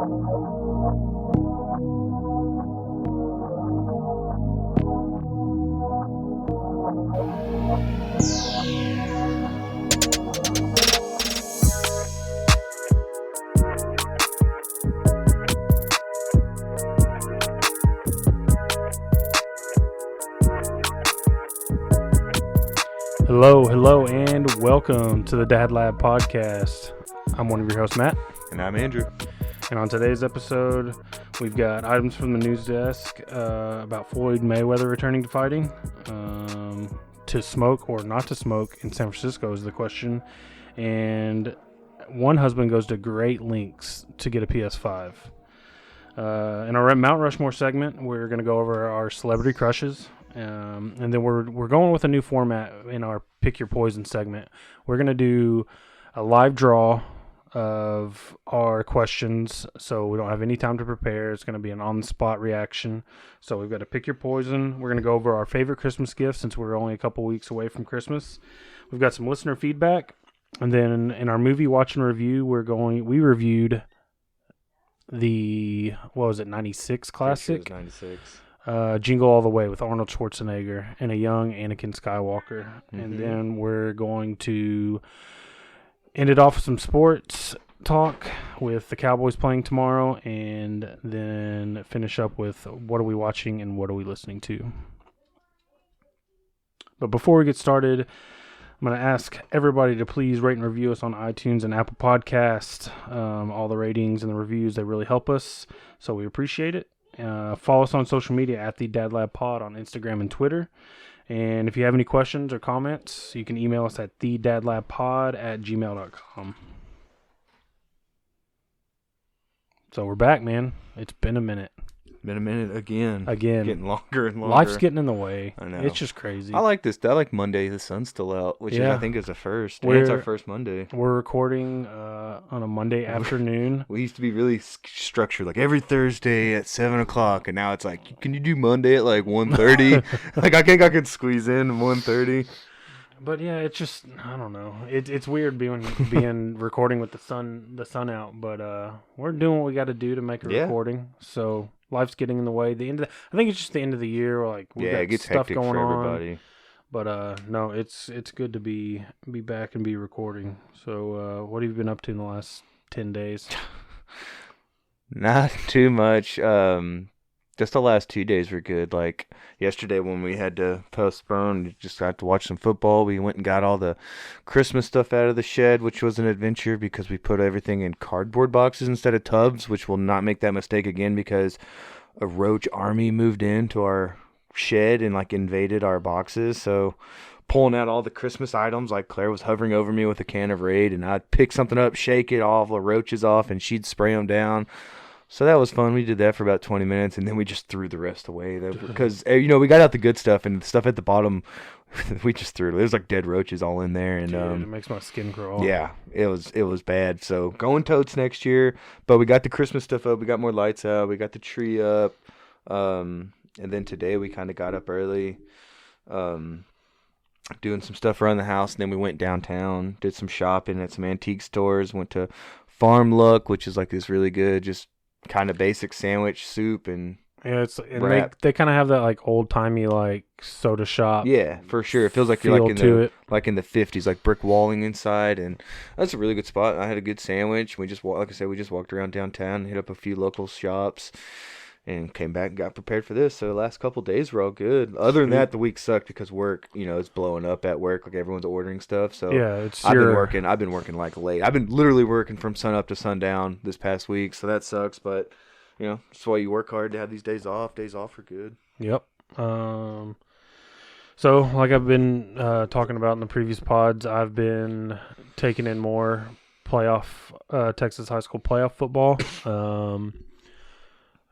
Hello, and welcome to the Dad Lab podcast. I'm one of your hosts, Matt. And I'm Andrew. And on today's episode, we've got items from the news desk about Floyd Mayweather returning to fighting. To smoke or not to smoke in San Francisco is the question. And one husband goes to great lengths to get a PS5. In our Mount Rushmore segment, we're going to go over our celebrity crushes. And then we're going with a new format in our Pick Your Poison segment. We're going to do a live draw of our questions, so we don't have any time to prepare. It's going to be an on-the-spot reaction. So we've got to pick your poison. We're going to go over our favorite Christmas gifts since we're only a couple weeks away from Christmas. We've got some listener feedback. And then in our movie watch and review, we reviewed the, 96 classic? 96. Jingle All The Way with Arnold Schwarzenegger and a young Anakin Skywalker. Mm-hmm. And then we're going to end it off with some sports talk with the Cowboys playing tomorrow, and then finish up with what are we watching and what are we listening to. But before we get started, I'm going to ask everybody to please rate and review us on iTunes and Apple Podcasts. All the ratings and the reviews, they really help us, so we appreciate it. Follow us on social media at thedadlabpod on Instagram and Twitter. And if you have any questions or comments, you can email us at thedadlabpod@gmail.com. So we're back, man. It's been a minute. Been a minute again. Getting longer and longer. Life's getting in the way. I know. It's just crazy. I like this. I like Monday. The sun's still out, which I think is a first. It's our first Monday. We're recording on a Monday afternoon. We used to be really structured, like every Thursday at 7 o'clock, and now it's like, can you do Monday at like 1:30? Like I think I could squeeze in 1:30. But yeah, it's just, I don't know. It's weird being recording with the sun out, but we're doing what we got to do to make a recording. So life's getting in the way. I think it's just the end of the year. Like we got it gets stuff hectic going for on. everybody. But no, it's good to be back and be recording. So what have you been up to in the last 10 days? Not too much. Just the last 2 days were good. Like yesterday when we had to postpone, just got to watch some football. We went and got all the Christmas stuff out of the shed, which was an adventure because we put everything in cardboard boxes instead of tubs, which will not make that mistake again because a roach army moved into our shed and like invaded our boxes. So pulling out all the Christmas items, like Claire was hovering over me with a can of Raid, and I'd pick something up, shake it, all the roaches off, and she'd spray them down. So that was fun. We did that for about 20 minutes, and then we just threw the rest away. Because, we got out the good stuff, and the stuff at the bottom, we just threw it. There's like dead roaches all in there. And Dude, it makes my skin crawl. Yeah, it was bad. So going totes next year. But we got the Christmas stuff up. We got more lights out. We got the tree up. And then today we kind of got up early, doing some stuff around the house. And then we went downtown, did some shopping at some antique stores, went to Farm Luck, which is like this really good, just kind of basic sandwich soup and they kind of have that like old timey like soda shop. Yeah, for sure. It feels like you're like in the 50s, like brick walling inside, and that's a really good spot. I had a good sandwich. We just walked around downtown, hit up a few local shops, and came back and got prepared for this. So the last couple of days were all good. Other than that, the week sucked because work, it's blowing up at work. Like everyone's ordering stuff. So yeah, I've been working like late. I've been literally working from sun up to sundown this past week. So that sucks. But that's why you work hard to have these days off. Days off are good. Yep. So like I've been talking about in the previous pods, I've been taking in more Texas high school playoff football.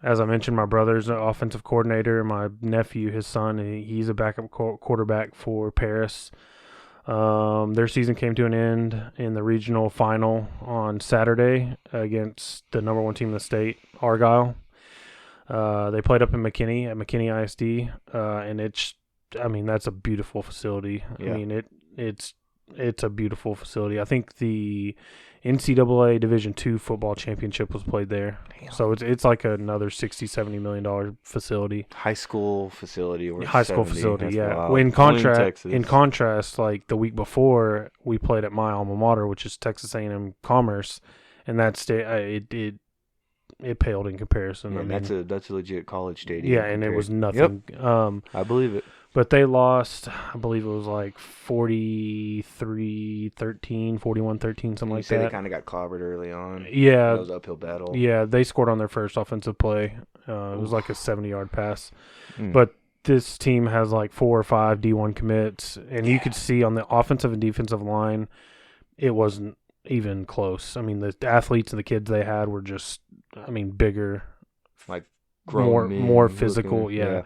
As I mentioned, my brother's an offensive coordinator. My nephew, his son, he's a backup quarterback for Paris. Their season came to an end in the regional final on Saturday against the number one team in the state, Argyle. They played up in McKinney at McKinney ISD, and that's a beautiful facility. Yeah. I mean, it's it's a beautiful facility. I think the NCAA Division II football championship was played there. Damn. So it's like another $60-70 million facility. High school facility or High school 70. facility, That's yeah. wild. Well, Texas. in contrast, like the week before, we played at my alma mater, which is Texas A&M Commerce, and it paled in comparison. Yeah, I mean, that's a legit college stadium. yeah, and it was nothing. Yep. I believe it. But they lost, I believe it was like 43-13, 41-13, something like that. They kind of got clobbered early on. Yeah. That was an uphill battle. Yeah, they scored on their first offensive play. It was like a 70-yard pass. Mm. But this team has like 4 or 5 D1 commits, and you could see on the offensive and defensive line, it wasn't even close. I mean, the athletes and the kids they had were just, bigger, like more physical. Yeah.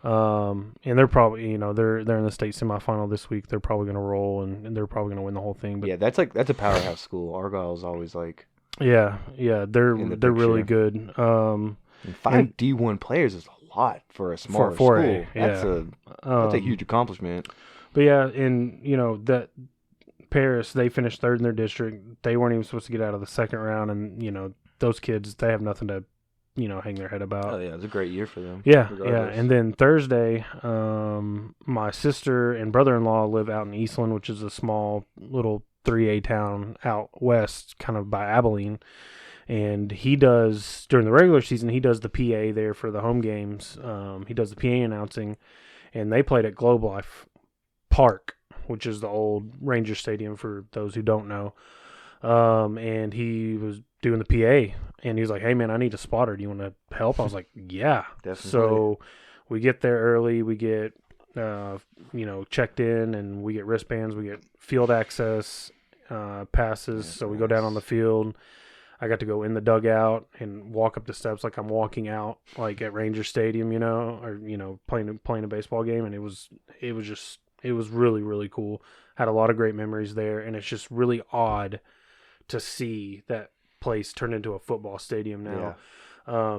And they're probably, they're in the state semifinal this week. They're probably going to roll, and they're probably going to win the whole thing. But yeah, that's a powerhouse school. Argyle's always like. Yeah, they're really good. And 5 D1 players is a lot for a smaller school. That's a huge accomplishment. But yeah, and that Paris, they finished third in their district. They weren't even supposed to get out of the second round, and those kids, they have nothing to hang their head about. Oh yeah, it was a great year for them. Yeah, regardless. Yeah. And then Thursday, my sister and brother-in-law live out in Eastland, which is a small little 3A town out west, kind of by Abilene. And he does, during the regular season, he does the PA there for the home games. He does the PA announcing, and they played at Globe Life Park, which is the old Ranger Stadium for those who don't know. And he was doing the PA, and he was like, "Hey man, I need a spotter. Do you want to help?" I was like, "Yeah." Definitely. So we get there early. We get, checked in, and we get wristbands. We get field access passes. That's so we nice. go down on the field. I got to go in the dugout and walk up the steps like I'm walking out, like at Ranger Stadium, or playing a baseball game, and it was really, really cool. Had a lot of great memories there, and it's just really odd to see that place turn into a football stadium now. Yeah.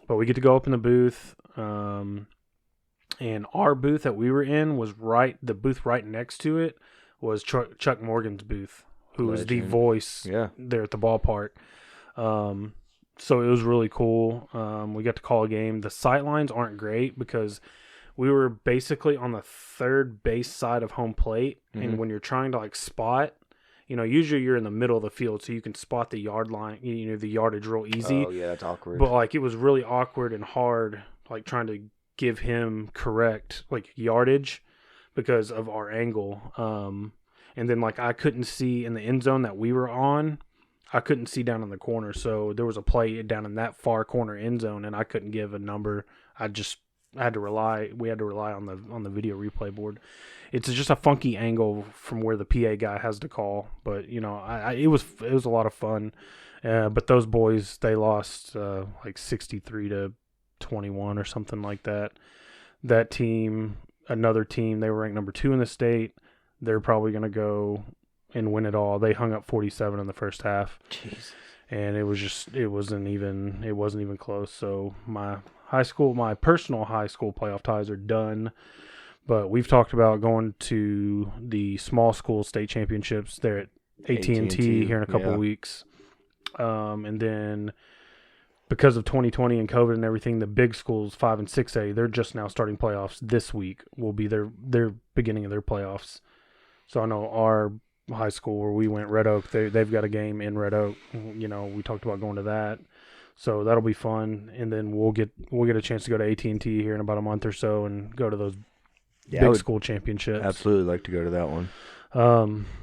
But we get to go up in the booth, and our booth that we were in was the booth right next to it was Chuck Morgan's booth, who was the voice there at the ballpark. So it was really cool. We got to call a game. The sight lines aren't great because we were basically on the third base side of home plate, and when you're trying to spot, usually you're in the middle of the field, so you can spot the yard line, the yardage real easy. Oh yeah, that's awkward. But it was really awkward and hard, trying to give him correct yardage because of our angle. And then I couldn't see in the end zone that we were on. I couldn't see down in the corner, so there was a play down in that far corner end zone, and I couldn't give a number. We had to rely on the video replay board. It's just a funky angle from where the PA guy has to call, but it was a lot of fun. But those boys, they lost 63-21 or something like that. That team, another team, they were ranked number 2 in the state. They're probably going to go and win it all. They hung up 47 in the first half. Jesus. And it wasn't even close. So my personal high school playoff ties are done. But we've talked about going to the small school state championships there at AT&T here in a couple of weeks. And then because of 2020 and COVID and everything, the big schools, 5 and 6A, they're just now starting playoffs this week. Will be their beginning of their playoffs. So I know our high school where we went, Red Oak, they've got a game in Red Oak. We talked about going to that. So that'll be fun. And then we'll get a chance to go to AT&T here in about a month or so and go to those big school championships. Absolutely like to go to that one.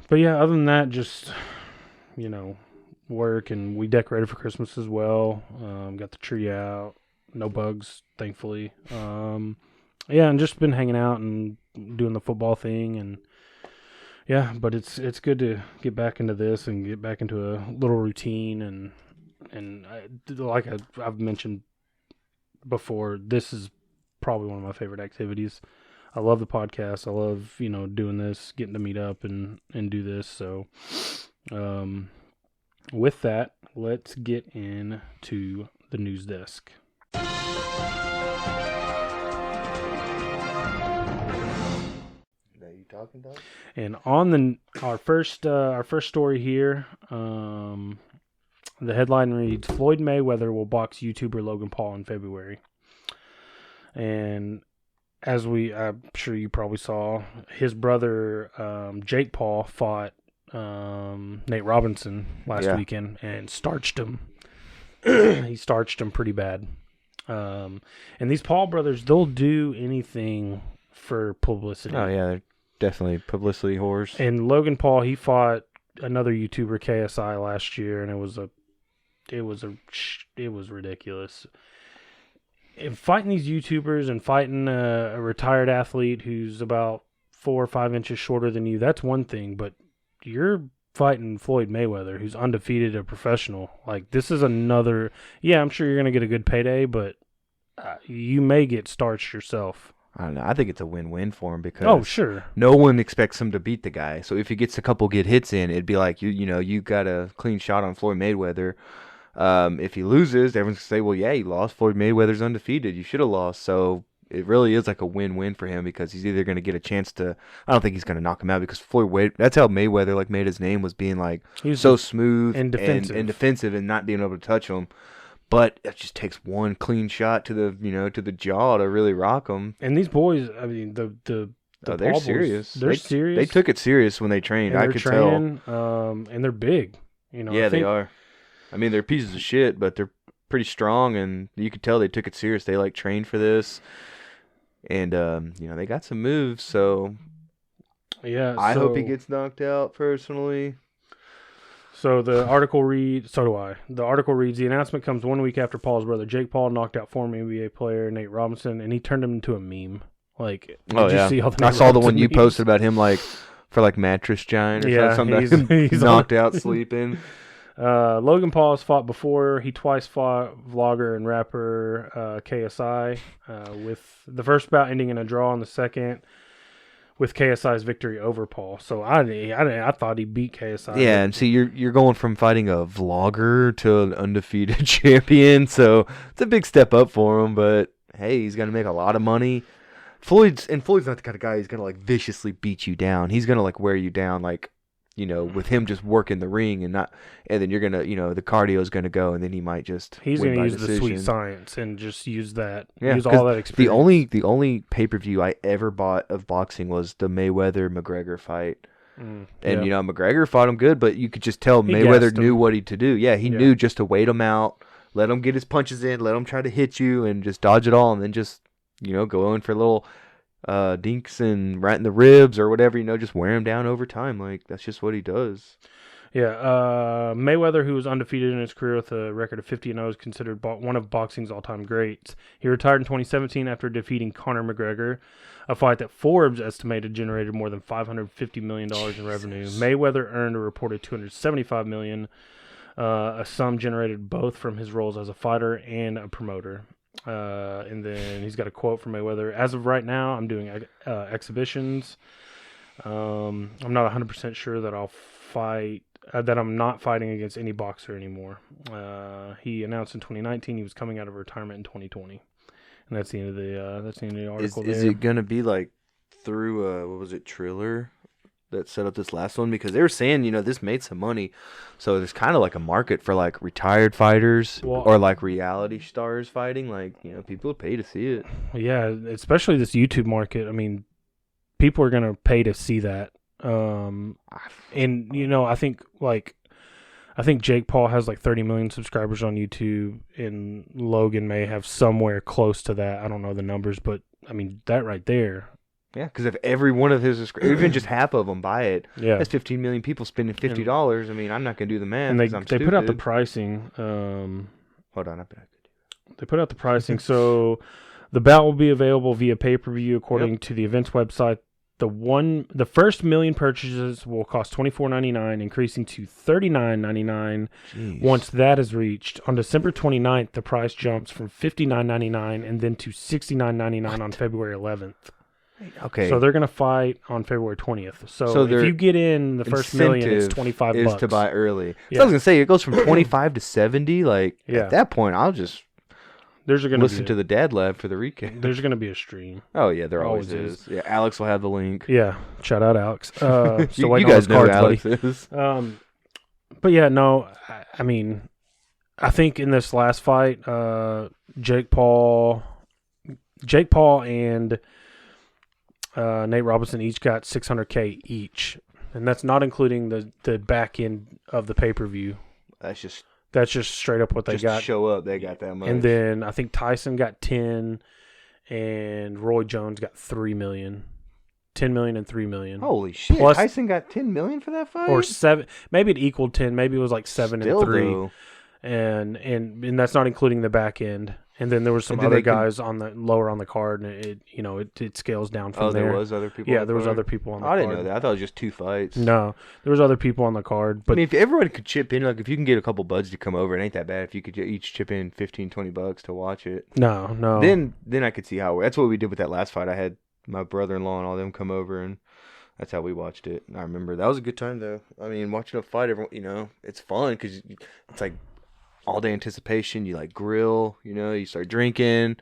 But yeah, other than that, just, work, and we decorated for Christmas as well. Got the tree out. No bugs, thankfully. And just been hanging out and doing the football thing, and yeah, but it's good to get back into this and get back into a little routine, and like I've mentioned before, this is probably one of my favorite activities. I love the podcast. I love, doing this, getting to meet up and do this. So, with that, let's get into the news desk. talking dog. And on our first story here, the headline reads: Floyd Mayweather will box YouTuber Logan Paul in February. And as I'm sure you probably saw, his brother Jake Paul fought Nate Robinson last weekend and starched him. He starched him pretty bad. And these Paul brothers, they'll do anything for publicity. Oh yeah, they're definitely publicity whores. And Logan Paul, he fought another YouTuber, KSI, last year, and it was ridiculous. And fighting these YouTubers and fighting a retired athlete who's about 4 or 5 inches shorter than you, that's one thing. But you're fighting Floyd Mayweather, who's undefeated, a professional. Like, this is another... Yeah, I'm sure you're going to get a good payday, but you may get starched yourself. I don't know. I think it's a win-win for him because sure, no one expects him to beat the guy. So if he gets a couple good hits in, it'd be like, you got a clean shot on Floyd Mayweather. If he loses, everyone's going to say, well, yeah, he lost. Floyd Mayweather's undefeated. You should have lost. So it really is like a win-win for him because he's either going to get a chance to... I don't think he's going to knock him out because that's how Mayweather made his name, was being so smooth and defensive and not being able to touch him. But it just takes one clean shot to the jaw to really rock him. And these boys, I mean, they're serious. They're serious. They took it serious when they trained. I could tell. And they're big. They are. I mean, they're pieces of shit, but they're pretty strong, and you could tell they took it serious. They trained for this, and they got some moves. So yeah, I hope he gets knocked out personally. So the article reads, so do I. The article reads, the announcement comes 1 week after Paul's brother Jake Paul knocked out former NBA player Nate Robinson, and he turned him into a meme. Did you see all the I saw the one you posted about him for mattress giant or something. He's knocked out sleeping. Logan Paul has fought before. He twice fought vlogger and rapper KSI, with the first bout ending in a draw and the second with KSI's victory over Paul. So I thought he beat KSI. Yeah, and see, you're going from fighting a vlogger to an undefeated champion, so it's a big step up for him. But hey, he's gonna make a lot of money. Floyd's not the kind of guy who's gonna viciously beat you down. He's gonna wear you down with him just working the ring and then you're gonna the cardio is gonna go, and then he might just he's win gonna by use decision. The sweet science and just use that. Yeah, use all that experience. The only pay-per-view I ever bought of boxing was the Mayweather McGregor fight. And McGregor fought him good, but you could just tell Mayweather knew what to do. Yeah, he knew just to wait him out, let him get his punches in, let him try to hit you, and just dodge it all, and then just go in for a little dinks and right in the ribs or whatever, just wear him down over time. That's just what he does. Yeah, Mayweather, who was undefeated in his career with a record of 50-0, is considered one of boxing's all-time greats. He retired in 2017 after defeating Conor McGregor, a fight that Forbes estimated generated more than $550 million in revenue. Mayweather earned a reported $275 million, a sum generated both from his roles as a fighter and a promoter. And then he's got a quote from Mayweather: "As of right now, I'm doing exhibitions. I'm not 100% sure that I'll fight. That I'm not fighting against any boxer anymore." He announced in 2019 he was coming out of retirement in 2020, and that's the end of the article. Is it gonna be through what was it, Triller, that set up this last one? Because they were saying this made some money, so there's kind of a market for retired fighters or reality stars fighting. People would pay to see it. Yeah, especially this YouTube market. I mean, people are gonna pay to see that. And I think Jake Paul has 30 million subscribers on YouTube, and Logan may have somewhere close to that. I don't know the numbers, but I mean, that right there. Yeah, because if every one of his, even just half of them buy it, that's 15 million people spending $50. I mean, I'm not going to do the math. And they put out the pricing. Hold on, they put out the pricing. So the bout will be available via pay-per-view according to the event's website. The first million purchases will cost $24.99, increasing to $39.99 once that is reached. On December 29th, the price jumps from $59.99 and then to $69.99 on February 11th. Okay. So they're going to fight on February 20th. So if you get in the first million, it's $25. Is to buy early. Yeah. So I was going to say, it goes from 25 to 70. At that point, I'll just There's going listen to the Dad Lab for the recap. There's going to be a stream. Oh yeah, there always is. Yeah, Alex will have the link. Yeah, shout out Alex. You guys know who Alex is. But yeah, no, I mean, I think in this last fight, Jake Paul and Nate Robinson each got $600K each, and that's not including the back end of the pay-per-view. That's just straight up what they got. To show up, they got that much. And then I think Tyson got 10, and Roy Jones got $3 million. 10 million and 3 million. Holy shit. Plus, Tyson got 10 million for that fight? Or 7. Maybe it equaled 10. Maybe it was like 7 Still, and 3. Though. And that's not including the back end. And then there was some other guys on the lower on the card, and it scales down from there. Oh, there was other people. Yeah, there was other people on the card. I didn't know that. I thought it was just 2 fights. No, there was other people on the card. But I mean, if everyone could chip in, like if you can get a couple buds to come over, it ain't that bad. If you could each chip in $15-20 to watch it. No. Then I could see how. That's what we did with that last fight. I had my brother-in-law and all them come over, and that's how we watched it. I remember that was a good time though. I mean, watching a fight, everyone, it's fun because it's like all day anticipation. You like grill, you start drinking,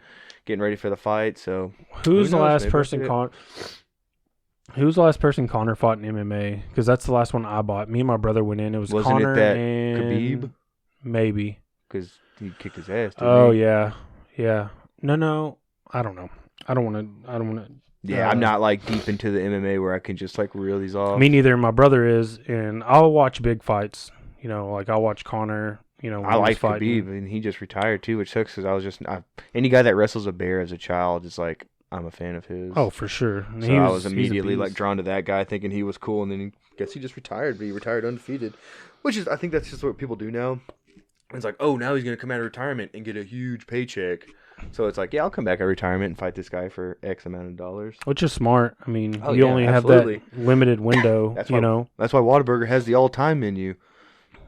getting ready for the fight. So who's the last person Connor fought in MMA? Because that's the last one I bought. Me and my brother went in. It was Connor and Khabib. Maybe because he kicked his ass. Oh yeah. No. I don't know. I don't want to. Yeah, I'm not like deep into the MMA where I can just like reel these off. Me neither. My brother is, and I'll watch big fights. Like I'll watch Connor. I like Khabib, and he just retired too, which sucks because any guy that wrestles a bear as a child is like I'm a fan of his. Oh, for sure. So I was immediately like drawn to that guy, thinking he was cool, and then I guess he just retired, but he retired undefeated, which is I think that's just what people do now. It's like, oh, now he's gonna come out of retirement and get a huge paycheck. So it's like, yeah, I'll come back out of retirement and fight this guy for X amount of dollars. Which is smart. I mean, you only have that limited window, That's why Whataburger has the all-time menu.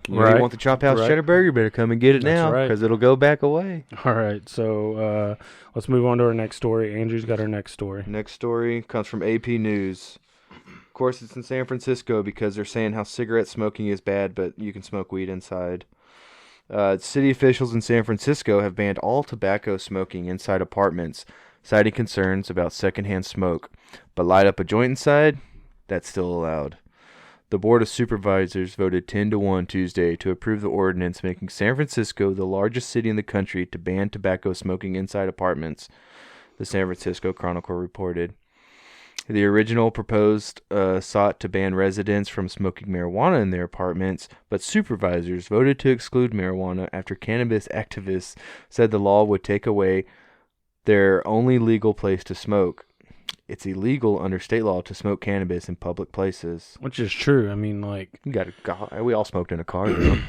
You want the Chop House Cheddar Burger, you better come and get it now because it'll go back away. All right, so let's move on to our next story. Andrew's got our next story. Next story comes from AP News. Of course, it's in San Francisco because they're saying how cigarette smoking is bad, but you can smoke weed inside. City officials in San Francisco have banned all tobacco smoking inside apartments, citing concerns about secondhand smoke. But light up a joint inside? That's still allowed. The Board of Supervisors voted 10-1 Tuesday to approve the ordinance, making San Francisco the largest city in the country to ban tobacco smoking inside apartments, the San Francisco Chronicle reported. The original proposed sought to ban residents from smoking marijuana in their apartments, but supervisors voted to exclude marijuana after cannabis activists said the law would take away their only legal place to smoke. It's illegal under state law to smoke cannabis in public places. Which is true. I mean, like... We all smoked in a car, though.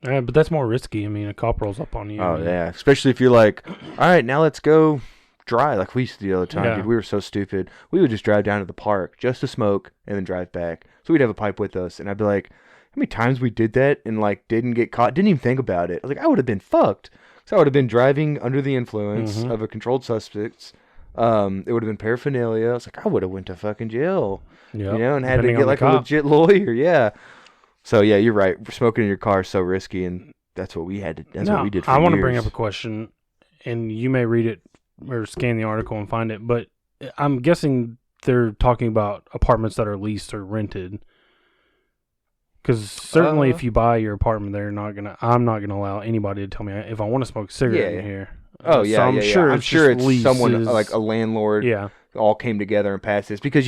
Yeah, but that's more risky. I mean, a cop rolls up on you. Oh, yeah. Especially if you're like, all right, now let's go drive. Like we used to do the other time, dude. We were so stupid. We would just drive down to the park just to smoke and then drive back. So we'd have a pipe with us, and I'd be like, how many times we did that and like didn't get caught, didn't even think about it. I was like, I would have been fucked. So I would have been driving under the influence of a controlled substance. It would have been paraphernalia. I was like, I would have went to fucking jail. Yeah, and had to get like a legit lawyer. Yeah. So yeah, you're right. Smoking in your car is so risky, and that's what we had to. That's what we did. I want to bring up a question, and you may read it or scan the article and find it, but I'm guessing they're talking about apartments that are leased or rented. Because certainly, if you buy your apartment, I'm not gonna allow anybody to tell me if I want to smoke a cigarette in here. Oh yeah, so I'm sure it's someone like a landlord. Yeah. All came together and passed this because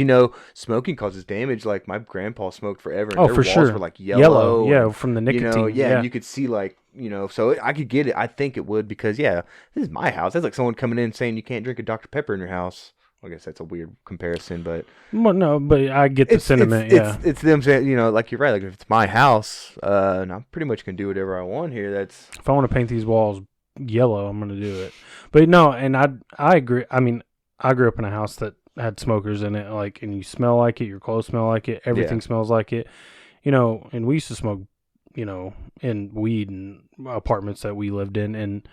smoking causes damage. Like my grandpa smoked forever, and their walls were like yellow. Yeah, from the nicotine. And you could see like so I could get it. I think it would because this is my house. That's like someone coming in saying you can't drink a Dr. Pepper in your house. I guess that's a weird comparison, but I get the sentiment. It's them saying like you're right. Like if it's my house, and I pretty much can do whatever I want here. That's if I want to paint these walls yellow, I'm gonna do it. But no, and I agree. I mean, I grew up in a house that had smokers in it, and you smell like it, your clothes smell like it, everything smells like it, and we used to smoke, in weed in apartments that we lived in, and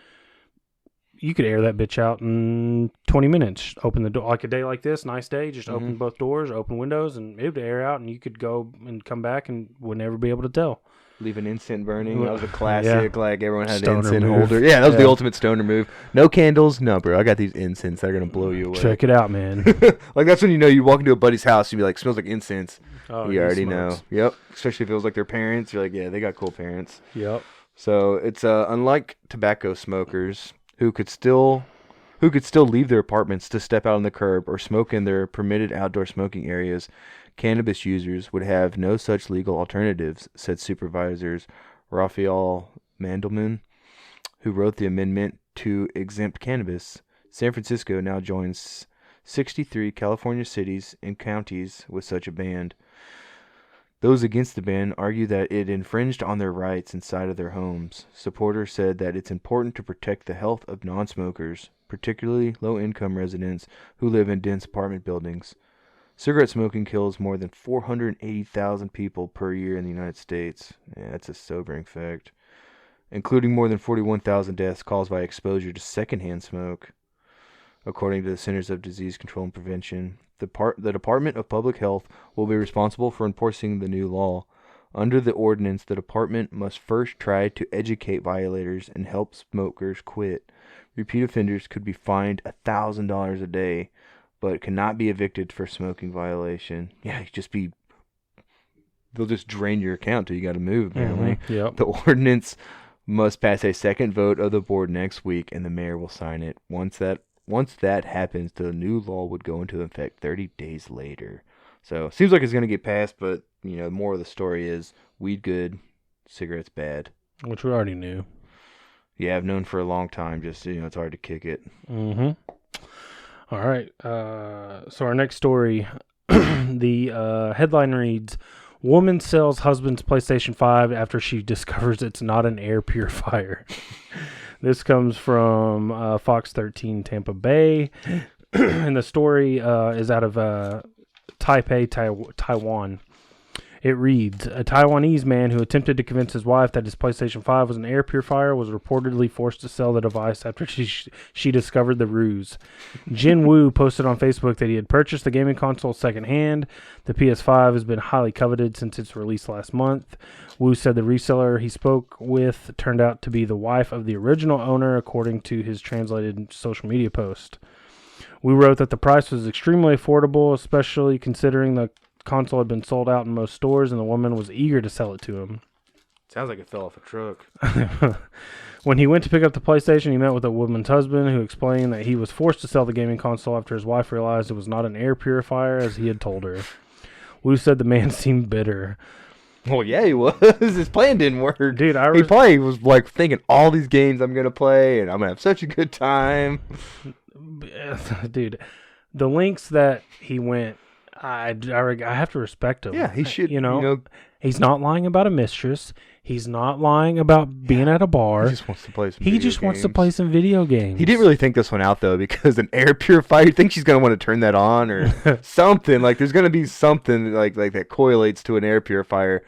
you could air that bitch out in 20 minutes. Open the door, like a day like this, nice day, just open both doors, open windows, and it would air out, and you could go and come back and would never be able to tell. Leave an incense burning. That was a classic. Yeah. Like, everyone had Stoner an incense move. holder. Yeah, that was the Yeah. ultimate stoner move. No candles? No, bro. I got these incense that are going to blow you away. Check it out, man. Like, that's when you know you walk into a buddy's house and you be like, smells like incense. Oh, you he already smokes. know. Yep. Especially if it was like their parents. You're like, yeah, they got cool parents. Yep. So it's unlike tobacco smokers who could still leave their apartments to step out on the curb or smoke in their permitted outdoor smoking areas. Cannabis users would have no such legal alternatives, said supervisors Raphael Mandelman, who wrote the amendment to exempt cannabis. San Francisco now joins 63 California cities and counties with such a ban. Those against the ban argue that it infringed on their rights inside of their homes. Supporters said that it's important to protect the health of non-smokers, particularly low-income residents who live in dense apartment buildings. Cigarette smoking kills more than 480,000 people per year in the United States. Yeah, that's a sobering fact. Including more than 41,000 deaths caused by exposure to secondhand smoke. According to the Centers of Disease Control and Prevention, the Department of Public Health will be responsible for enforcing the new law. Under the ordinance, the department must first try to educate violators and help smokers quit. Repeat offenders could be fined $1,000 a day, but cannot be evicted for smoking violation. Yeah, they'll just drain your account till you got to move, apparently. Mm-hmm. Yep. The ordinance must pass a second vote of the board next week, and the mayor will sign it. Once that happens, the new law would go into effect 30 days later. So, seems like it's going to get passed, but, the more of the story is weed good, cigarettes bad. Which we already knew. Yeah, I've known for a long time, just, it's hard to kick it. Mm-hmm. All right. So our next story, the headline reads, Woman sells husband's PlayStation 5 after she discovers it's not an air purifier. This comes from Fox 13 Tampa Bay, and the story is out of Taipei, Taiwan. It reads, a Taiwanese man who attempted to convince his wife that his PlayStation 5 was an air purifier was reportedly forced to sell the device after she discovered the ruse. Jin Wu posted on Facebook that he had purchased the gaming console secondhand. The PS5 has been highly coveted since its release last month. Wu said the reseller he spoke with turned out to be the wife of the original owner, according to his translated social media post. Wu wrote that the price was extremely affordable, especially considering the console had been sold out in most stores, and the woman was eager to sell it to him. Sounds like it fell off a truck. When he went to pick up the PlayStation, he met with the woman's husband, who explained that he was forced to sell the gaming console after his wife realized it was not an air purifier, as he had told her. Wu said the man seemed bitter. Well, yeah, he was. His plan didn't work. Dude, he probably was like thinking all these games I'm going to play, and I'm going to have such a good time. Dude, the lengths that he went, I have to respect him. Yeah, he should. He's not lying about a mistress. He's not lying about being at a bar. He just wants to play some video games. Wants to play some video games. He didn't really think this one out, though, because an air purifier, you think she's going to want to turn that on or something. Like, there's going to be something like that correlates to an air purifier.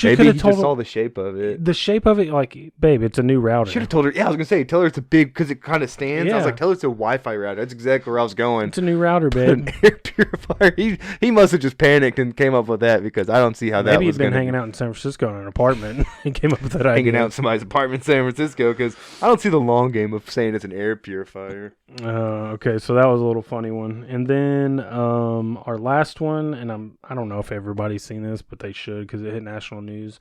Maybe he just saw the shape of it. The shape of it, like, babe, it's a new router. Should have told her. Yeah, I was going to say, tell her it's a big, because it kind of stands. Yeah. I was like, tell her it's a Wi-Fi router. That's exactly where I was going. It's a new router, babe. An air purifier. He must have just panicked and came up with that, because I don't see how that was Maybe he'd been hanging out in San Francisco in an apartment and came up with that idea. Hanging out in somebody's apartment in San Francisco, because I don't see the long game of saying it's an air purifier. Okay, so that was a little funny one. And then our last one, and I don't know if everybody's seen this, but they should because it hit national news.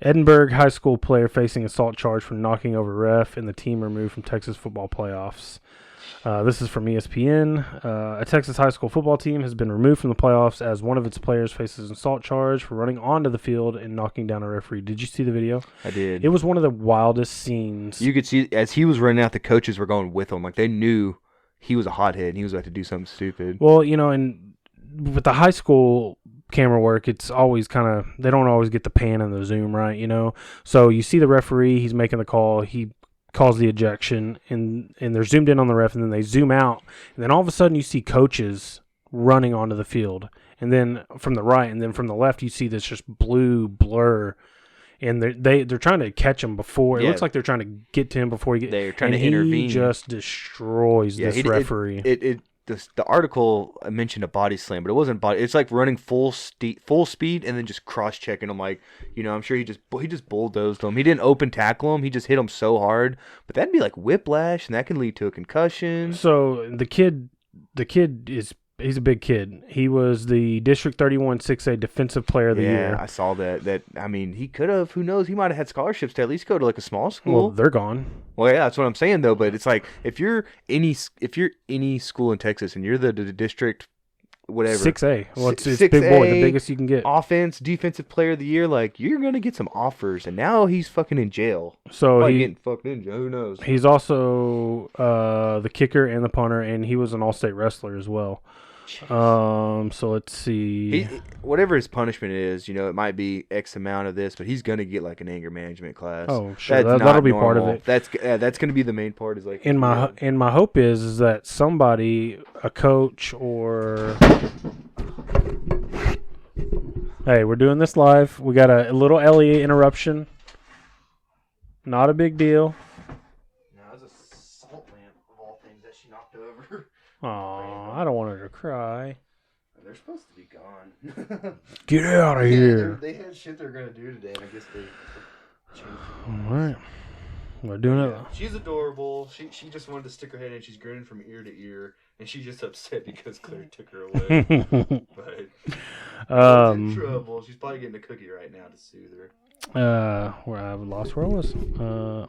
Edinburgh high school player facing assault charge for knocking over ref, and the team removed from Texas football playoffs. This is from ESPN. A Texas high school football team has been removed from the playoffs as one of its players faces an assault charge for running onto the field and knocking down a referee. Did you see the video? I did. It was one of the wildest scenes. You could see, as he was running out, the coaches were going with him. Like, they knew he was a hothead and he was about to do something stupid. Well, and with the high school camera work, it's always kind of, they don't always get the pan and the zoom right, So you see the referee, he's making the call, he calls the ejection, and they're zoomed in on the ref, and then they zoom out, and then all of a sudden you see coaches running onto the field, and then from the right, and then from the left you see this just blue blur, and they're trying to catch him before. It looks like they're trying to get to him before he they're trying to intervene. He just destroys this referee. the article mentioned a body slam, but it wasn't body. It's like running full speed and then just cross checking him. Like, I'm sure he just bulldozed him. He didn't open tackle him. He just hit him so hard. But that'd be like whiplash, and that can lead to a concussion. So the kid he's a big kid. He was the District 31 6A Defensive Player of the Year. Yeah, I saw that. I mean, he could have. Who knows? He might have had scholarships to at least go to like a small school. Well, they're gone. Well, yeah, that's what I'm saying though. But it's like if you're any school in Texas and you're the district whatever 6A. Well, it's 6A, big boy, the biggest you can get. Defensive player of the year. Like you're gonna get some offers, and now he's fucking in jail. So he's getting fucked in jail. Who knows? He's also the kicker and the punter, and he was an all-state wrestler as well. So let's see. Whatever his punishment is, it might be X amount of this, but he's gonna get like an anger management class. Oh, sure, that'll be part of it. That's gonna be the main part. Is like, and my hope is that somebody, a coach or. Hey, we're doing this live. We got a little Elliot interruption. Not a big deal. No, it was a salt lamp of all things that she knocked over. Aw, I don't want her to cry. They're supposed to be gone. Get out of here. They had shit they're going to do today, and I guess they changed it. All right. We're doing it. She's adorable. She just wanted to stick her head in. She's grinning from ear to ear, and she's just upset because Claire took her away. But she's in trouble. She's probably getting a cookie right now to soothe her. Where I lost where I was.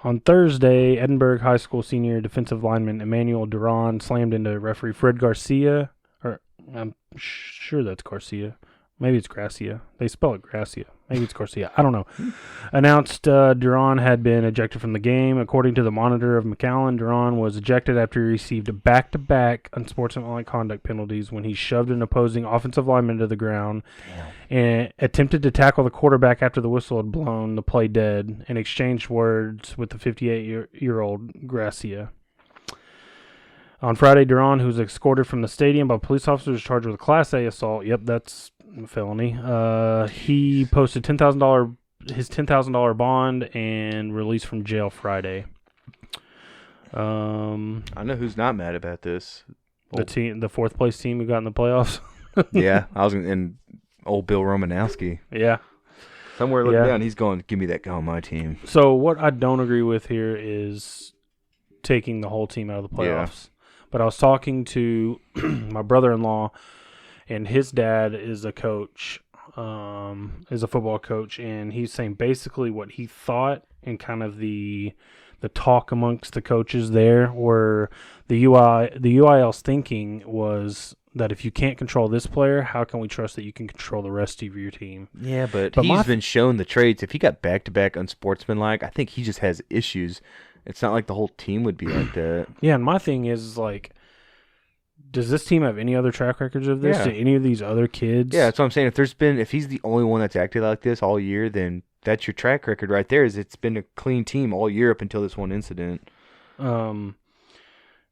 On Thursday, Edinburgh High School senior defensive lineman Emmanuel Duran slammed into referee Fred Garcia. Or I'm sure that's Garcia. Maybe it's Gracia. They spell it Gracia. Maybe it's Garcia. I don't know. Announced Duran had been ejected from the game. According to the monitor of McAllen, Duran was ejected after he received back-to-back unsportsmanlike conduct penalties when he shoved an opposing offensive lineman to the ground and attempted to tackle the quarterback after the whistle had blown the play dead and exchanged words with the 58-year-old Gracia. On Friday, Duran, who was escorted from the stadium by police officers, was charged with a Class A assault. Yep, that's a felony. He posted his $10,000 bond and released from jail Friday. I know who's not mad about this. The fourth place team who got in the playoffs. Yeah, I was in old Bill Romanowski. Yeah. Somewhere looking down, he's going, give me that guy on my team. So what I don't agree with here is taking the whole team out of the playoffs. Yeah. But I was talking to my brother-in-law, and his dad is a coach, is a football coach, and he's saying basically what he thought and kind of the talk amongst the coaches there, where the UIL's thinking was that if you can't control this player, how can we trust that you can control the rest of your team? Yeah, but he's been shown the traits. If he got back-to-back unsportsmanlike, I think he just has issues. It's not like the whole team would be like that. Yeah, and my thing is, like, does this team have any other track records of this? Yeah. Do any of these other kids? Yeah, that's what I'm saying. If he's the only one that's acted like this all year, then that's your track record right there. Is it's been a clean team all year up until this one incident. And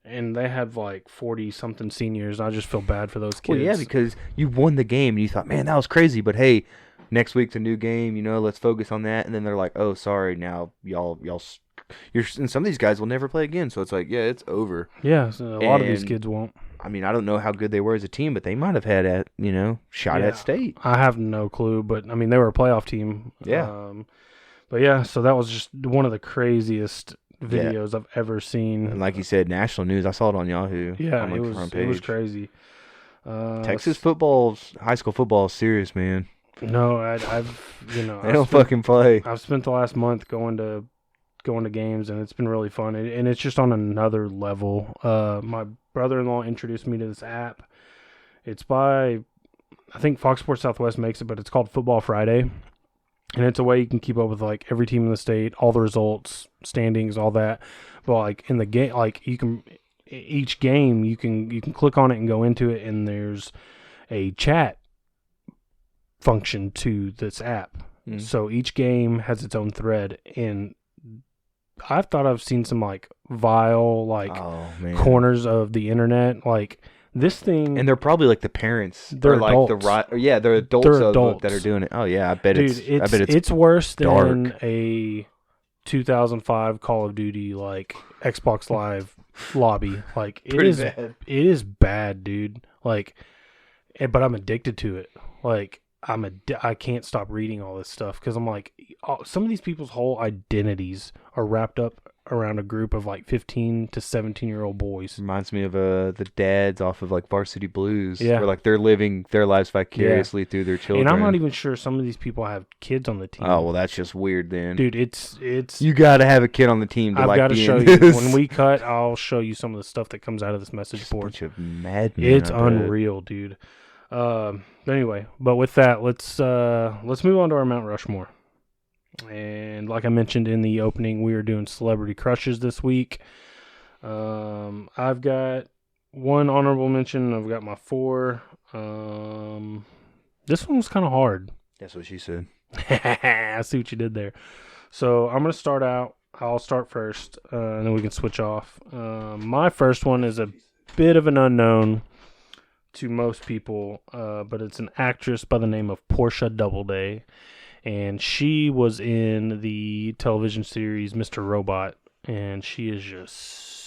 they have like 40-something seniors. I just feel bad for those kids. Well, yeah, because you won the game and you thought, man, that was crazy. But hey, next week's a new game. Let's focus on that. And then they're like, oh, sorry, now y'all. And some of these guys will never play again, so it's like, yeah, it's over. Yeah, so a lot of these kids won't. I mean, I don't know how good they were as a team, but they might have had shot at state. I have no clue, but I mean, they were a playoff team. Yeah. But yeah, so that was just one of the craziest videos I've ever seen. And like you said, national news. I saw it on Yahoo. Yeah, on the front page. It was crazy. Texas high school football is serious, man. No, I've they don't fucking play. I've spent the last month going to games, and it's been really fun, and it's just on another level. My brother-in-law introduced me to this app. It's by, I think Fox Sports Southwest makes it, but it's called Football Friday, and it's a way you can keep up with like every team in the state, all the results, standings, all that. But like in the game, like each game you can click on it and go into it, and there's a chat function to this app. So each game has its own thread, and I thought I've seen some like vile corners of the internet, like this thing. And they're probably like the parents. They're adults. They're adults that are doing it. Oh yeah, I bet it's worse than a 2005 Call of Duty, like Xbox Live lobby. Like it Pretty is, bad. it is bad, dude. Like, but I'm addicted to it. Like I can't stop reading all this stuff because I'm like, some of these people's whole identities are wrapped up around a group of like 15 to 17-year-old boys. Reminds me of the dads off of like Varsity Blues. Yeah. Where like they're living their lives vicariously through their children. And I'm not even sure some of these people have kids on the team. Oh, well, that's just weird then. Dude, it's You got to have a kid on the team to I've like got to be show in you. this. When we cut, I'll show you some of the stuff that comes out of this message Just a board. bunch of madmen. It's I bet. unreal, dude. Anyway, but with that, let's move on to our Mount Rushmore. And like I mentioned in the opening, we are doing celebrity crushes this week. I've got one honorable mention. I've got my 4. This one was kind of hard. That's what she said. I see what you did there. So I'm going to start out. I'll start first, and then we can switch off. My first one is a bit of an unknown to most people, but it's an actress by the name of Portia Doubleday, and she was in the television series Mr. Robot, and she is just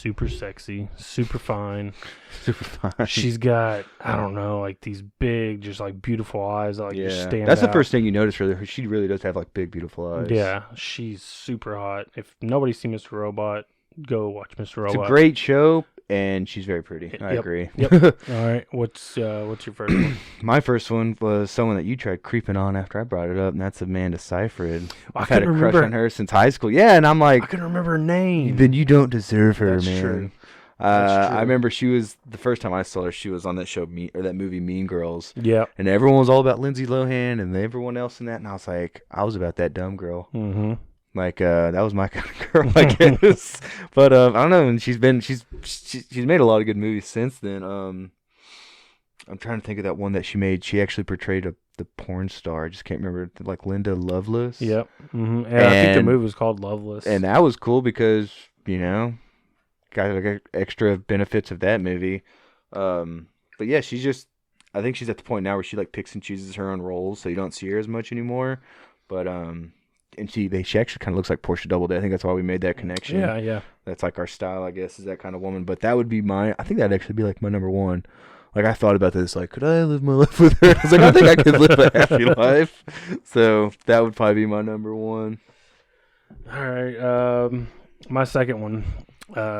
super sexy, super fine. Super fine. She's got, I don't know, like these big, just like beautiful eyes that like just stand That's out. the first thing you notice for her. She really does have like big, beautiful eyes. Yeah, she's super hot. If nobody's seen Mr. Robot, go watch Mr. Robot. It's a great show, and she's very pretty. I agree. Yep. All right. What's your first one? My first one was someone that you tried creeping on after I brought it up, and that's Amanda Seyfried. I I've had a couldn't crush remember- on her since high school. Yeah, and I'm I like, couldn't remember her name. then you don't deserve her, That's man. true. That's true. I remember she was the first time I saw her. She was on that show, that movie Mean Girls, Yep. and everyone was all about Lindsay Lohan and everyone else in that. And I was like, I was about that dumb girl. Mm-hmm. Like that was my kind of girl, I guess. But I don't know. And she's made a lot of good movies since then. I'm trying to think of that one that she made. She actually portrayed the porn star. I just can't remember, like Linda Lovelace. Yep. Mm-hmm. And I think the movie was called Loveless. And that was cool because got extra benefits of that movie. But yeah, I think she's at the point now where she like picks and chooses her own roles, so you don't see her as much anymore. But and she actually kind of looks like Portia Doubleday. I think that's why we made that connection. Yeah. That's like our style, I guess, is that kind of woman. But that would be I think that'd actually be like my number one. Like I thought about this, like, could I live my life with her? I was like, I think I could live a happy life. So that would probably be my number one. All right. My second one,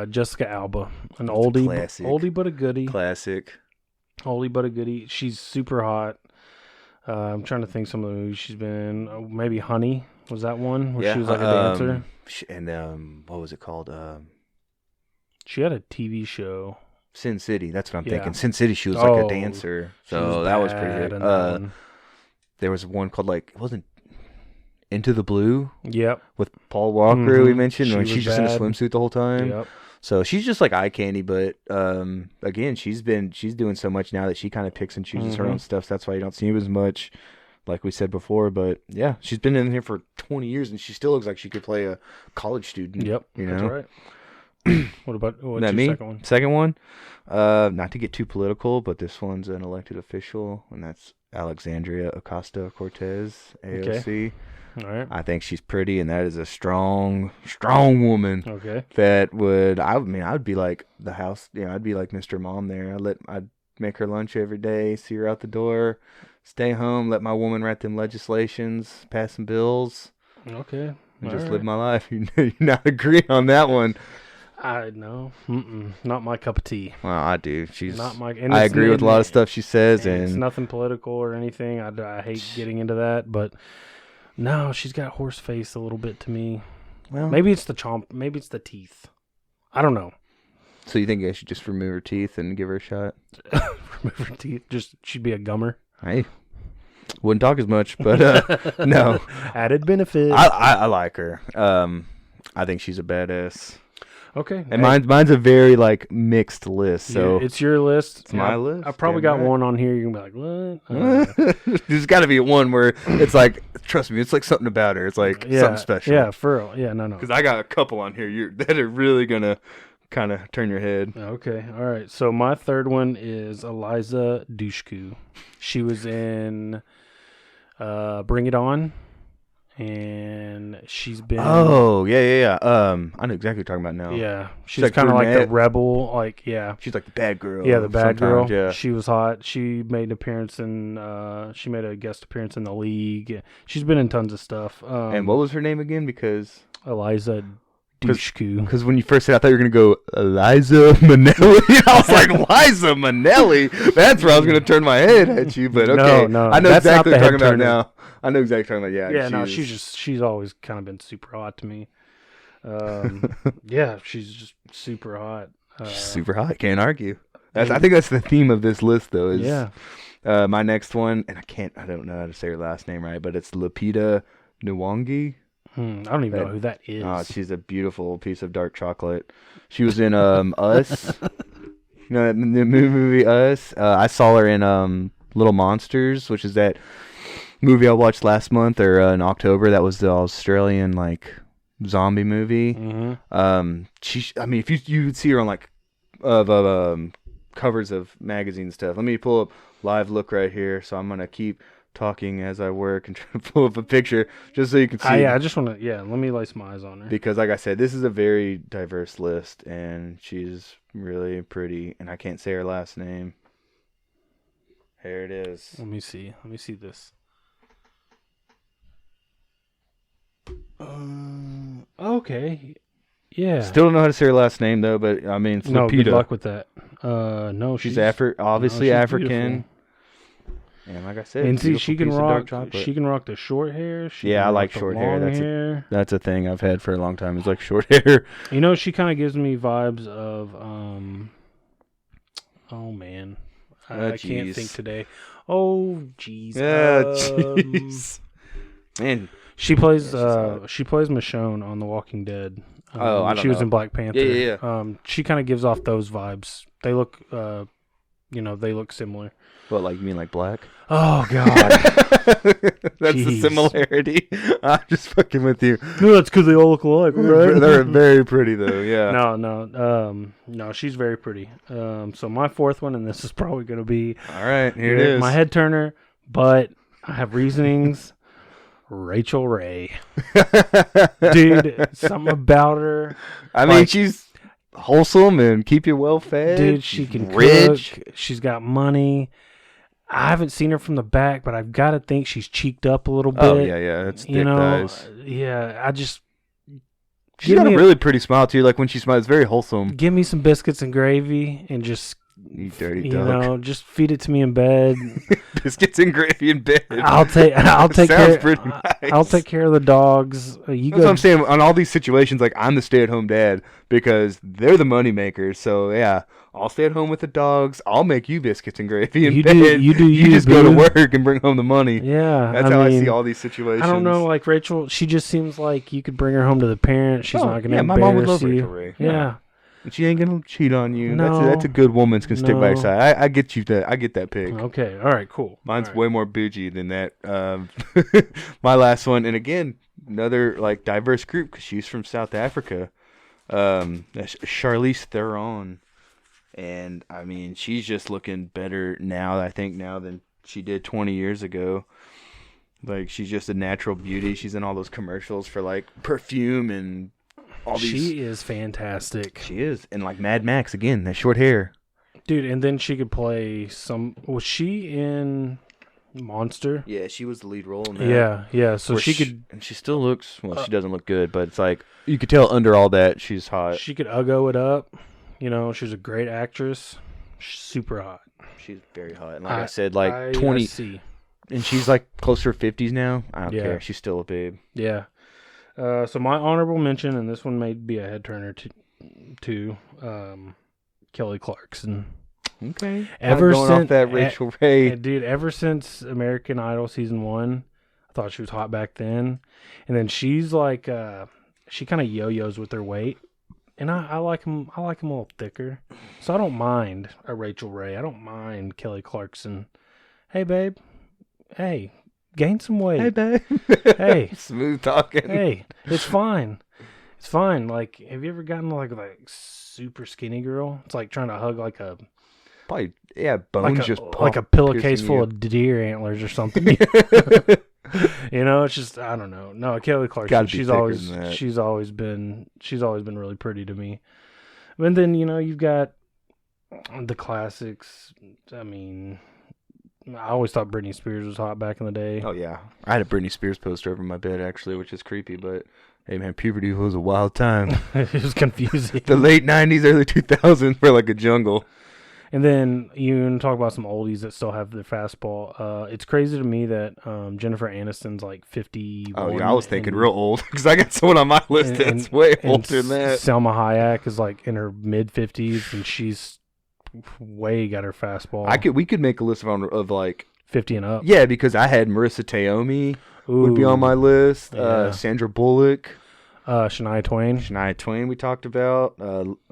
Jessica Alba, an oldie, classic. oldie but a goodie. Classic. Oldie but a goodie. She's super hot. I'm trying to think some of the movies she's been in. Maybe Honey was that one where she was like a dancer. And what was it called? She had a TV show. Sin City. That's what I'm Yeah. thinking. Sin City. She was like Oh, a dancer. She was So that was pretty bad good. in that one. There was one called like, it wasn't Into the Blue Yep. with Paul Walker. We Mhm. mentioned She when was she's just in a bad. swimsuit the whole time. Yep. So she's just like eye candy, but again, she's doing so much now that she kind of picks and chooses her Mhm. own stuff. So that's why you don't see her as much, like we said before. But yeah, she's been in here for 20 years, and she still looks like she could play a college student. Yep. you know. That's right. What's That your me? second one? Second one, not to get too political, but this one's an elected official, and that's Alexandria Ocasio-Cortez, AOC. All right. I think she's pretty, and that is a strong woman. Okay. That I would be like the house, I'd be like Mr. Mom there. I'd make her lunch every day, see her out the door, stay home, let my woman write them legislations, pass some bills, Okay. and just live my life. You not agree on that one? No. Not my cup of tea. Well, I do. She's Not my. I agree with a lot of stuff she says, It's and nothing political or anything. I hate getting into that, but no, she's got horse face a little bit to me. well, Maybe it's the chomp. Maybe it's the teeth. I don't know. So you think I should just remove her teeth and give her a shot? Remove her teeth. She'd be a gummer. Hey, wouldn't talk as much, but no, Added benefit. I like her. I think she's a badass. Okay. And mine's a very like mixed list. So it's your list. It's my list, I probably damn got right. one on here. You're gonna be like, what? there's got to be one where it's like, trust me, it's like something about her. It's like something special. Yeah, for real. Yeah, no. Because I got a couple on here that are really gonna kind of turn your head. Okay, all right. So my third one is Eliza Dushku. She was in Bring It On, and she's been. Oh, yeah. I know exactly what you're talking about now. Yeah, she's like kind of like the brunette. rebel. Like, yeah. She's like the bad girl. Yeah, the bad girl. sometimes, Yeah. She was hot. She made an appearance in. She made a guest appearance in The League. She's been in tons of stuff. And what was her name again? Because Eliza Dushku. Because when you first said, I thought you were going to go Eliza Minnelli. I was like, Eliza Minnelli? That's where I was going to turn my head at you. But okay, No, I know that's exactly not what the you're talking head about now. I know exactly what you're talking about. Yeah, she's always kind of been super hot to me. Yeah, she's just super hot. She's super hot. Can't argue. I think that's the theme of this list, though. Is my next one, and I don't know how to say her last name right, but it's Lupita Nyong'o. I don't even know who that is. Oh, she's a beautiful piece of dark chocolate. She was in Us. You know the movie Us? I saw her in Little Monsters, which is that movie I watched last month or in October. That was the Australian like zombie movie. Mm-hmm. I mean, if you would see her on like covers of magazines and stuff. Let me pull up live look right here. So I'm gonna keep talking as I work and try to pull up a picture just so you can see. Yeah, I just want to. Yeah, let me lay some eyes on her because, like I said, this is a very diverse list, and she's really pretty. And I can't say her last name. Here it is. Let me see. Let me see this. Okay. Yeah. Still don't know how to say her last name though, but I mean, it's no, Lupita. good luck with that. No, she's obviously she's African. beautiful. And like I said, and see, she can rock the short hair. I like short hair. That's a thing I've had for a long time. Is like short hair. You know, she kind of gives me vibes of oh man, I can't think today. Oh jeez. Jeez. Man, she plays Michonne on The Walking Dead. I don't know. She was in Black Panther. Yeah. She kind of gives off those vibes. They look they lolook similar. What, like you mean like black? Oh God. That's the similarity. I'm just fucking with you. No, that's because they all look alike, right? They're very pretty though. Yeah. No, she's very pretty. So my fourth one, and this is probably going to be all right. Here it is. My head turner, but I have reasonings. Rachel Ray, dude, something about her. I mean, she's wholesome and keep you well fed. Dude, she can rich. Cook. She's got money. I haven't seen her from the back, but I've got to think she's cheeked up a little bit. Oh yeah, it's thick thighs. Yeah, she's got a really pretty smile too. Like when she smiles, it's very wholesome. Give me some biscuits and gravy, and just you dirty dog. Just feed it to me in bed. Biscuits and gravy in bed. I'll take care. Pretty nice. I'll take care of the dogs. That's what I'm saying. On all these situations, like I'm the stay-at-home dad because they're the money makers. So yeah, I'll stay at home with the dogs. I'll make you biscuits and gravy in bed. You just go to work and bring home the money. Yeah, that's how I see all these situations. I don't know, like Rachel. She just seems like you could bring her home to the parents. She's not going to embarrass my mom would love Rachel Ray. Yeah. And she ain't gonna cheat on you. No, that's a good woman that's gonna stick by your side. I get you that. I get that pick. Okay, all right, cool. Mine's way more bougie than that. My last one, and again, another like diverse group because she's from South Africa. That's Charlize Theron, and I mean she's just looking better now. I think now than she did 20 years ago. Like she's just a natural beauty. She's in all those commercials for like perfume and. She is fantastic. She is. And like Mad Max again, that short hair. Dude, and then she could play was she in Monster? Yeah, she was the lead role in that. Yeah. So she could and she still looks she doesn't look good, but it's like you could tell under all that she's hot. She could uggo it up. You know, she's a great actress. She's super hot. She's very hot. And like I said, like 20 and she's like close to her 50s now. I don't care. She's still a babe. Yeah. So my honorable mention, and this one may be a head turner to Kelly Clarkson. Okay. Ever going since off that Rachel Ray, dude, ever since American Idol season 1, I thought she was hot back then, and then she's like, she kind of yo-yos with her weight, and I like them. I like them a little thicker, so I don't mind a Rachel Ray. I don't mind Kelly Clarkson. Hey, babe. Hey. Gain some weight. Hey, babe. Hey. Smooth talking. Hey, it's fine. It's fine. Like, have you ever gotten like super skinny girl? It's like trying to hug like a probably bones like a, just like a pillowcase piercing full you. of deer antlers or something. It's just I don't know. No, Kelly Clarkson. She's always been really pretty to me. And then you've got the classics. I mean, I always thought Britney Spears was hot back in the day. Oh yeah, I had a Britney Spears poster over my bed actually, which is creepy, but. Hey man, puberty was a wild time. It was confusing. The late 90s, early 2000s were like a jungle. And then you talk about some oldies that still have their fastball. It's crazy to me that Jennifer Aniston's like 51. Oh yeah, I was thinking real old because I got someone on my list that's way older than that. Selma Hayek is like in her mid 50s and she's way got her fastball. We could make a list of like 50 and up. Yeah, because I had Marissa Tomei would be on my list. Yeah. Sandra Bullock. Shania Twain we talked about.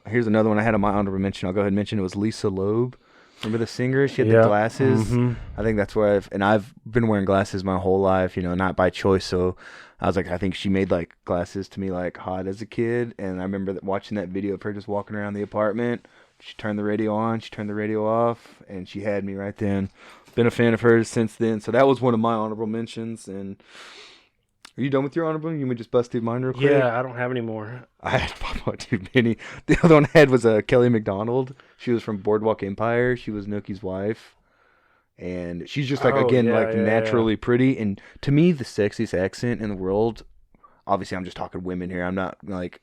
Here's another one I had on my honorable mention. I'll go ahead and mention it was Lisa Loeb. Remember the singer? She had the glasses. Mm-hmm. I think that's where I've been wearing glasses my whole life, not by choice. So I was like, I think she made like glasses to me like hot as a kid. And I remember watching that video of her just walking around the apartment. She turned the radio on, she turned the radio off, and she had me right then. Been a fan of hers since then. So that was one of my honorable mentions. And are you done with your honorable? You just bust through mine real quick? Yeah, I don't have any more. I had too many. The other one I had was Kelly McDonald. She was from Boardwalk Empire. She was Nookie's wife. And she's just like, naturally pretty. And to me, the sexiest accent in the world, obviously I'm just talking women here. I'm not like,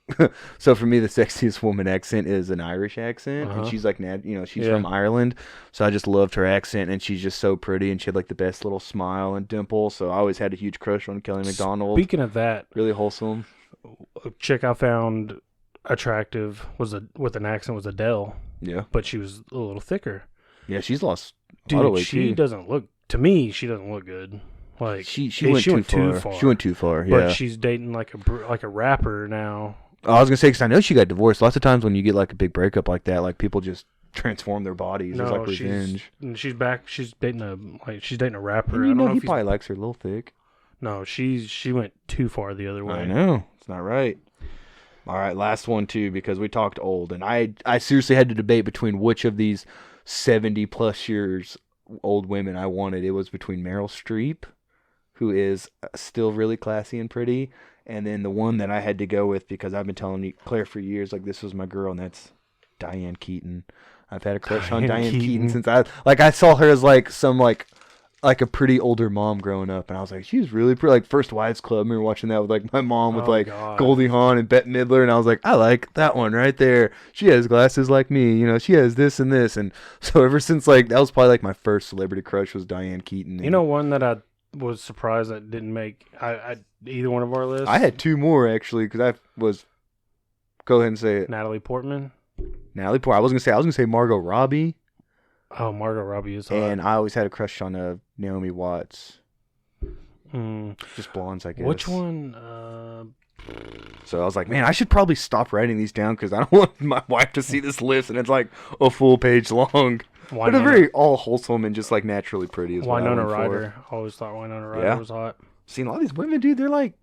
so for me, the sexiest woman accent is an Irish accent. And she's like, she's from Ireland. So I just loved her accent. And she's just so pretty. And she had like the best little smile and dimple. So I always had a huge crush on Kelly McDonald. Speaking of that, really wholesome. A chick I found attractive with an accent was Adele. Yeah. But she was a little thicker. Yeah, she's lost a Dude, lot of weight she too. doesn't look, to me, she doesn't look good. Like she went too far. She went too far. Yeah. But she's dating like a rapper now. I was gonna say because I know she got divorced. Lots of times when you get like a big breakup like that, like people just transform their bodies. It's like revenge. She's back. She's dating a rapper. And he probably likes her a little thick. No, she went too far the other way. I know. It's not right. All right, last one too, because we talked old, and I seriously had to debate between which of these 70 plus years old women I wanted. It was between Meryl Streep, who is still really classy and pretty, and then the one that I had to go with because I've been telling you, Claire, for years, like this was my girl, and that's Diane Keaton. I've had a crush on Diane Keaton since I saw her as like some like a pretty older mom growing up, and I was like, she's really pretty. Like First Wives Club, I remember watching that with like my mom with Goldie Hawn and Bette Midler, and I was like, I like that one right there. She has glasses like me, she has this and this, and so ever since like that was probably like my first celebrity crush was Diane Keaton. One that I was surprised that didn't make either one of our lists. I had two more actually because go ahead and say it. Natalie Portman. I was gonna say Margot Robbie. Oh, Margot Robbie is hot. And I always had a crush on Naomi Watts. Just blondes, I guess. Which one? So I was like, man, I should probably stop writing these down because I don't want my wife to see this list, and it's like a full page long. But they're very all wholesome and just like naturally pretty. Winona Ryder. I always thought Winona Ryder was hot. Seen a lot of these women, dude. They're like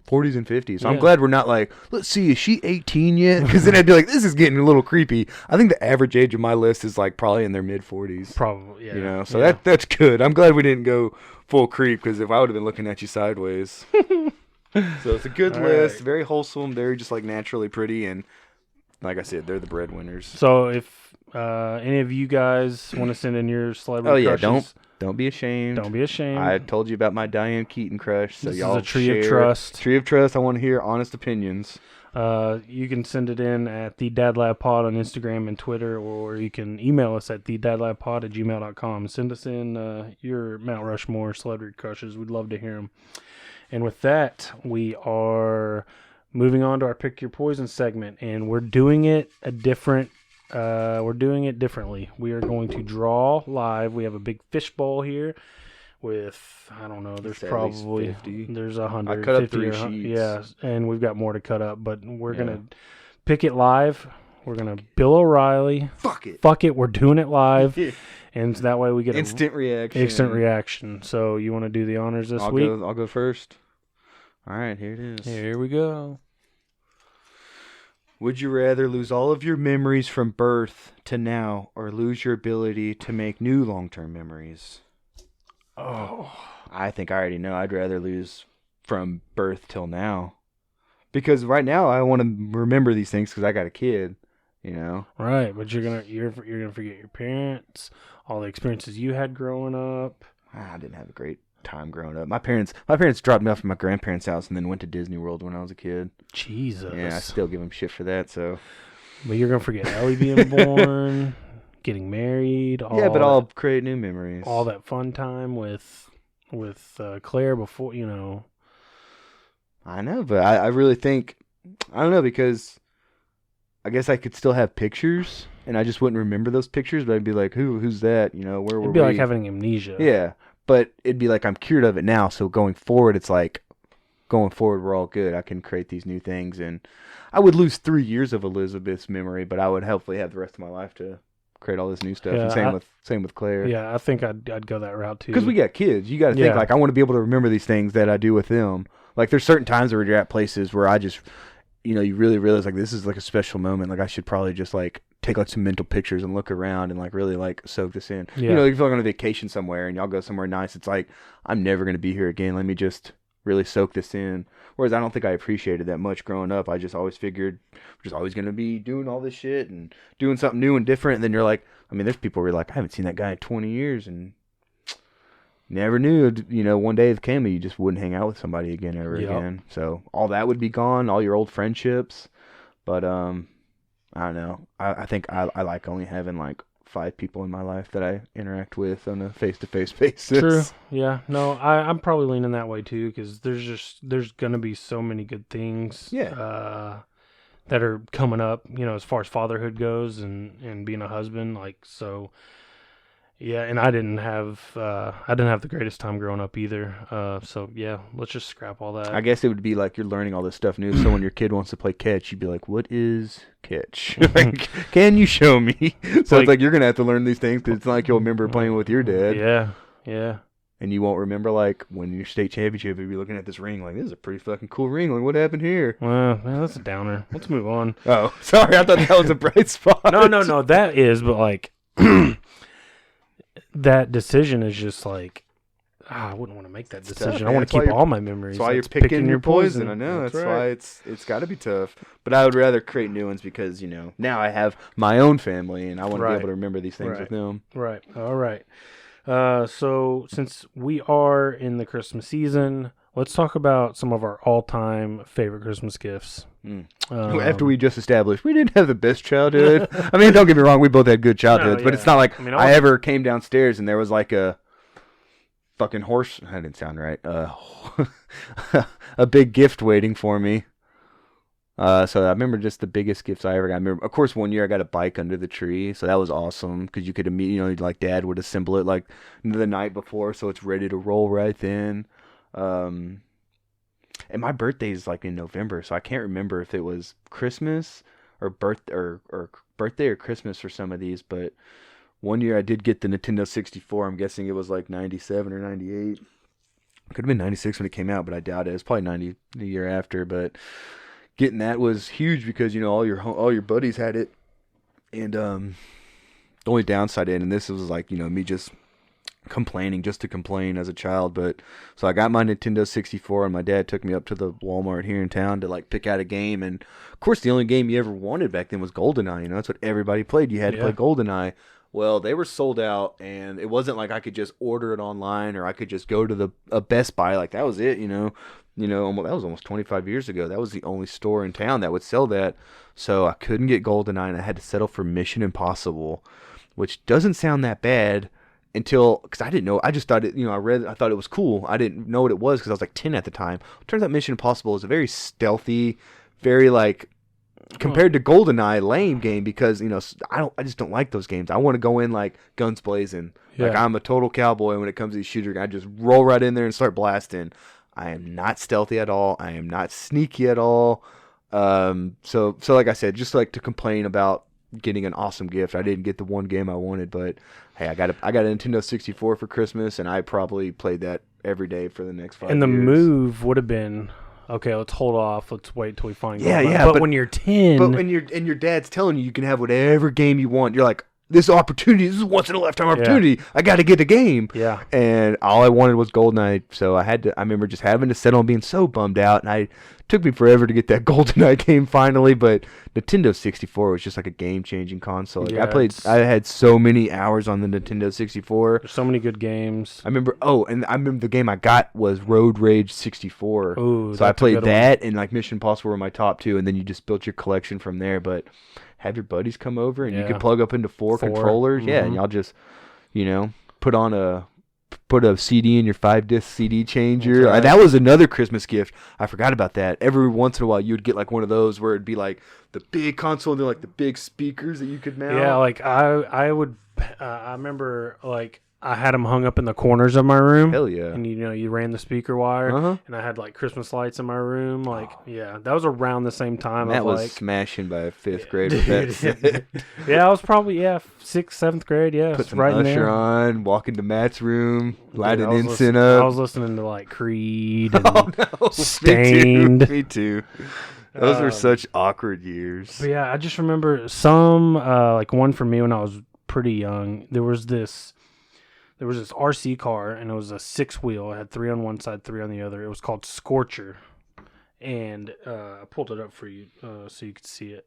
40s and 50s. So I'm glad we're not like, let's see, is she 18 yet? Because then I'd be like, this is getting a little creepy. I think the average age of my list is like probably in their mid 40s. Probably, yeah. So that's good. I'm glad we didn't go full creep because if I would have been looking at you sideways. So it's a good list. Right. Very wholesome. Very just like naturally pretty. And like I said, they're the breadwinners. So if any of you guys want to send in your celebrity crushes, Don't be ashamed. Don't be ashamed. I told you about my Diane Keaton crush. So this y'all is a tree of trust. Tree of trust. I want to hear honest opinions. You can send it in at thedadlabpod on Instagram and Twitter, or you can email us at thedadlabpod@gmail.com. Send us in your Mount Rushmore celebrity crushes. We'd love to hear them. And with that, we are moving on to our Pick Your Poison segment, and we're doing it differently. We are going to draw live. We have a big fishbowl here with, I don't know, there's probably 50. There's 100. I cut up 3 sheets. Yeah, and we've got more to cut up, but we're going to pick it live. We're going to Bill O'Reilly. Fuck it. We're doing it live. And so that way we get instant reaction. So you want to do the honors this week? I'll go first. All right, here it is. Here we go. Would you rather lose all of your memories from birth to now, or lose your ability to make new long-term memories? Oh, I think I already know. I'd rather lose from birth till now. Because right now I want to remember these things because I got a kid, you know. right. But you're gonna forget your parents, all the experiences you had growing up. I didn't have a great time growing up. My parents dropped me off at my grandparents' house and then went to Disney World when I was a kid. Jesus. Yeah, I still give them shit for that. So. But you're gonna forget Ellie being born, getting married. Yeah, but I'll create new memories. All that fun time with Claire before, you know. I know, but I really think, I don't know, because I guess I could still have pictures, and I just wouldn't remember those pictures, but I'd be like, who's that? You know, where were we? It'd be like having amnesia. Yeah, but it'd be like I'm cured of it now, so going forward, it's like, going forward, we're all good. I can create these new things, and I would lose 3 years of Elizabeth's memory, but I would hopefully have the rest of my life to create all this new stuff. Yeah, and same with Claire. Yeah, I think I'd go that route too. Because we got kids. You got to think, like, I want to be able to remember these things that I do with them. Like, there's certain times where you're at places where I just, you know, you really realize, like, this is, like, a special moment. Like, I should probably just, like, take, like, some mental pictures and look around and, like, really, like, soak this in. Yeah. You know, if you're like on a vacation somewhere and y'all go somewhere nice, it's like, I'm never going to be here again. Let me just really soak this in. Whereas I don't think I appreciated that much growing up. I just always figured we're just always going to be doing all this shit and doing something new and different. And then you're like, I mean, there's people where you're like, I haven't seen that guy in 20 years and never knew, you know, one day it came and you just wouldn't hang out with somebody again ever again. So all that would be gone, all your old friendships. But I don't know. I think I like only having like 5 people in my life that I interact with on a face-to-face basis. True. Yeah. No, I'm probably leaning that way too, because there's gonna be so many good things. Yeah. That are coming up, you know, as far as fatherhood goes and being a husband, like, so. Yeah, and I didn't have the greatest time growing up either. So yeah, let's just scrap all that. I guess it would be like you're learning all this stuff new. So when your kid wants to play catch, you'd be like, "What is catch? Like, can you show me?" So it's like you're gonna have to learn these things because it's not like you'll remember playing with your dad. Yeah, yeah. And you won't remember, like, when your state championship, you'll be looking at this ring, like, this is a pretty fucking cool ring. Like, what happened here? Well, man, that's a downer. Let's move on. Oh, sorry. I thought that was a bright spot. No, that is, but, like, that decision is just, like, I wouldn't want to make that decision. I want to keep all my memories. That's why you're picking your poison. I know. That's why it's got to be tough. But I would rather create new ones because, you know, now I have my own family, and I want to be able to remember these things with them. Right. All right. So since we are in the Christmas season, let's talk about some of our all-time favorite Christmas gifts. After we just established we didn't have the best childhood. I mean, don't get me wrong, we both had good childhoods, but it's not like I ever came downstairs and there was like a fucking horse. That didn't sound right. A big gift waiting for me. So I remember just the biggest gifts I ever got. I remember, of course, one year I got a bike under the tree, so that was awesome because you could immediately, like, Dad would assemble it like the night before, so it's ready to roll right then. And my birthday is like in November, so I can't remember if it was Christmas or birthday or Christmas for some of these. But one year I did get the Nintendo 64. I'm guessing it was like 97 or 98. Could have been 96 when it came out, but I doubt it. It's probably 90 the year after, but. Getting that was huge because, you know, all your buddies had it, and the only downside and this was like, you know, me just complaining just to complain as a child. But so I got my Nintendo 64, and my dad took me up to the Walmart here in town to like pick out a game, and of course the only game you ever wanted back then was GoldenEye. You know, that's what everybody played. You had to play GoldenEye. Well, they were sold out, and it wasn't like I could just order it online or I could just go to a Best Buy. Like, that was it, you know. That was almost 25 years ago. That was the only store in town that would sell that. So I couldn't get GoldenEye, and I had to settle for Mission Impossible, which doesn't sound that bad because I didn't know. I just thought it, you know, I thought it was cool. I didn't know what it was because I was like 10 at the time. Turns out Mission Impossible is a very stealthy, very like, compared to GoldenEye, lame game because, you know, I just don't like those games. I want to go in like guns blazing. Yeah. Like, I'm a total cowboy when it comes to these shooters. I just roll right in there and start blasting. I am not stealthy at all. I am not sneaky at all. So like I said, just like to complain about getting an awesome gift. I didn't get the one game I wanted, but hey, I got a Nintendo 64 for Christmas, and I probably played that every day for the next 5 years. And the move would have been okay, let's hold off. Let's wait till we find. Yeah. But when you're 10, but when your dad's telling you can have whatever game you want, you're like, this opportunity, this is once in a lifetime opportunity. I got to get the game. Yeah. And all I wanted was GoldenEye, so I remember just having to settle on being so bummed out, and it took me forever to get that GoldenEye game finally, but Nintendo 64 was just like a game-changing console. Like, I had so many hours on the Nintendo 64. There's so many good games. I remember the game I got was Road Rage 64. Ooh, so I played that, and like Mission Impossible were my top 2, and then you just built your collection from there, but have your buddies come over, and you could plug up into four controllers, and y'all just, put a CD in your 5-disc CD changer. Right. That was another Christmas gift. I forgot about that. Every once in a while, you would get like one of those where it'd be like the big console and then like the big speakers that you could mount. Yeah, like I would. I remember like I had them hung up in the corners of my room. Hell yeah! And you ran the speaker wire, and I had like Christmas lights in my room. Like that was around the same time. That was like smashing by 5th grade with that. Yeah, I was probably 6th, 7th grade. Yeah, put some right Usher there. on, walk into Matt's room, light an incense I up. was listening to like Creed and Stained. Me too. Those were such awkward years. But yeah, I just remember some like one for me when I was pretty young. There was this RC car, and it was a 6-wheel. It had 3 on one side, 3 on the other. It was called Scorcher, and I pulled it up for you so you could see it.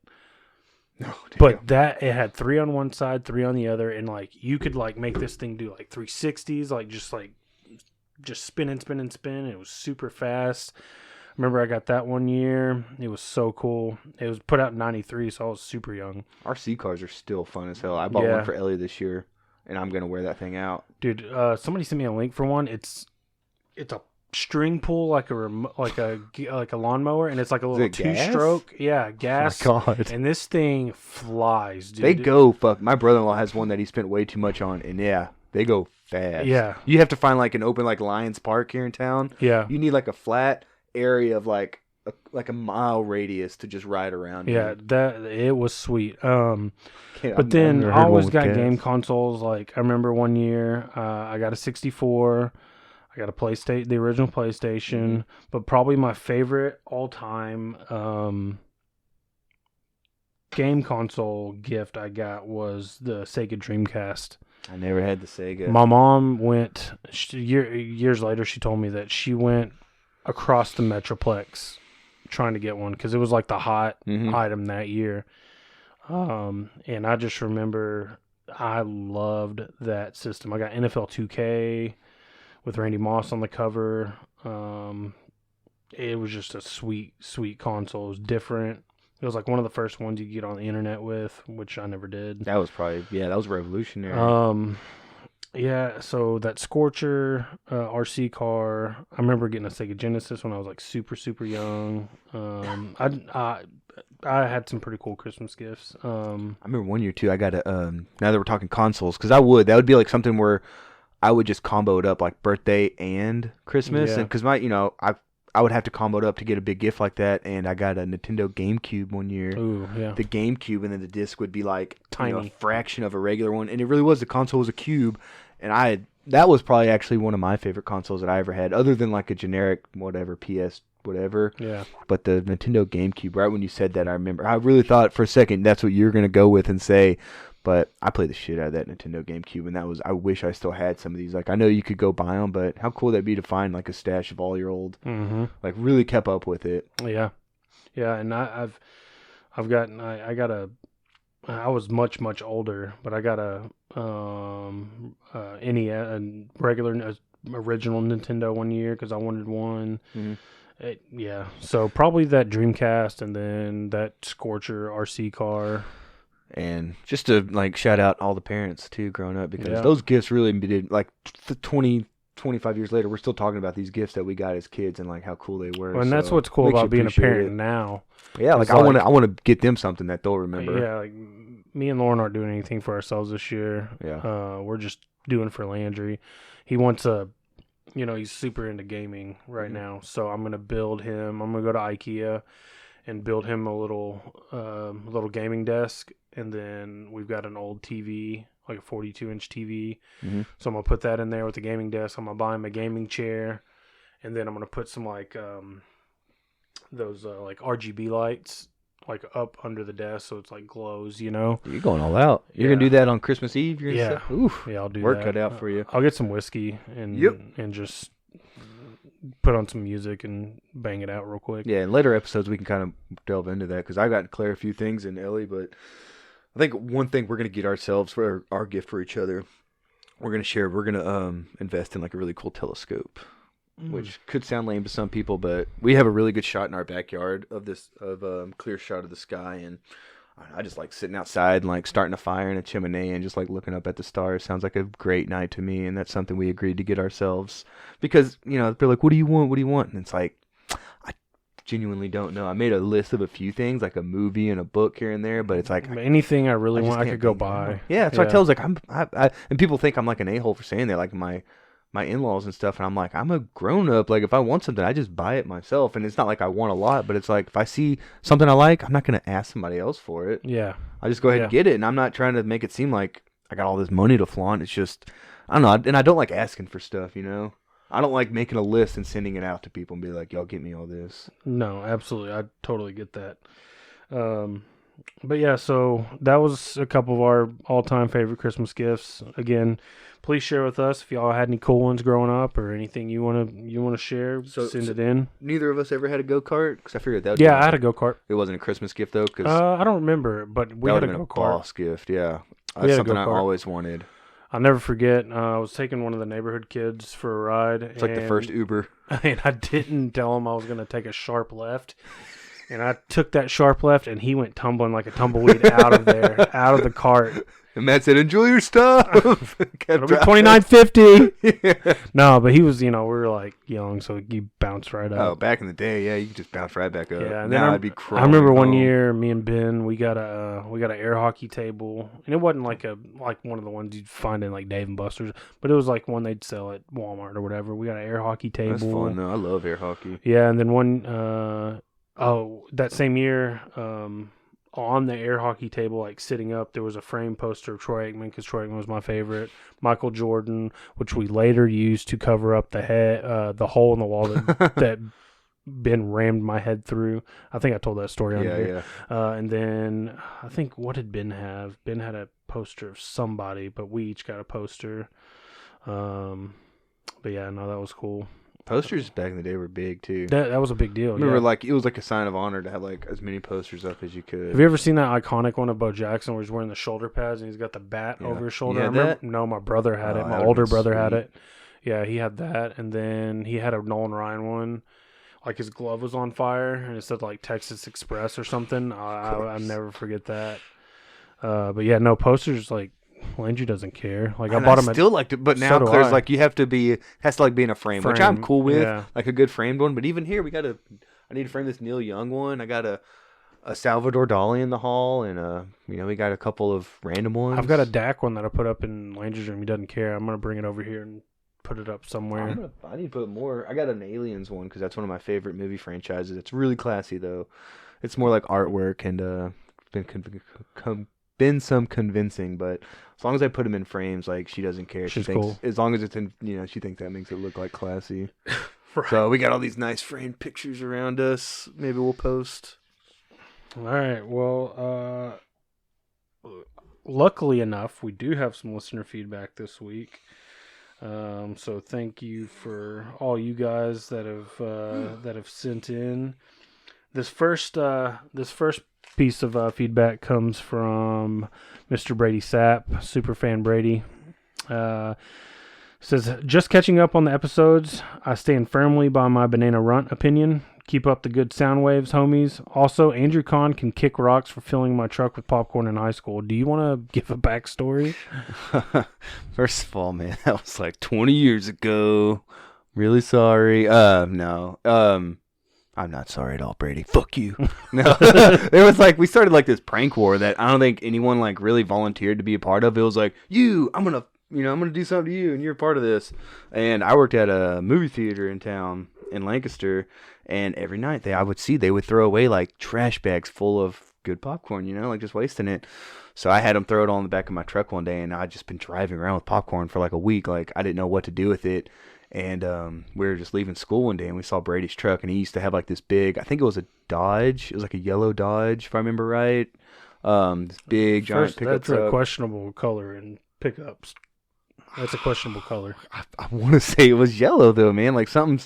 Oh, but it had 3 on one side, 3 on the other, and like you could like make this thing do like 360s, like just spin and spin and spin. It was super fast. Remember, I got that one year. It was so cool. It was put out in '93, so I was super young. RC cars are still fun as hell. I bought one for Ellie this year, and I'm gonna wear that thing out. Dude, somebody sent me a link for one. It's a string pull like a lawnmower, and it's like a little 2-stroke. Yeah, gas. Oh my God. And this thing flies, dude. They go fuck. My brother-in-law has one that he spent way too much on, and they go fast. Yeah. You have to find like an open like Lions Park here in town. Yeah. You need like a flat area of like a mile radius to just ride around. Yeah, it was sweet. But I've then never I heard always one with got gas. game consoles. Like I remember one year, I got a 64. I got the original PlayStation. But probably my favorite all-time game console gift I got was the Sega Dreamcast. I never had the Sega. My mom went years later. She told me that she went across the Metroplex trying to get one because it was like the hot item that year. And I just remember I loved that system. I got NFL 2K with Randy Moss on the cover. It was just a sweet, sweet console. It was different. It was like one of the first ones you get on the internet with, which I never did. That was that was revolutionary. Yeah, so that Scorcher RC car. I remember getting a Sega Genesis when I was like super, super young. I had some pretty cool Christmas gifts. I remember one year too. I got a now that we're talking consoles, because that would be like something where I would just combo it up like birthday and Christmas, and because I would have to combo it up to get a big gift like that, and I got a Nintendo GameCube one year. Ooh, yeah. The GameCube, and then the disc would be like tiny, a fraction of a regular one, and it really was. The console was a cube, and that was probably actually one of my favorite consoles that I ever had, other than like a generic whatever PS whatever. Yeah. But the Nintendo GameCube, right when you said that, I remember I really thought for a second that's what you were gonna go with and say. But I played the shit out of that Nintendo GameCube, and I wish I still had some of these. Like, I know you could go buy them, but how cool would that be to find, like, a stash of all your old, like, really kept up with it. Yeah. Yeah, and I was much, much older, but I got a regular, original Nintendo one year because I wanted one. So probably that Dreamcast, and then that Scorcher RC car. And just to like shout out all the parents too growing up, because those gifts really did, like 20, 25 years later, we're still talking about these gifts that we got as kids and like how cool they were. Well, and that's what's cool about being a parent now. Yeah, like I want to get them something that they'll remember. Yeah, like me and Lauren aren't doing anything for ourselves this year. Yeah. We're just doing for Landry. He wants he's super into gaming right now, so I'm gonna build him. I'm gonna go to IKEA and build him a little gaming desk. And then we've got an old TV, like a 42-inch TV. So I'm going to put that in there with the gaming desk. I'm going to buy him a gaming chair. And then I'm going to put some, like, those like RGB lights like up under the desk, so it's like glows. You know. You're going all out. You're gonna do that on Christmas Eve. You're gonna say, oof. Yeah, I'll do work that. cut out for you. I'll get some whiskey and just put on some music and bang it out real quick. Yeah, in later episodes we can kind of delve into that because I got to clear a few things in Ellie, but I think one thing we're gonna get ourselves for our gift for each other, we're gonna share. We're gonna invest in like a really cool telescope, which could sound lame to some people, but we have a really good shot in our backyard of clear shot of the sky, and I just like sitting outside and like starting a fire in a chimney and just like looking up at the stars. Sounds like a great night to me, and that's something we agreed to get ourselves because, you know, they're like, what do you want? What do you want? And it's like, I genuinely don't know. I made a list of a few things, like a movie and a book here and there, but it's like anything I really want, I could go buy. Yeah, so I tell us like and people think I'm like an a-hole for saying that, like my in-laws and stuff, and I'm like, I'm a grown-up. Like, if I want something, I just buy it myself, and it's not like I want a lot, but it's like, if I see something I like, I'm not going to ask somebody else for it. Yeah. I just go ahead and get it, and I'm not trying to make it seem like I got all this money to flaunt. It's just, I don't know, and I don't like asking for stuff, you know? I don't like making a list and sending it out to people and be like, y'all get me all this. No, absolutely. I totally get that. But yeah, so that was a couple of our all-time favorite Christmas gifts. Again, please share with us if y'all had any cool ones growing up or anything you want to share. Send it in. Neither of us ever had a go-kart? Because I figured that would I had a go-kart. It wasn't a Christmas gift, though? Cause I don't remember, but we had a go-kart. Boss gift, yeah. That's something I always wanted. I'll never forget, I was taking one of the neighborhood kids for a ride. It's like the first Uber. And I didn't tell him I was going to take a sharp left. And I took that sharp left, and he went tumbling like a tumbleweed out of there, out of the cart. And Matt said, "Enjoy your stuff." It'll be $29.50. Yeah. No, but he was, we were like young, so he bounced right up. Oh, back in the day, yeah, you could just bounce right back up. Yeah, and now I'd be crawling. I remember one year, me and Ben, we got an air hockey table, and it wasn't like one of the ones you'd find in like Dave and Buster's, but it was like one they'd sell at Walmart or whatever. We got an air hockey table. That's fun though. I love air hockey. Yeah, and then that same year, on the air hockey table, like sitting up, there was a frame poster of Troy Aikman, because Troy Aikman was my favorite. Michael Jordan, which we later used to cover up the hole in the wall that Ben rammed my head through. I think I told that story on here. Yeah. And then I think, what did Ben have? Ben had a poster of somebody, but we each got a poster. But yeah, no, that was cool. Posters back in the day were big too. That was a big deal. I remember, like, it was like a sign of honor to have like as many posters up as you could. Have you ever seen that iconic one of Bo Jackson where he's wearing the shoulder pads and he's got the bat over his shoulder? You had that? No, my brother had it. My older brother had it. Yeah, he had that, and then he had a Nolan Ryan one. Like his glove was on fire, and it said like Texas Express or something. I'll never forget that. But yeah, no, posters, like, Landry doesn't care. Like, I bought him. Still like it, but now there's like, you have to be, has to like be in a frame, which I'm cool with. Yeah. Like a good framed one. But even here, I need to frame this Neil Young one. I got a Salvador Dali in the hall, and we got a couple of random ones. I've got a Dak one that I put up in Landry's room. He doesn't care. I'm gonna bring it over here and put it up somewhere. I need to put more. I got an Aliens one because that's one of my favorite movie franchises. It's really classy though. It's more like artwork, and been some convincing, but as long as I put them in frames, like, she doesn't care. She thinks, cool. As long as it's in, she thinks that makes it look like classy. Right. So we got all these nice framed pictures around us. Maybe we'll post. All right. Well, luckily enough, we do have some listener feedback this week. So thank you for all you guys that have sent in. This first piece of feedback comes from Mr. Brady Sapp, Superfan Brady. Says, just catching up on the episodes. I stand firmly by my Banana Runt opinion. Keep up the good sound waves, homies. Also, Andrew Kahn can kick rocks for filling my truck with popcorn in high school. Do you want to give a backstory? First of all, man, that was like 20 years ago. Really sorry. No. I'm not sorry at all, Brady. Fuck you. No, it was like, we started like this prank war that I don't think anyone like really volunteered to be a part of. It was like, I'm going to do something to you and you're part of this. And I worked at a movie theater in town in Lancaster, and every night they would throw away like trash bags full of good popcorn, like just wasting it. So I had them throw it all in the back of my truck one day, and I'd just been driving around with popcorn for like a week. Like, I didn't know what to do with it. And we were just leaving school one day, and we saw Brady's truck, and he used to have like this big, I think it was a Dodge. It was like a yellow Dodge, if I remember right. This big giant pickup truck. That's a questionable color in pickups. That's a questionable color. I want to say it was yellow though, man. Like something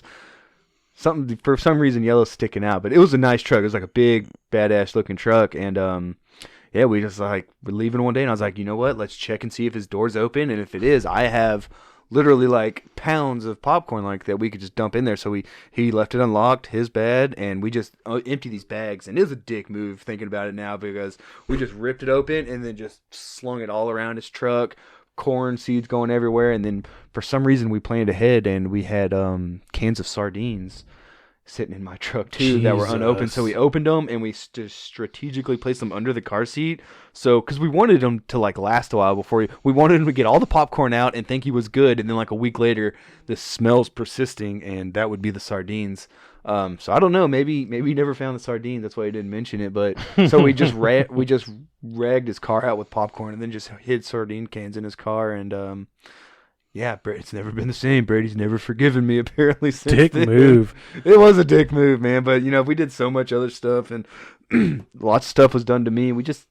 for some reason yellow's sticking out, but it was a nice truck. It was like a big badass looking truck, and yeah, we just like we're leaving one day, and I was like, you know what? Let's check and see if his door's open, and if it is, I have literally like pounds of popcorn like that we could just dump in there. So he left it unlocked, his bad, and we just empty these bags. And it was a dick move thinking about it now, because we just ripped it open and then just slung it all around his truck, corn seeds going everywhere. And then for some reason we planned ahead, and we had cans of sardines sitting in my truck too that were unopened. So we opened them, and we just strategically placed them under the car seat. So, because we wanted them to like last a while before we wanted him to get all the popcorn out and think he was good, and then like a week later the smell's persisting, and that would be the sardines. So I don't know, maybe he never found the sardines, that's why he didn't mention it. But so we just ragged his car out with popcorn, and then just hid sardine cans in his car. And yeah, it's never been the same. Brady's never forgiven me, apparently, since Dick then. move. It was a dick move, man. But, we did so much other stuff, and lots of stuff was done to me. We just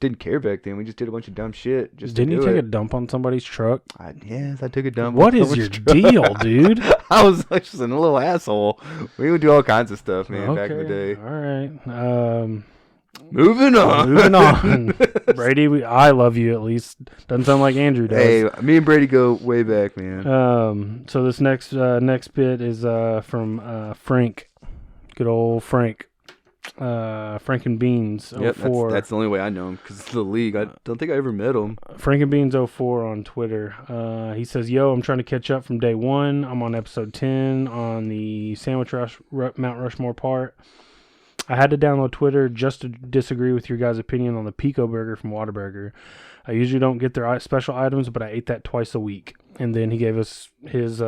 didn't care back then. We just did a bunch of dumb shit. Didn't you take a dump on somebody's truck? Yes, I took a dump. What is your deal, dude? I was just a little asshole. We would do all kinds of stuff, man, back in the day. All right. Moving on. Brady, I love you at least. Doesn't sound like Andrew does. Hey, me and Brady go way back, man. So this next bit is from Frank. Good old Frank. Frank and Beans 04. Yep, that's the only way I know him, because it's the league. I don't think I ever met him. Frank and Beans 04 on Twitter. He says, "Yo, I'm trying to catch up from day one. I'm on episode 10 on the Sandwich Mount Rushmore part. I had to download Twitter just to disagree with your guys' opinion on the Pico Burger from Whataburger. I usually don't get their special items, but I ate that twice a week." And then he gave us his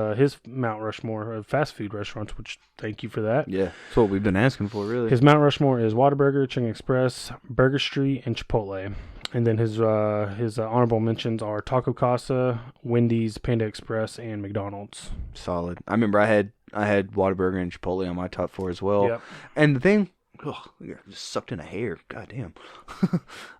Mount Rushmore of fast food restaurants, which thank you for that. Yeah, that's what we've been asking for, really. His Mount Rushmore is Whataburger, Chicken Express, Burger Street, and Chipotle. And then his honorable mentions are Taco Casa, Wendy's, Panda Express, and McDonald's. Solid. I remember I had Whataburger and Chipotle on my top 4 as well. Yep. And the thing... Oh, just sucked in a hair. God damn.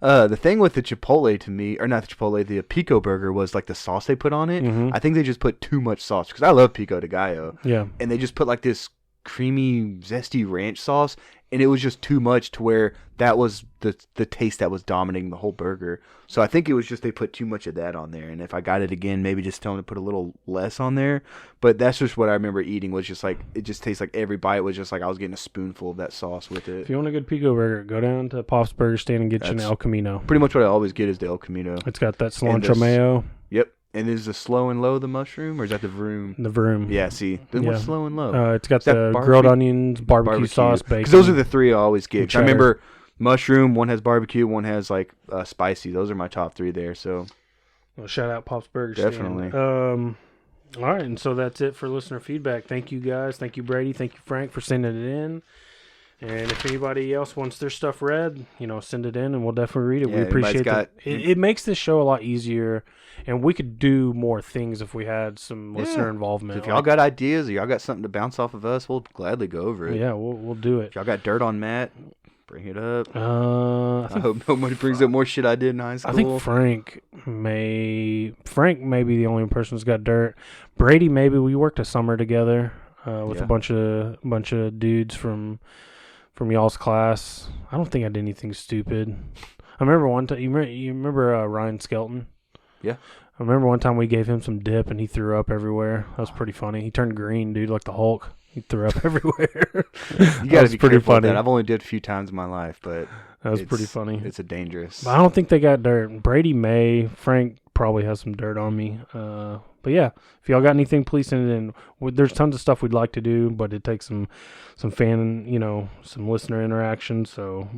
The thing with the Chipotle to me, or not the Chipotle, the Pico Burger was like the sauce they put on it. Mm-hmm. I think they just put too much sauce, because I love Pico de Gallo. Yeah. And they just put like this creamy, zesty ranch sauce, and it was just too much to where that was the taste that was dominating the whole burger. So I think it was just they put too much of that on there. And if I got it again, maybe just tell them to put a little less on there. But that's just what I remember eating, was just like, it just tastes like every bite was just like I was getting a spoonful of that sauce with it. If you want a good Pico Burger, go down to Pop's Burger Stand and get you an El Camino. Pretty much what I always get is the El Camino. It's got that cilantro mayo. Yep. And is the slow and low the mushroom, or is that the vroom? The vroom. Yeah, see. Then what's slow and low? It's got the grilled onions, barbecue sauce, bacon. Because those are the 3 I always get. I remember mushroom, one has barbecue, one has like spicy. Those are my top 3 there. So, well, shout out Pop's Burger Definitely. Stand. All right, and so that's it for listener feedback. Thank you guys. Thank you, Brady. Thank you, Frank, for sending it in. And if anybody else wants their stuff read, send it in, and we'll definitely read it. We appreciate it. It makes this show a lot easier, and we could do more things if we had some listener involvement. If y'all got ideas, or y'all got something to bounce off of us, we'll gladly go over it. Yeah, we'll do it. If y'all got dirt on Matt, bring it up. I hope nobody brings up more shit I did in high school. I think Frank may be the only person who's got dirt. Brady, maybe. We worked a summer together with a bunch of dudes from y'all's class. I don't think I did anything stupid. I remember one time. You remember Ryan Skelton? Yeah. I remember one time we gave him some dip and he threw up everywhere. That was pretty funny. He turned green, dude, like the Hulk. He threw up everywhere. You got to be pretty funny. I've only did a few times in my life, but that was pretty funny. It's a dangerous. But I don't think they got dirt. Brady may. Frank probably has some dirt on me. But yeah, if y'all got anything, please send it in. There's tons of stuff we'd like to do, but it takes some fan, some listener interaction. So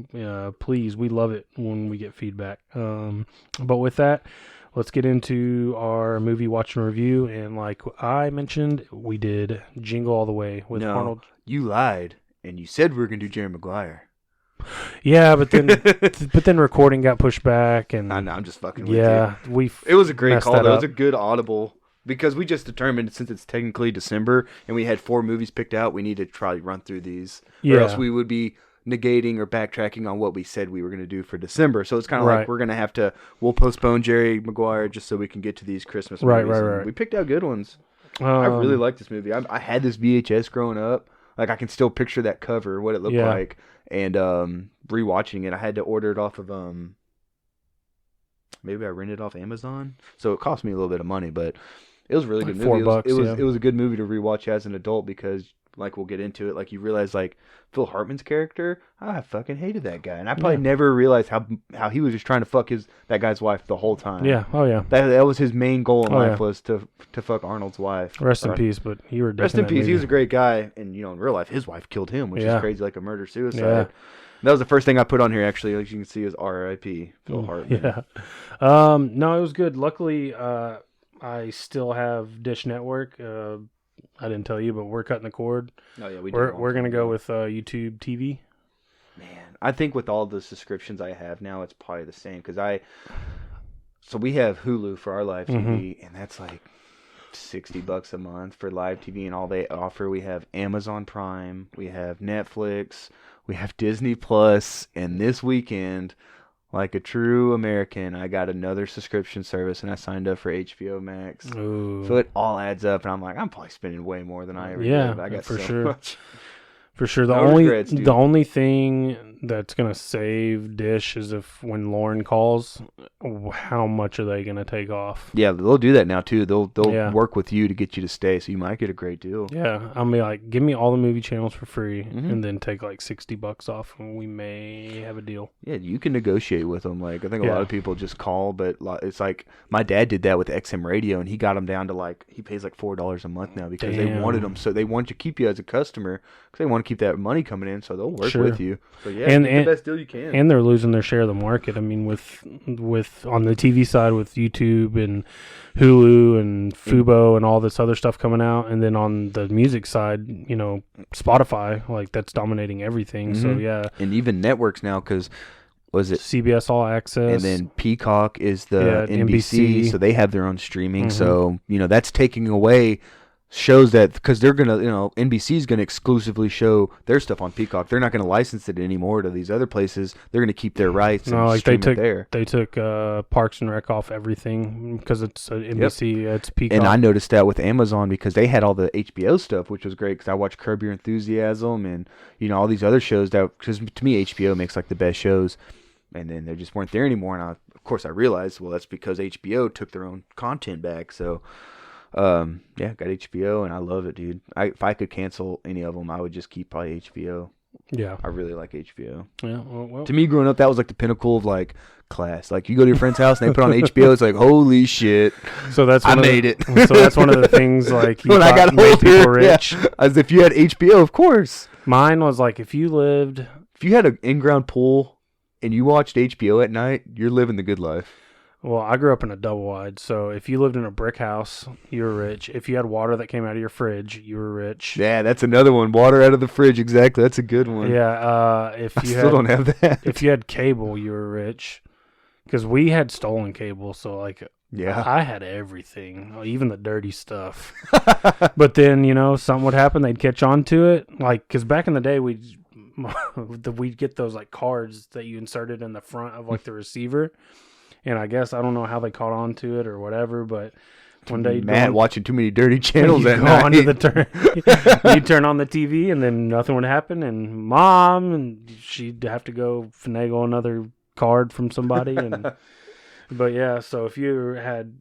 please, we love it when we get feedback. But with that, let's get into our movie watch and review. And like I mentioned, we did Jingle All The Way with Arnold. You lied, and you said we were going to do Jerry Maguire. Yeah, but then recording got pushed back, and I know, I'm just fucking with you. Yeah, it was a great call. That was a good audible. because we just determined since it's technically December and we had 4 movies picked out, we need to try to run through these, or else we would be negating or backtracking on what we said we were going to do for December. So it's kind of like we're going to have to. We'll postpone Jerry Maguire just so we can get to these Christmas movies. Right. We picked out good ones. I really like this movie. I had this VHS growing up. Like I can still picture that cover, what it looked like, and rewatching it, I had to order it off of maybe I rented it off Amazon, so it cost me a little bit of money, but it was a really good movie. $4, it was a good movie to rewatch as an adult because, like, we'll get into it. Like, you realize, like, Phil Hartman's character, I fucking hated that guy, and I probably never realized how he was just trying to fuck that guy's wife the whole time. Yeah, that was his main goal in life was to fuck Arnold's wife. Rest in peace, but you were rest in peace. He was a great guy, and in real life, his wife killed him, which is crazy, like a murder suicide. Yeah. That was the first thing I put on here, actually. Like you can see, is R.I.P. Phil Hartman. Yeah. No, it was good. Luckily, I still have Dish Network. I didn't tell you, but we're cutting the cord. Oh yeah, we're gonna go with YouTube TV. Man, I think with all the subscriptions I have now, it's probably the same so we have Hulu for our live TV, and that's like $60 a month for live TV and all they offer. We have Amazon Prime, we have Netflix, we have Disney Plus, and this weekend, like a true American, I got another subscription service, and I signed up for HBO Max. Ooh. So it all adds up, and I'm like, I'm probably spending way more than I ever did. I got for so sure. much. For sure. The only thing that's going to save Dish is if when Lauren calls, how much are they going to take off? Yeah, they'll do that now, too. They'll work with you to get you to stay, so you might get a great deal. Yeah, I'll be like, give me all the movie channels for free, and then take like $60 off, and we may have a deal. Yeah, you can negotiate with them. Like, I think a lot of people just call, but it's like, my dad did that with XM Radio, and he got them down to like, he pays like $4 a month now because they wanted them. So they want to keep you as a customer because they want to keep that money coming in, so they'll work with you. So yeah, and get the best deal you can. And they're losing their share of the market. I mean, with on the TV side with YouTube and Hulu and Fubo and all this other stuff coming out, and then on the music side, Spotify, like that's dominating everything. So yeah, and even networks now, because was it CBS All Access, and then Peacock is the NBC, so they have their own streaming. So that's taking away shows that, because they're gonna, NBC's gonna exclusively show their stuff on Peacock. They're not gonna license it anymore to these other places. They're gonna keep their rights. No, and like stream it there. They took Parks and Rec off everything because it's NBC. It's Peacock. And I noticed that with Amazon because they had all the HBO stuff, which was great. Because I watched Curb Your Enthusiasm and all these other shows that, because to me HBO makes like the best shows, and then they just weren't there anymore. And of course I realized, well, that's because HBO took their own content back. So. Got HBO and I love it, dude. If I could cancel any of them, I would just keep probably HBO. Yeah, I really like HBO. Yeah, well, to me, growing up, that was like the pinnacle of like class. Like you go to your friend's house and they put on HBO, it's like holy shit. So that's I made it. So that's one of the things like when I got made people rich. Yeah, as if you had HBO, of course. Mine was like if you had an in-ground pool and you watched HBO at night, you're living the good life. Well, I grew up in a double wide, so if you lived in a brick house, you were rich. If you had water that came out of your fridge, you were rich. Yeah, that's another one. Water out of the fridge, exactly. That's a good one. Yeah, I still don't have that. If you had cable, you were rich. Because we had stolen cable, so like, I had everything, even the dirty stuff. But then, something would happen, they'd catch on to it. Like, because back in the day, we'd get those like cards that you inserted in the front of like the receiver. And I guess I don't know how they caught on to it or whatever, but one day Matt watching too many dirty channels at night. You'd turn on the TV and then nothing would happen, and Mom, and she'd have to go finagle another card from somebody. But yeah, so if you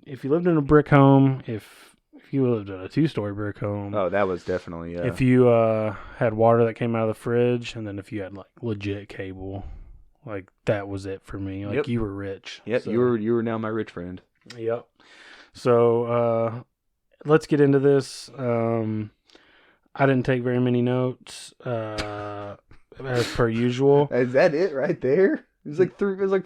lived in a brick home, if you lived in a 2-story brick home, oh, that was definitely If you had water that came out of the fridge, and then if you had like legit cable. Like that was it for me. Like you were rich. Yep, so. You were now my rich friend. Yep. So let's get into this. I didn't take very many notes, as per usual. Is that it right there? It's like three. It's like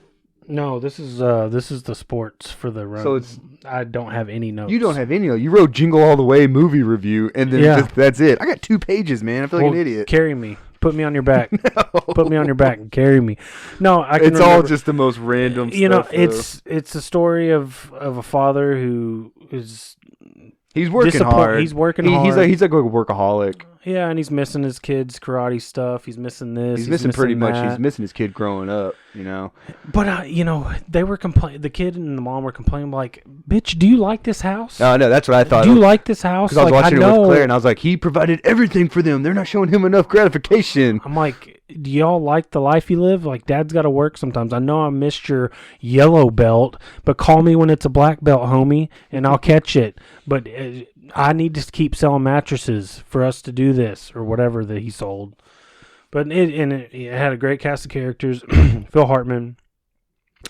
no. This is the sports for the run. So I don't have any notes. You don't have any notes. You wrote Jingle All The Way movie review, and then that's it. I got 2 pages, man. I feel like an idiot. Carry me. Put me on your back. No. Put me on your back and carry me. No, I can It's all just the most random stuff. It's a story of a father who is He's working hard. He's working hard. He's like a workaholic. Yeah, and he's missing his kid's karate stuff. He's missing this. He's missing pretty much. that. He's missing his kid growing up, you know. But they were complaining. The kid and the mom were complaining, like, "Bitch, do you like this house? Oh no, that's what I thought. Do you like this house?" Because I was watching it with Claire, and I was like, he provided everything for them. They're not showing him enough gratification. I'm like, do y'all like the life you live? Like, Dad's got to work sometimes. I know I missed your yellow belt, but call me when it's a black belt, homie, and I'll catch it. But I need to keep selling mattresses for us to do this or whatever that he sold. But it had a great cast of characters. Phil Hartman,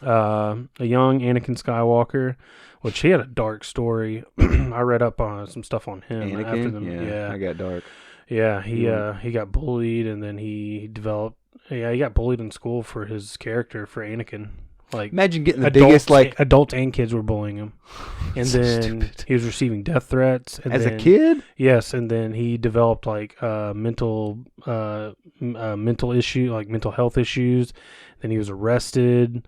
a young Anakin Skywalker, which he had a dark story. I read up on some stuff on him. Anakin? After them. Yeah, I got dark. Yeah, he got bullied, and then he developed. Yeah, he got bullied in school for his character for Anakin. Like, imagine getting the biggest, like, adults and kids were bullying him, and so then stupid. he was receiving death threats. And As then, a kid? yes, and then he developed like mental issue, like mental health issues. Then he was arrested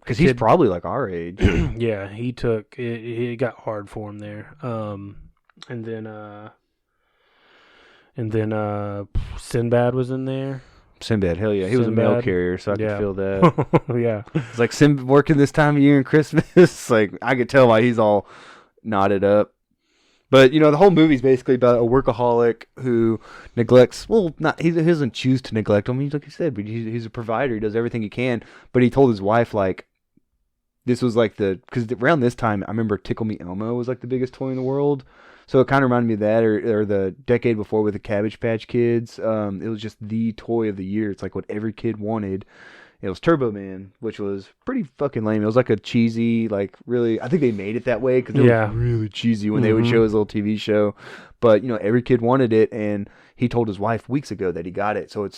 Because he's probably like our age. yeah, he took it. It got hard for him there. And then Sinbad was in there. Sinbad, hell yeah. He was a mail carrier, so I could feel that. Yeah. It's like Sinbad working this time of year in Christmas. Like, I could tell why he's all knotted up. But, the whole movie's basically about a workaholic who neglects, he doesn't choose to neglect him. He's like you said, but he's a provider. He does everything he can. But he told his wife, like, this was like because around this time, I remember Tickle Me Elmo was like the biggest toy in the world. So it kind of reminded me of that, or the decade before with the Cabbage Patch Kids. It was just the toy of the year. It's like what every kid wanted. It was Turbo Man, which was pretty fucking lame. It was like a cheesy, like really, I think they made it that way because it was really cheesy when they would show his little TV show. But, every kid wanted it, and he told his wife weeks ago that he got it. So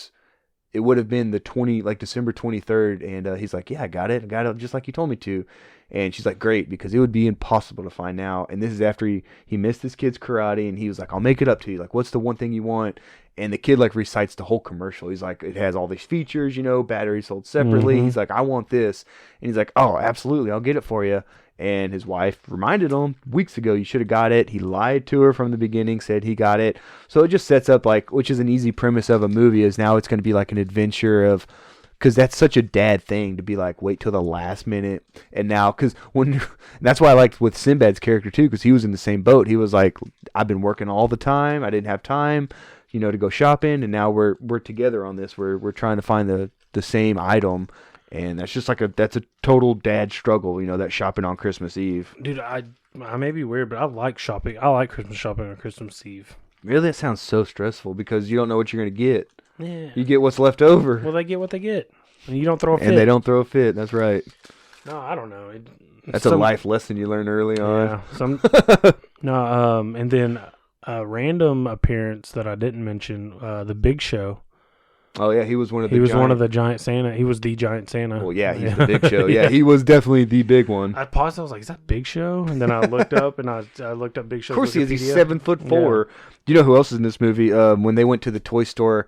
it would have been December 23rd, and he's like, yeah, I got it just like you told me to. And she's like, great, because it would be impossible to find out. And this is after he missed his kid's karate, and he was like, I'll make it up to you. Like, what's the one thing you want? And the kid, like, recites the whole commercial. He's like, it has all these features, batteries sold separately. He's like, I want this. And he's like, oh, absolutely, I'll get it for you. And his wife reminded him weeks ago, you should have got it. He lied to her from the beginning, said he got it. So it just sets up, like, which is an easy premise of a movie, is now it's going to be like an adventure of, because that's such a dad thing to be like, wait till the last minute. And now, because that's why I liked with Sinbad's character too, because he was in the same boat. He was like, I've been working all the time. I didn't have time, to go shopping. And now we're together on this. We're trying to find the same item. And that's just that's a total dad struggle, that shopping on Christmas Eve. Dude, I may be weird, but I like shopping. I like Christmas shopping on Christmas Eve. Really? That sounds so stressful because you don't know what you're going to get. Yeah. You get what's left over. Well, they get what they get. And you don't throw a fit. And they don't throw a fit. That's right. No, I don't know. That's a life lesson you learn early on. Yeah. And then a random appearance that I didn't mention, the Big Show. Oh yeah, he was one of the. one of the giant Santa. He was the giant Santa. Well, yeah, he's the Big Show. Yeah, he was definitely the big one. I paused. I was like, "Is that Big Show?" And then I looked up, and I looked up Big Show. Of course, he is. He's 7'4". Yeah. Do you know who else is in this movie? When they went to the toy store,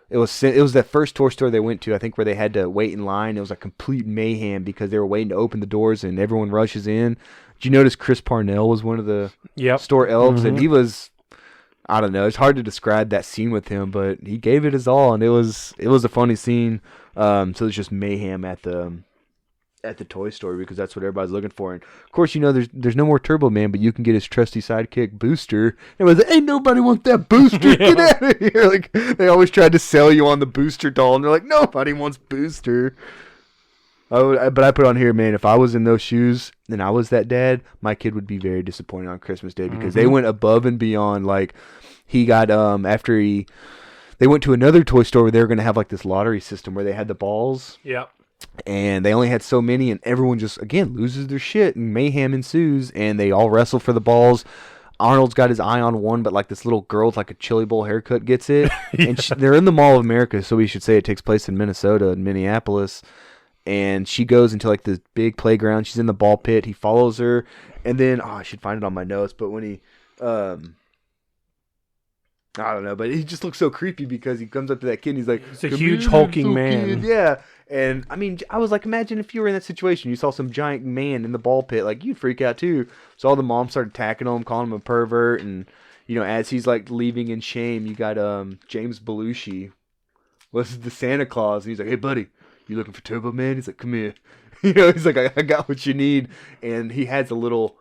it was that first toy store they went to. I think where they had to wait in line. It was a complete mayhem because they were waiting to open the doors, and everyone rushes in. Did you notice Chris Parnell was one of the store elves, and he was. I don't know. It's hard to describe that scene with him, but he gave it his all, and it was a funny scene. So it's just mayhem at the toy store because that's what everybody's looking for. And of course, there's no more Turbo Man, but you can get his trusty sidekick Booster. And it was ain't nobody wants that Booster. Get out of here! Like they always tried to sell you on the Booster doll, and they're like, nobody wants Booster. But I put on here, man, if I was in those shoes and I was that dad, my kid would be very disappointed on Christmas Day because they went above and beyond. Like, he got, they went to another toy store where they were going to have, like, this lottery system where they had the balls. Yep. And they only had so many, and everyone just, again, loses their shit, and mayhem ensues, and they all wrestle for the balls. Arnold's got his eye on one, but, like, this little girl with, like, a chili bowl haircut gets it. And they're in the Mall of America, so we should say it takes place in Minnesota and Minneapolis. And she goes into like this big playground. She's in the ball pit. He follows her, and then I should find it on my notes. But when he, I don't know, but he just looks so creepy because he comes up to that kid and he's like, He's a "Come huge here, hulking little man." kid." Yeah. And I mean, I was like, imagine if you were in that situation, you saw some giant man in the ball pit, like you'd freak out too. So all the moms started attacking him, calling him a pervert, and as he's like leaving in shame, you got James Belushi, was the Santa Claus, and he's like, "Hey buddy, you looking for Turbo Man?" He's like, "Come here." He's like, I got what you need. And he has a little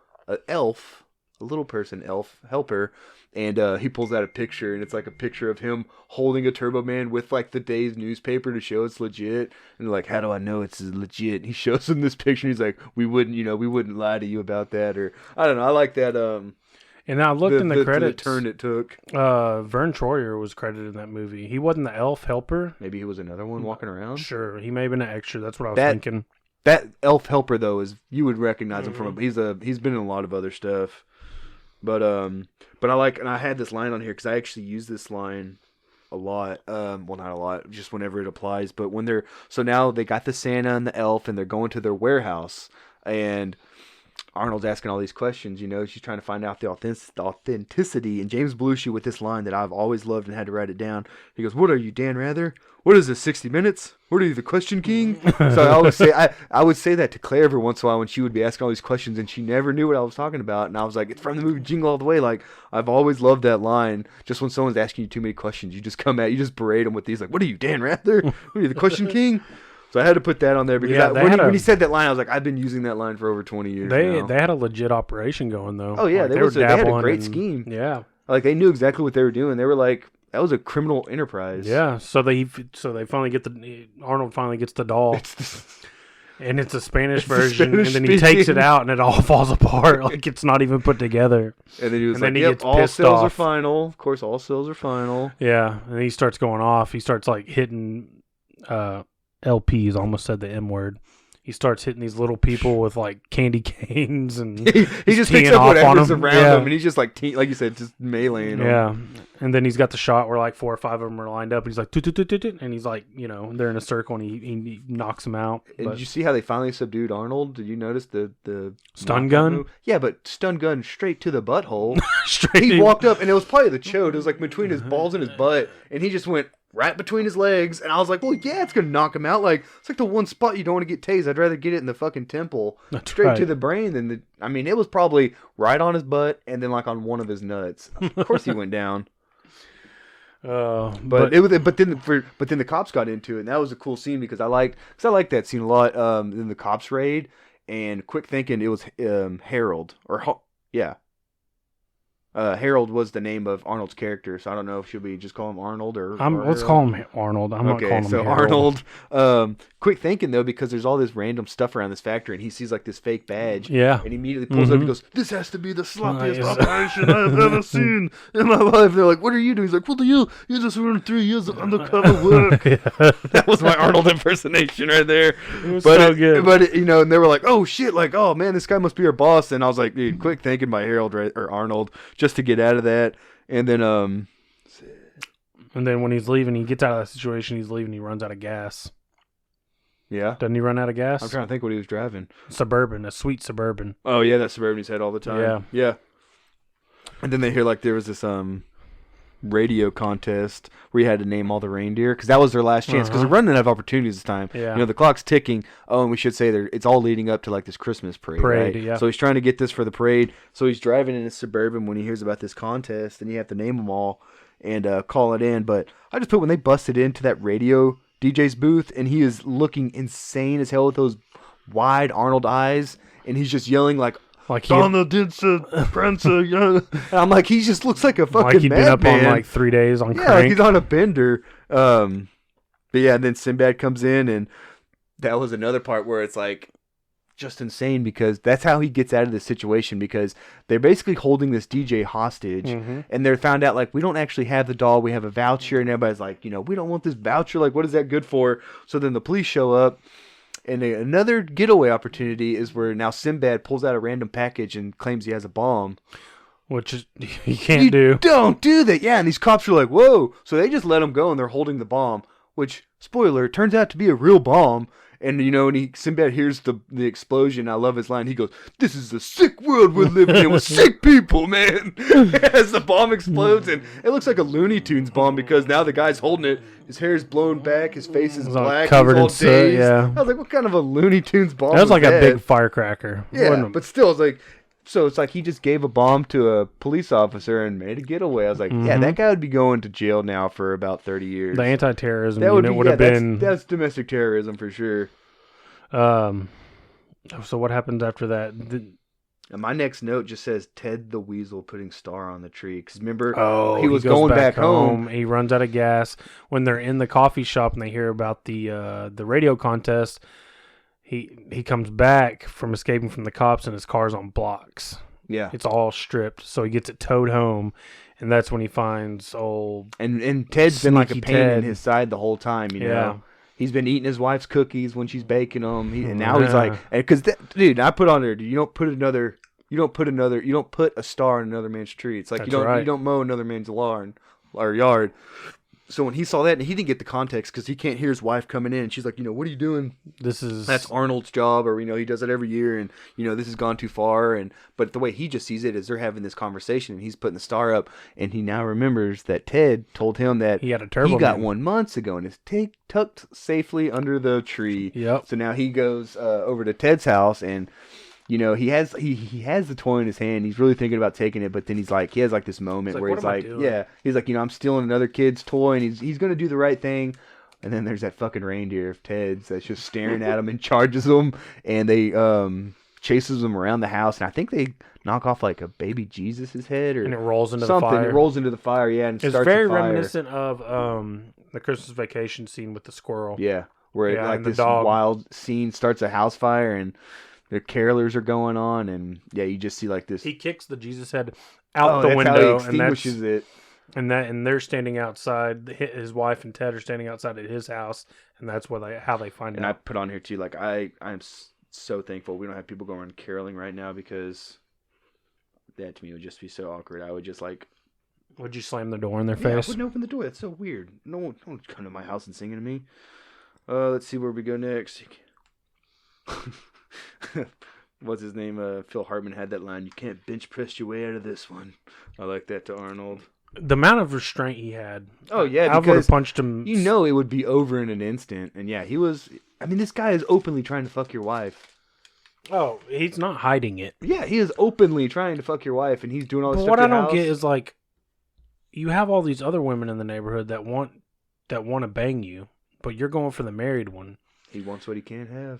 elf, a little person elf helper. And he pulls out a picture, and it's like a picture of him holding a Turbo Man with like the day's newspaper to show it's legit. And they're like, "How do I know it's legit?" And he shows them this picture, and he's like, we wouldn't lie to you about that." Or I don't know. I like that. And I looked in the credits. The turn it took. Vern Troyer was credited in that movie. He wasn't the elf helper. Maybe he was another one walking around. Sure, he may have been an extra. That's what I was thinking. That elf helper though you would recognize him from. He's been in a lot of other stuff. But I like, and I had this line on here because I actually use this line a lot. Well, not a lot, just whenever it applies. But so now they got the Santa and the elf, and they're going to their warehouse, and Arnold's asking all these questions. She's trying to find out the authenticity. And James Belushi with this line that I've always loved and had to write it down. He goes, "What are you, Dan Rather? What is this, 60 Minutes? What are you, the Question King?" So I always say, I would say that to Claire every once in a while when she would be asking all these questions and she never knew what I was talking about. And I was like, it's from the movie Jingle All The Way. Like, I've always loved that line. Just when someone's asking you too many questions, you just berate them with these, like, "What are you, Dan Rather? What are you, the Question King?" So I had to put that on there because when he said that line, I was like, I've been using that line for over 20 years now. They had a legit operation going, though. Oh, yeah. Like, they had a great scheme. Yeah. Like, they knew exactly what they were doing. They were like, that was a criminal enterprise. Yeah. So they finally Arnold finally gets the doll. And it's a Spanish version, and then he takes it out, and it all falls apart. Like, it's not even put together. And then he was gets all sales off. Are final. Of course, all sales are final. Yeah. And he starts going off. He starts, like, hitting... LPs, almost said the M word. He starts hitting these little people with like candy canes, and he just picks up whatever's around him, and he's just like you said, just meleeing them. Yeah, and then he's got the shot where like 4 or 5 of them are lined up, and he's like, and he's like, they're in a circle, and he knocks them out. And did you see how they finally subdued Arnold? Did you notice the stun gun? Move? Yeah, but stun gun straight to the butthole. He walked up, and it was probably the chode. It was like between his balls and his butt, and he just went right between his legs, and I was like, well, yeah, it's gonna knock him out. Like, it's like the one spot you don't want to get tased. I'd rather get it in the fucking temple. That's straight right. to the brain than it was probably right on his butt and then like on one of his nuts. Of course he went down. But then the cops got into it, and that was a cool scene because I liked that scene a lot. In the cops raid, and quick thinking, it was Harold Harold was the name of Arnold's character, so I don't know if should we just call him Arnold or let's call him Arnold. I'm not calling him Harold. Arnold. Quick thinking though, because there's all this random stuff around this factory, and he sees like this fake badge. Yeah. And he immediately pulls up and goes, "This has to be the sloppiest operation I've ever seen in my life." And they're like, "What are you doing?" He's like, "Well, you just ruined 3 years of undercover work." That was my Arnold impersonation right there. It was so good. But and they were like, "Oh shit!" Like, "Oh man, this guy must be our boss." And I was like, "Dude, quick thinking by Harold or Arnold." Just to get out of that. And then when he's leaving, he gets out of that situation, he runs out of gas. Yeah. Doesn't he run out of gas? I'm trying to think what he was driving. Suburban, a sweet Suburban. Oh yeah, that Suburban he's had all the time. Yeah. Yeah. And then they hear like there was this radio contest where you had to name all the reindeer because that was their last chance because they're running out of opportunities this time. Yeah. The clock's ticking. Oh, and we should say it's all leading up to like this Christmas parade, right? Yeah. So he's trying to get this for the parade. So he's driving in his Suburban when he hears about this contest, and you have to name them all and call it in. But I just put when they busted into that radio DJ's booth, and he is looking insane as hell with those wide Arnold eyes, and he's just yelling like Donna did Prancer, yeah. And I'm like, he just looks like a fucking like he'd been up man. on like 3 days on Crank. Crank. Like he's on a bender. But yeah, and then Sinbad comes in, and that was another part where it's like just insane because that's how he gets out of this situation because they're basically holding this DJ hostage, and they're found out like we don't actually have the doll, we have a voucher, and everybody's like, we don't want this voucher. Like, what is that good for? So then the police show up. And another getaway opportunity is where now Sinbad pulls out a random package and claims he has a bomb. Which is, you can't do. Don't do that. Yeah, and these cops are like, whoa. So they just let him go, and they're holding the bomb, which, spoiler, turns out to be a real bomb. And when Sinbad hears the explosion, I love his line. He goes, "This is a sick world we're living in with sick people, man." As the bomb explodes, and it looks like a Looney Tunes bomb because now the guy's holding it. His hair's blown back. His face is black. Covered in soot. Yeah. I was like, "What kind of a Looney Tunes bomb?" That was like a big firecracker. Yeah, but still, it's like. So it's like he just gave a bomb to a police officer and made a getaway. I was like, yeah, that guy would be going to jail now for about 30 years. The anti-terrorism unit would have been... That's domestic terrorism for sure. So what happens after that? And my next note just says Ted the Weasel putting Star on the tree. Because remember, he was goes going back home. He runs out of gas. When they're in the coffee shop and they hear about the radio contest... He comes back from escaping from the cops and his car's on blocks. Yeah. It's all stripped. So he gets it towed home, and that's when he finds old... And Ted's been like a pain in Ted. his side the whole time, you know? Yeah. He's been eating his wife's cookies when she's baking them. And now he's like... Because, dude, I put on there, you don't put a star on another man's tree. It's like you don't mow another man's lawn or yard. So when he saw that, and he didn't get the context because he can't hear his wife coming in. And she's like, what are you doing? That's Arnold's job, or he does it every year, and this has gone too far. But the way he just sees it is they're having this conversation, and he's putting the star up, and he now remembers that Ted told him that he had a turbo. He got one months ago, and it's tucked safely under the tree. Yep. So now he goes over to Ted's house, and he has the toy in his hand. He's really thinking about taking it, but then he has like this moment where he's like, he's like, I'm stealing another kid's toy, and he's gonna do the right thing. And then there's that fucking reindeer of Ted's that's just staring at him and charges him, and they chases him around the house, and I think they knock off like a baby Jesus' head or and it rolls into something. the fire. It rolls into the fire, yeah, and it's starts very the fire. reminiscent of the Christmas Vacation scene with the squirrel. Yeah, where like this dog. wild scene starts a house fire and the carolers are going on, and you just see like this. He kicks the Jesus head out the that's window, how he extinguishes it. And they're standing outside. His wife and Ted are standing outside at his house, and that's how they find out. And I put on here too, like I'm so thankful we don't have people going caroling right now, because that to me would just be so awkward. I would just like. Would you slam the door in their I face? wouldn't open the door. That's so weird. No one come to my house and singing to me. Let's see where we go next. What's his name? Phil Hartman had that line, "You can't bench press your way out of this one." I like that to Arnold. The amount of restraint he had. Oh, yeah, I would have punched him. It would be over in an instant. And yeah, he was... I mean, this guy is openly trying to fuck your wife. Oh, he's not hiding it. Yeah, he is openly trying to fuck your wife, and he's doing all this stuff what to I your don't house. get is, like, you have all these other women in the neighborhood that want to bang you, but you're going for the married one. He wants what he can't have.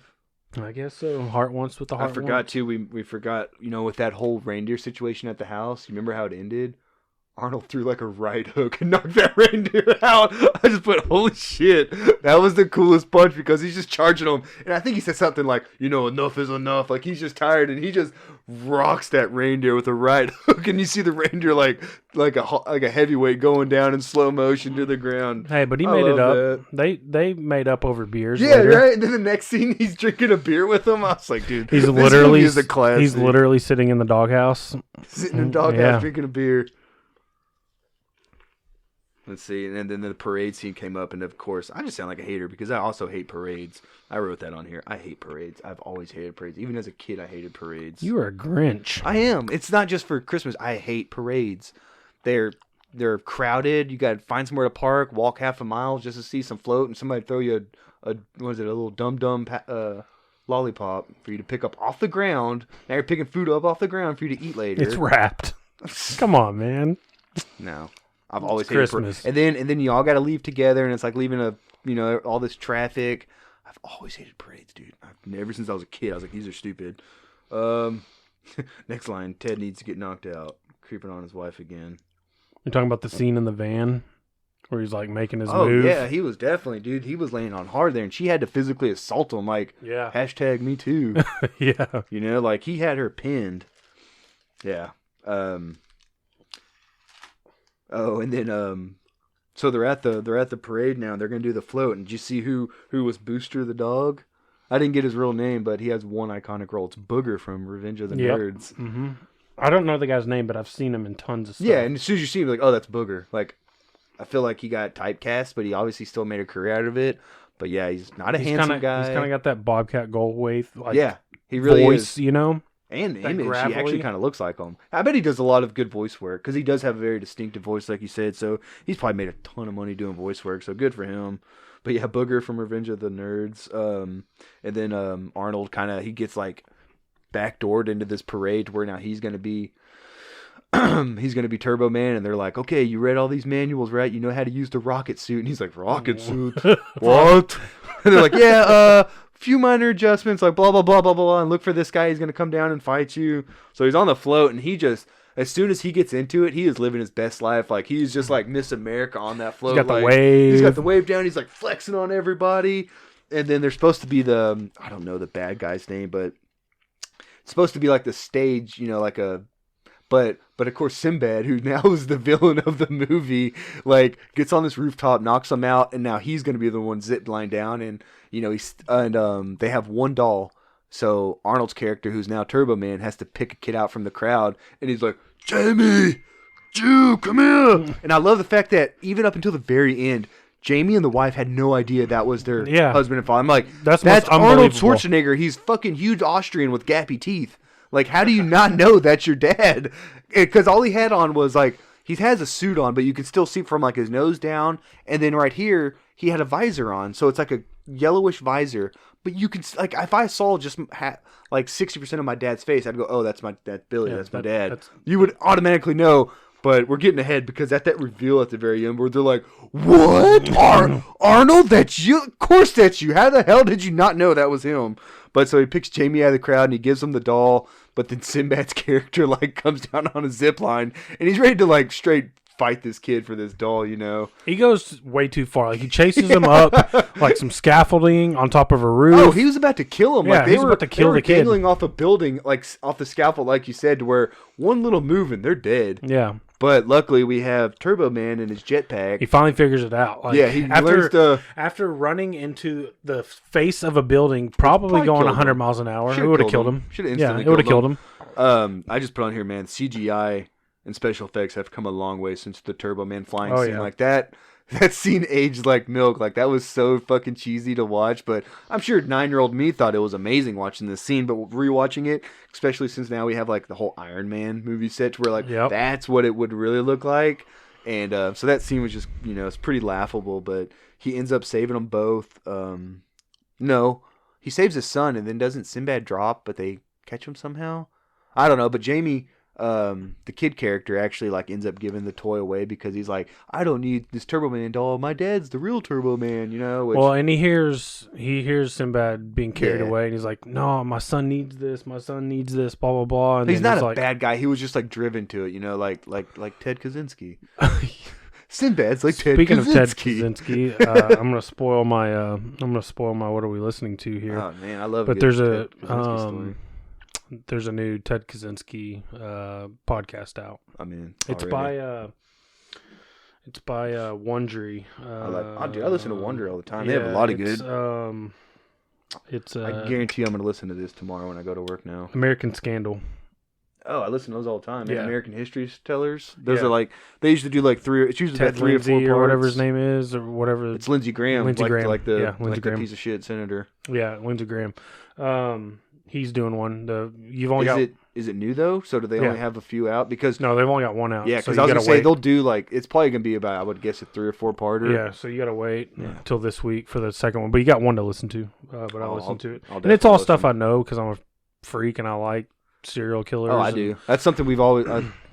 I guess so. Heart wants what the heart wants. I forgot, too. We forgot, with that whole reindeer situation at the house. You remember how it ended? Arnold threw like a right hook and knocked that reindeer out. I just put, holy shit. That was the coolest punch because he's just charging him. And I think he said something like, enough is enough. Like he's just tired, and he just rocks that reindeer with a right hook. And you see the reindeer like a heavyweight going down in slow motion to the ground. Hey, but he made it up. They made up over beers. Yeah, later. right. And then the next scene, he's drinking a beer with him. I was like, dude, he's literally sitting in the doghouse. Sitting in the doghouse drinking a beer. Let's see, and then the parade scene came up, and of course, I just sound like a hater because I also hate parades. I wrote that on here. I hate parades. I've always hated parades. Even as a kid, I hated parades. You are a Grinch. I am. It's not just for Christmas. I hate parades. They're crowded. You got to find somewhere to park, walk half a mile just to see some float, and somebody throw you a little dum-dum lollipop for you to pick up off the ground. Now you're picking food up off the ground for you to eat later. It's wrapped. Come on, man. No. I've always hated Christmas. And then you all got to leave together, and it's like leaving all this traffic. I've always hated parades, dude. Ever since I was a kid, I was like, these are stupid. Next line, Ted needs to get knocked out. Creeping on his wife again. You're talking about the scene in the van where he's like making his move? Oh, yeah, he was definitely, dude. He was laying on hard there, and she had to physically assault him, like, hashtag me too. Yeah. Like he had her pinned. Yeah. Oh, and then so they're at the parade now. They're gonna do the float. And did you see who was Booster the dog? I didn't get his real name, but he has one iconic role. It's Booger from Revenge of the Nerds. Mm-hmm. I don't know the guy's name, but I've seen him in tons of stuff. Yeah, and as soon as you see him, you're like, oh, that's Booger. Like, I feel like he got typecast, but he obviously still made a career out of it. But yeah, he's not a handsome guy. He's kind of got that Bobcat Goldthwait like he really voice, is. you know. And the that image, gravelly. he actually kind of looks like him. I bet he does a lot of good voice work because he does have a very distinctive voice, like you said. So he's probably made a ton of money doing voice work. So good for him. But yeah, Booger from Revenge of the Nerds, and then Arnold he gets like backdoored into this parade where now he's gonna be Turbo Man, and they're like, okay, you read all these manuals, right? You know how to use the rocket suit, and he's like, rocket suit, what? And they're like, yeah, few minor adjustments, like blah blah blah blah blah, and look for this guy. He's gonna come down and fight you. So he's on the float, and he just. As soon as he gets into it, he is living his best life. Like, he's just like Miss America on that float. He's got the wave. He's got the wave down. He's like flexing on everybody. And then there's supposed to be I don't know the bad guy's name, but it's supposed to be like the stage, like a, but of course Sinbad, who now is the villain of the movie, like gets on this rooftop, knocks him out, and now he's going to be the one zip line down. And, they have one doll. So Arnold's character, who's now Turbo Man, has to pick a kid out from the crowd, and he's like, Jamie, Jew, come here. And I love the fact that even up until the very end, Jamie and the wife had no idea that was their husband and father. I'm like, that's Arnold Schwarzenegger. He's fucking huge Austrian with gappy teeth. Like, how do you not know that's your dad? Because all he had on was like, he has a suit on, but you can still see from like his nose down, and then right here he had a visor on, so it's like a yellowish visor. But you can, like, if I saw just like 60% of my dad's face, I'd go, oh, that's Billy, that's my dad. You would automatically know, but we're getting ahead because at that reveal at the very end where they're like, what? Arnold, that's you? Of course that's you. How the hell did you not know that was him? But so he picks Jamie out of the crowd and he gives him the doll, but then Sinbad's character, like, comes down on a zip line and he's ready to, like, straight fight this kid for this doll, He goes way too far. Like, he chases him up like some scaffolding on top of a roof. Oh, he was about to kill him. Yeah, like, he was about to kill the kid. They were dangling off a building, like off the scaffold, like you said, to where one little move and they're dead. Yeah. But luckily we have Turbo Man in his jetpack. He finally figures it out. Like, he learns to... After running into the face of a building, probably going 100 miles an hour, it would have killed him. Should have instantly it would have killed him. I just put on here, man, CGI and special effects have come a long way since the Turbo Man flying scene. Like that scene aged like milk. Like, that was so fucking cheesy to watch, but I'm sure 9-year-old me thought it was amazing watching this scene. But rewatching it, especially since now we have like the whole Iron Man movie set to where like that's what it would really look like. And so that scene was just, it's pretty laughable. But he ends up saving them both. No, he saves his son, and then doesn't Sinbad drop, but they catch him somehow. I don't know, but Jamie, the kid character, actually like ends up giving the toy away because he's like, I don't need this Turbo Man doll. My dad's the real Turbo Man, Well, and he hears Sinbad being carried away, and he's like, no, my son needs this. My son needs this. Blah blah blah. And he's not a bad guy. He was just like driven to it, like Ted Kaczynski. Sinbad's like Ted Kaczynski. Speaking of Ted Kaczynski, I'm gonna spoil my what are we listening to here? Oh man, I love. But there's a new Ted Kaczynski podcast out. I mean, it's by Wondery. I listen to Wondery all the time. They have a lot of good. I guarantee I'm going to listen to this tomorrow when I go to work now. American Scandal. Oh, I listen to those all the time. Yeah. American History Tellers. Those are like, they usually do like it's usually Ted about 3 Lindsay or 4 parts. Or whatever his name is, or whatever. It's Lindsey Graham. Lindsey Graham. Like the Graham. piece of shit senator. Yeah, Lindsey Graham. He's doing one. Is it new though? So do they only have a few out? Because no, they've only got one out. Yeah, because I was gonna say they'll do like, it's probably gonna be about, I would guess, a 3 or 4 parter. Yeah, so you gotta wait till this week for the second one. But you got one to listen to. But I'll listen to it, and it's all stuff I know because I'm a freak and I like serial killers. Oh, I do. That's something we've always.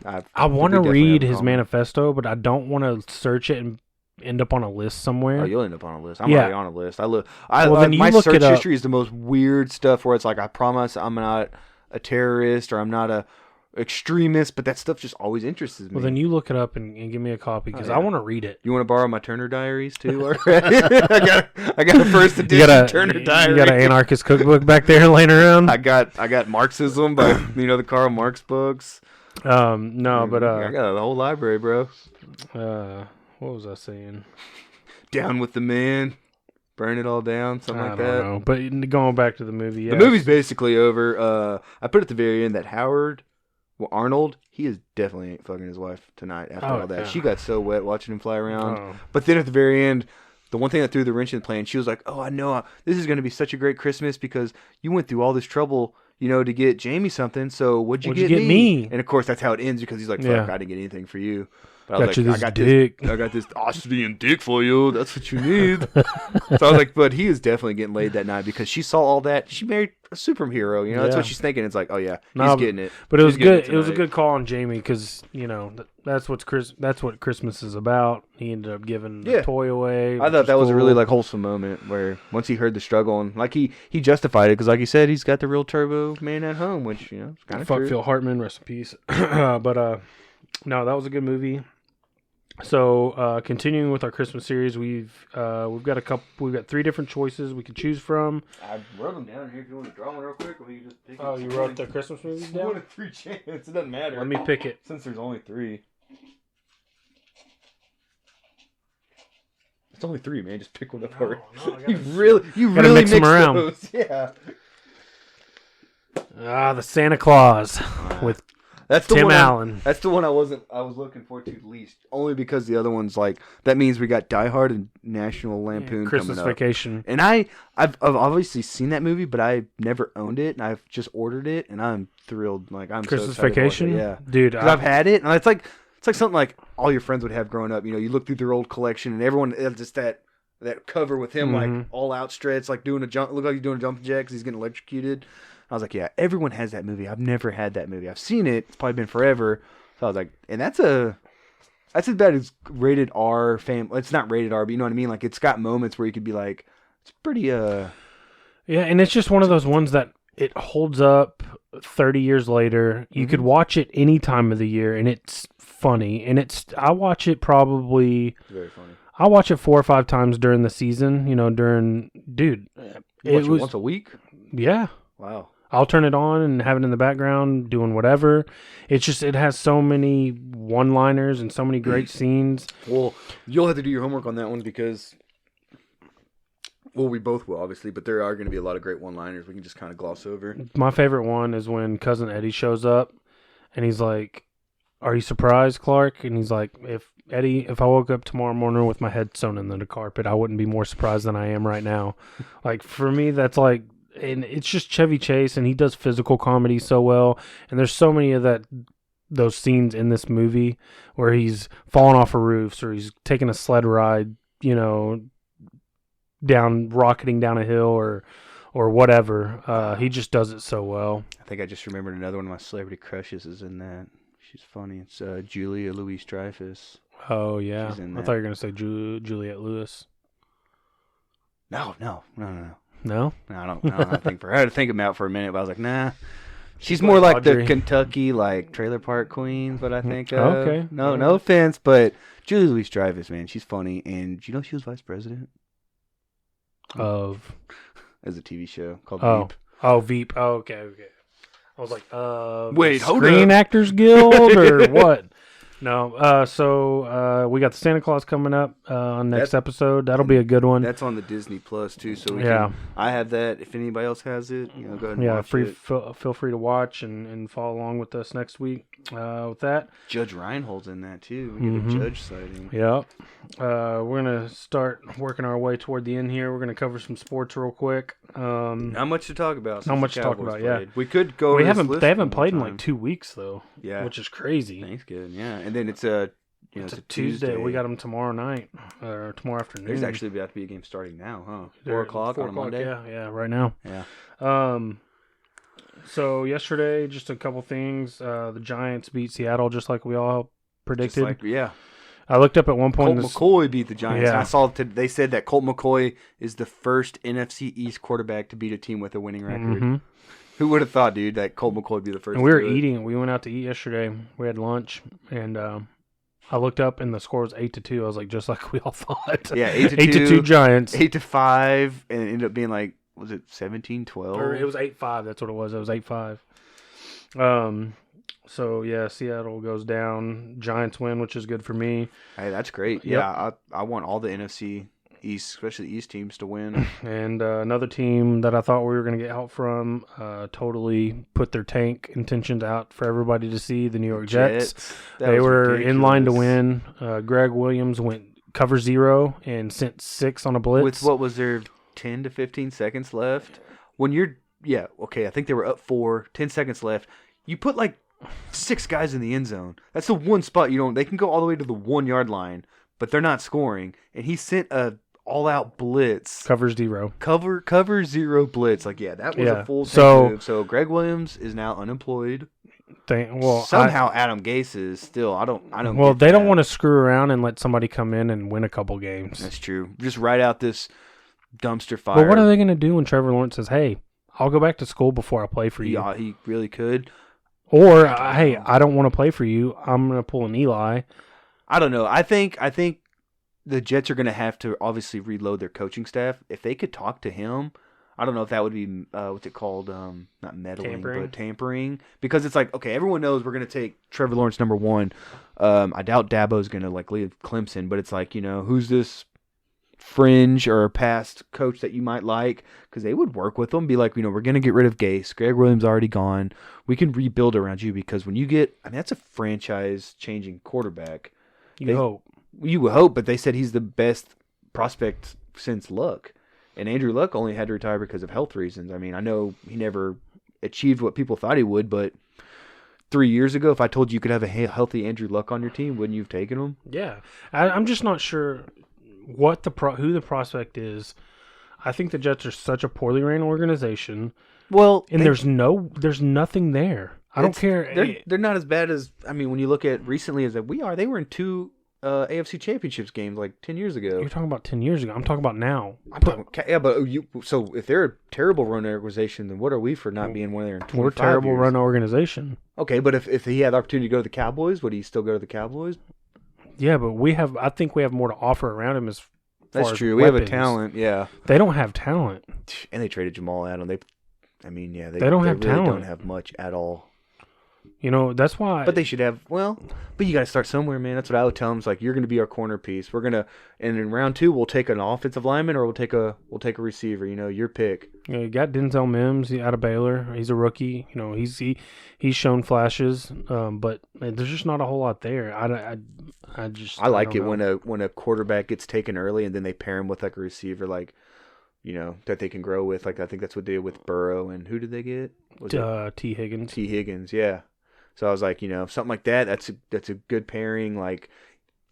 I want to read his manifesto, but I don't want to search it and end up on a list somewhere. Oh, you'll end up on a list. I'm already on a list. My look search history is the most weird stuff where it's like, I promise I'm not a terrorist or I'm not a extremist, but that stuff just always interests me. Well, then you look it up and give me a copy because I want to read it. You want to borrow my Turner Diaries too? I got a first edition Turner Diary. You got an anarchist cookbook back there laying around. I got Marxism by the Karl Marx books. But I got the whole library, bro. What was I saying? Down with the man. Burn it all down, something like that. I don't know. But going back to the movie, the movie's basically over. I put at the very end that Arnold, he is definitely ain't fucking his wife tonight after all that. She got so wet watching him fly around. Oh. But then at the very end, the one thing that threw the wrench in the plan, she was like, "Oh, I know this is going to be such a great Christmas because you went through all this trouble, to get Jamie something. So what'd you get me?" And of course, that's how it ends because he's like, "Fuck, I didn't get anything for you." But I was like, I got this Austrian dick for you. That's what you need. So I was like, but he is definitely getting laid that night because she saw all that. She married a superhero. That's what she's thinking. It's like, oh yeah, he's getting it. But it was good. It was a good call on Jamie because that's what Christmas is about. He ended up giving the toy away. I thought that was a really wholesome moment where once he heard the struggle and he justified it because like he said, he's got the real Turbo Man at home, which is kind of fuck true. Phil Hartman, rest in peace. But no, that was a good movie. So, continuing with our Christmas series, we've got 3 different choices we can choose from. I wrote them down here if you want to draw one real quick, or you just pick it. Oh, you wrote the Christmas movies down? 1 in 3 chance. It doesn't matter. Let me pick it. Since there's only 3. It's only 3, man. Just pick one up already. You really mix them around. Those. Yeah. The Santa Claus with Tim Allen. That's the one I was looking forward to least, only because the other one's like that means we got Die Hard and National Lampoon Christmas coming up. Vacation. And I've obviously seen that movie, but I've never owned it, and I've just ordered it, and I'm thrilled. Like I'm Christmas so excited Vacation, yeah, dude. Because I've had it, and it's like something like all your friends would have growing up. You look through their old collection, and everyone just that cover with him like all outstretched, like doing look like he's doing a jumping jack because he's getting electrocuted. I was like, yeah, everyone has that movie. I've never had that movie. I've seen it. It's probably been forever. So I was like, and that's as bad as rated R It's not rated R, but you know what I mean? Like, it's got moments where you could be like, it's pretty, Yeah, and it's just one of those ones that it holds up 30 years later. You could watch it any time of the year, and it's funny. And I watch it probably... It's very funny. I watch it 4 or 5 times during the season, dude. You watch it once a week? Yeah. Wow. I'll turn it on and have it in the background doing whatever. It's just, it has so many one-liners and so many great scenes. Well, you'll have to do your homework on that one because, well, we both will, obviously, but there are going to be a lot of great one-liners we can just kind of gloss over. My favorite one is when Cousin Eddie shows up and he's like, "Are you surprised, Clark?" And he's like, if I woke up tomorrow morning with my head sewn into the carpet, I wouldn't be more surprised than I am right now. Like, for me, that's like, and it's just Chevy Chase, and he does physical comedy so well. And there's so many of those scenes in this movie where he's falling off of roofs or he's taking a sled ride, rocketing down a hill or whatever. He just does it so well. I think I just remembered another one of my celebrity crushes is in that. She's funny. It's Julia Louis-Dreyfus. Oh yeah, I thought you were gonna say Juliette Lewis. No. No, I don't think for her. I had to think about it for a minute, but I was like, nah. She's more like Audrey. The Kentucky Trailer Park Queen, but I think okay. No offense, but Julie Louis-Dreyfus, man, she's funny, and do you know she was vice president of as a TV show called Veep. Oh, Veep. Oh, okay. I was like, wait, hold up. Screen Actors Guild or what? No, so we got the Santa Claus coming up on next episode. That'll be a good one. That's on the Disney Plus too, so I have that. If anybody else has it, go ahead and watch it. Feel free to watch and follow along with us next week with that. Judge Reinhold's in that too. We get a judge sighting. Yep. We're gonna start working our way toward the end here. We're gonna cover some sports real quick. Not much to talk about. Not much to talk about. Yeah, we could go. They haven't played in like 2 weeks though. Yeah, which is crazy. Thanksgiving. Yeah. And then it's a Tuesday. We got them tomorrow night or tomorrow afternoon. There's actually about to be a game starting now, huh? 4 o'clock on a Monday. Yeah, right now. Yeah. So yesterday, just a couple things. The Giants beat Seattle just like we all predicted. I looked up at one point. Colt McCoy beat the Giants. Yeah. And I saw they said that Colt McCoy is the first NFC East quarterback to beat a team with a winning record. Mm-hmm. Who would have thought, dude, that Colt McCoy would be the first? And we were eating. We went out to eat yesterday. We had lunch, and I looked up, and the score was 8-2. I was like, just like we all thought. Yeah, 8-2. 8-2 Giants. 8-5, and it ended up being like, was it 17-12? Or it was 8-5. That's what it was. It was 8-5. So yeah, Seattle goes down. Giants win, which is good for me. Hey, that's great. Yep. Yeah, I want all the NFC East, especially the East teams, to win. And another team that I thought we were going to get help from totally put their tank intentions out for everybody to see, the New York Jets. They were ridiculous. In line to win. Greg Williams went cover 0 and sent 6 on a blitz. With what was there, 10 to 15 seconds left? When you're, I think they were up 4, 10 seconds left. You put like 6 guys in the end zone. That's the one spot they can go all the way to the 1 yard line, but they're not scoring. And he sent a all-out blitz. Cover 0. Cover 0 blitz. Like, that was a full move. So Greg Williams is now unemployed. Somehow Adam Gase is still. I don't. Well, they don't want to screw around and let somebody come in and win a couple games. That's true. Just write out this dumpster fire. But what are they going to do when Trevor Lawrence says, "Hey, I'll go back to school before I play for you"? Yeah, he really could. Or, "Hey, I don't want to play for you. I'm going to pull an Eli." I don't know. I think the Jets are going to have to obviously reload their coaching staff. If they could talk to him, I don't know if that would be what's it called? Not meddling, but tampering. Because it's like, okay, everyone knows we're going to take Trevor Lawrence number 1. I doubt Dabo's going to leave Clemson, but it's like, who's this fringe or past coach that you might like? Because they would work with them, be like, we're going to get rid of Gase. Greg Williams already gone. We can rebuild around you because when you get, that's a franchise-changing quarterback. You would hope, but they said he's the best prospect since Luck. And Andrew Luck only had to retire because of health reasons. I mean, I know he never achieved what people thought he would, but 3 years ago, if I told you could have a healthy Andrew Luck on your team, wouldn't you have taken him? Yeah. I'm just not sure who the prospect is. I think the Jets are such a poorly ran organization. Well, and there's nothing there. I don't care. They're not as bad as, when you look at recently as that we are, they were in 2 AFC Championships games like 10 years ago. You're talking about 10 years ago. I'm talking about now. So if they're a terrible run organization, then what are we for not being one of their 25 We're a terrible years? run organization. Okay, but if he had the opportunity to go to the Cowboys, would he still go to the Cowboys? Yeah, but I think we have more to offer around him as far That's as true. weapons. We have a talent, yeah. They don't have talent. And they traded Jamal Adams. They don't have talent. Don't have much at all. That's why. But they should have. Well, but you got to start somewhere, man. That's what I would tell them. It's like you're going to be our corner piece. We're gonna, and in round 2, we'll take an offensive lineman or we'll take a receiver. Your pick. You got Denzel Mims out of Baylor. He's a rookie. He's shown flashes, but there's just not a whole lot there. I like it when a quarterback gets taken early and then they pair him with like a receiver, like that they can grow with. Like I think that's what they did with Burrow. And who did they get? T. Higgins. T. Higgins, yeah. So I was like, something like that. That's a good pairing. Like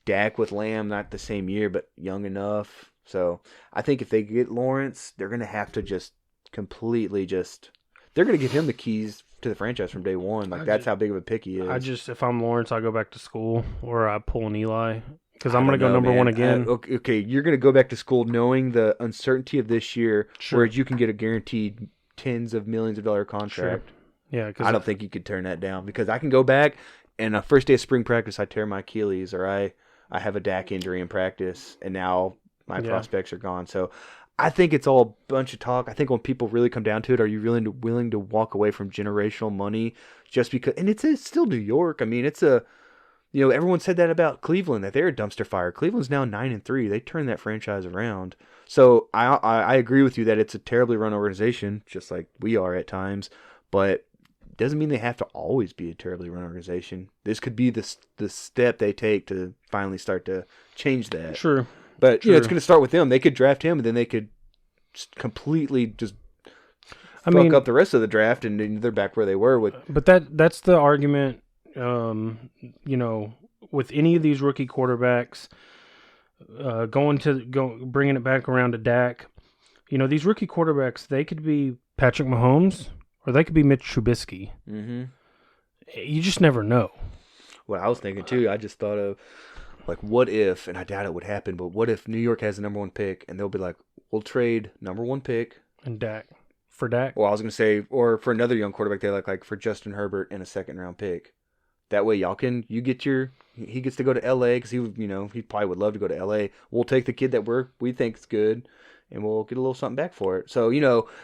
Dak with Lamb, not the same year, but young enough. So I think if they get Lawrence, they're gonna have to just completely they're gonna give him the keys to the franchise from day one. Like that's how big of a pick he is. If I'm Lawrence, I go back to school or I pull an Eli because I'm gonna go number 1 again. Okay, you're gonna go back to school knowing the uncertainty of this year, sure. Whereas you can get a guaranteed tens of millions of dollar contract. Sure. Yeah, I don't think you could turn that down because I can go back and first day of spring practice I tear my Achilles or I have a DAC injury in practice and now my prospects are gone. So I think it's all a bunch of talk. I think when people really come down to it, are you really willing to walk away from generational money just because? And it's still New York. I mean, it's everyone said that about Cleveland that they're a dumpster fire. Cleveland's now 9-3. They turned that franchise around. So I agree with you that it's a terribly run organization, just like we are at times, but doesn't mean they have to always be a terribly run organization. This could be the step they take to finally start to change that. True. But it's going to start with them. They could draft him, and then they could completely fuck up the rest of the draft, and then they're back where they were with. But that's the argument. With any of these rookie quarterbacks, bringing it back around to Dak. These rookie quarterbacks, they could be Patrick Mahomes. Or they could be Mitch Trubisky. Mm-hmm. You just never know. Well, I was thinking, too. I just thought of, like, what if, and I doubt it would happen, but what if New York has the number 1 pick, and they'll be like, we'll trade number 1 pick. And Dak. For Dak? Well, I was going to say, or for another young quarterback, they like for Justin Herbert and a second-round pick. That way, he gets to go to L.A., because he probably would love to go to L.A. We'll take the kid that we think is good, and we'll get a little something back for it. So,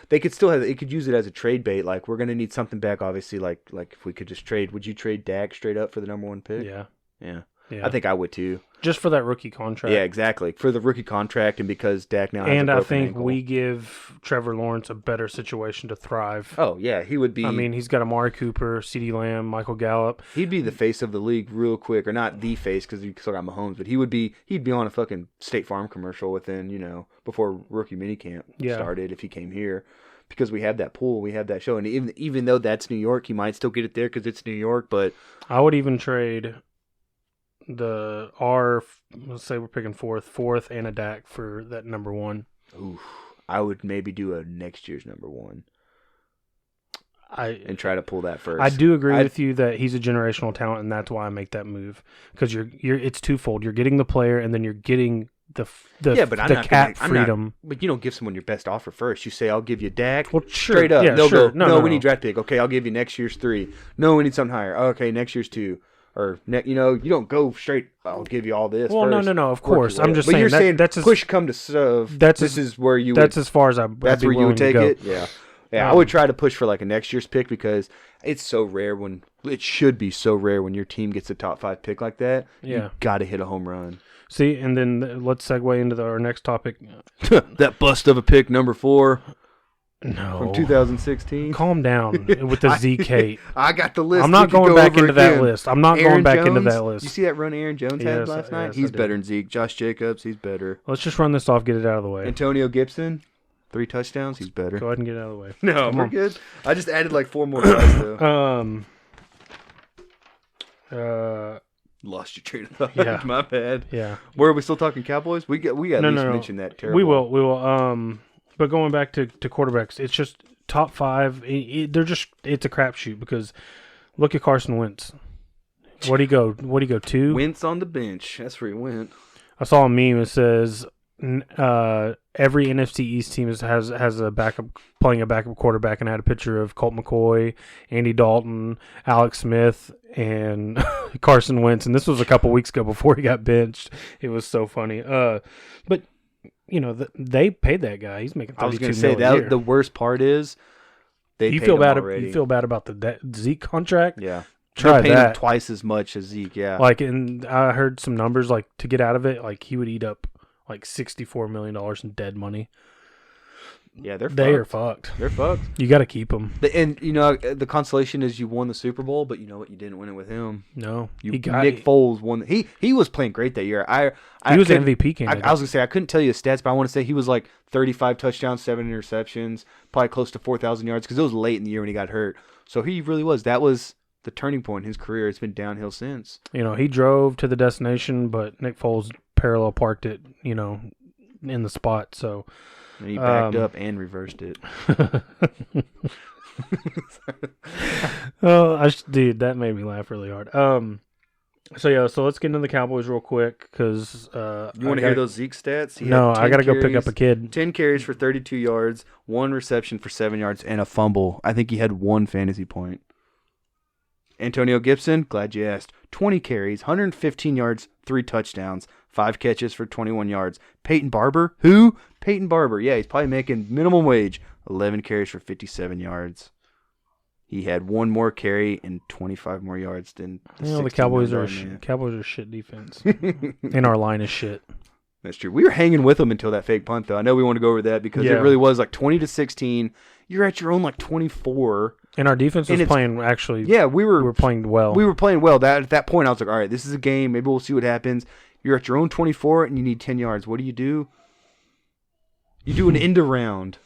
they could could use it as a trade bait. Like, we're going to need something back, obviously. Like if we could just trade, would you trade Dak straight up for the number 1 pick? Yeah. Yeah. Yeah. I think I would too. Just for that rookie contract. Yeah, exactly. For the rookie contract and because Dak now has And a I broken think ankle. we give Trevor Lawrence a better situation to thrive. Oh, yeah, he would be. I mean, he's got Amari Cooper, CeeDee Lamb, Michael Gallup. He'd be the face of the league real quick, or not the face because you still got Mahomes, but he'd be on a fucking State Farm commercial within, before rookie minicamp started if he came here. Because we have that pool, we have that show, and even though that's New York, he might still get it there because it's New York. But I would even trade let's say we're picking fourth, and a Dak for that number one. Oof, I would maybe do a next year's number one. And try to pull that first. I do agree with you that he's a generational talent, and that's why I make that move because it's twofold. You're getting the player, and then you're getting the cap freedom. But you don't give someone your best offer first. You say, "I'll give you Dak." Well, sure, straight up. yeah, They'll sure. go, no, we need draft pick. Okay, I'll give you next year's 3. No, we need something higher. Okay, next year's 2. Or you don't go straight. I'll give you all this. Well, first. no. Of course, I'm just but saying. You're saying that's push come to shove. This is where you. That's as far as I. That's where you would take it. Yeah. Yeah, I would try to push for like a next year's pick because it's so rare it should be so rare when your team gets a top 5 pick like that. Yeah. You got to hit a home run. See, and then let's segue into our next topic. That bust of a pick, number 4. No. From 2016. Calm down with the Zeke hate. I got the list. I'm not going back into that list. I'm not going back into that list. You see that run Aaron Jones had last night? He's better than Zeke. Josh Jacobs, he's better. Let's just run this off, get it out of the way. Antonio Gibson, 3 touchdowns, he's better. Go ahead and get it out of the way. No, we're good. I just added like 4 more guys, though. Lost your train of thought. Yeah. My bad. Yeah. Where are we still talking Cowboys? We at least mention that terrible. We will. But going back to quarterbacks, it's just top 5. It's a crapshoot because look at Carson Wentz. What do you go 2? Wentz on the bench. That's where he went. I saw a meme that says every NFC East team has a backup playing a backup quarterback, and I had a picture of Colt McCoy, Andy Dalton, Alex Smith, and Carson Wentz. And this was a couple weeks ago before he got benched. It was so funny. But they paid that guy. He's making $32 million. I was going to say that the worst part is they paid him already. You feel bad about the Zeke contract? Yeah. Try paying that. Him twice as much as Zeke, yeah. And I heard some numbers, to get out of it, he would eat up $64 million in dead money. Yeah, they are fucked. They're fucked. You got to keep them. And the consolation is you won the Super Bowl, but you know what? You didn't win it with him. No, Nick Foles won. He was playing great that year. He was an MVP candidate. I was gonna say I couldn't tell you the stats, but I want to say he was 35 touchdowns, 7 interceptions, probably close to 4,000 yards because it was late in the year when he got hurt. So he really was. That was the turning point in his career. It's been downhill since. He drove to the destination, but Nick Foles parallel parked it. In the spot. So. And he backed up and reversed it. Dude, that made me laugh really hard. So let's get into the Cowboys real quick because you want to hear those Zeke stats? I gotta go pick up a kid. 10 carries for 32 yards, 1 reception for 7 yards, and a fumble. I think he had 1 fantasy point. Antonio Gibson, glad you asked. 20 carries, 115 yards, 3 touchdowns, 5 catches for 21 yards. Peyton Barber, who? Peyton Barber, yeah, he's probably making minimum wage. 11 carries for 57 yards. He had 1 more carry and 25 more yards than the Cowboys are shit defense. And our line is shit. That's true. We were hanging with them until that fake punt, though. I know we want to go over that because it really was 20-16. You're at your own 24. And our defense was playing actually. Yeah, we were playing well. We were playing well. At that point, I was like, all right, this is a game. Maybe we'll see what happens. You're at your own 24 and you need 10 yards. What do? You do an end around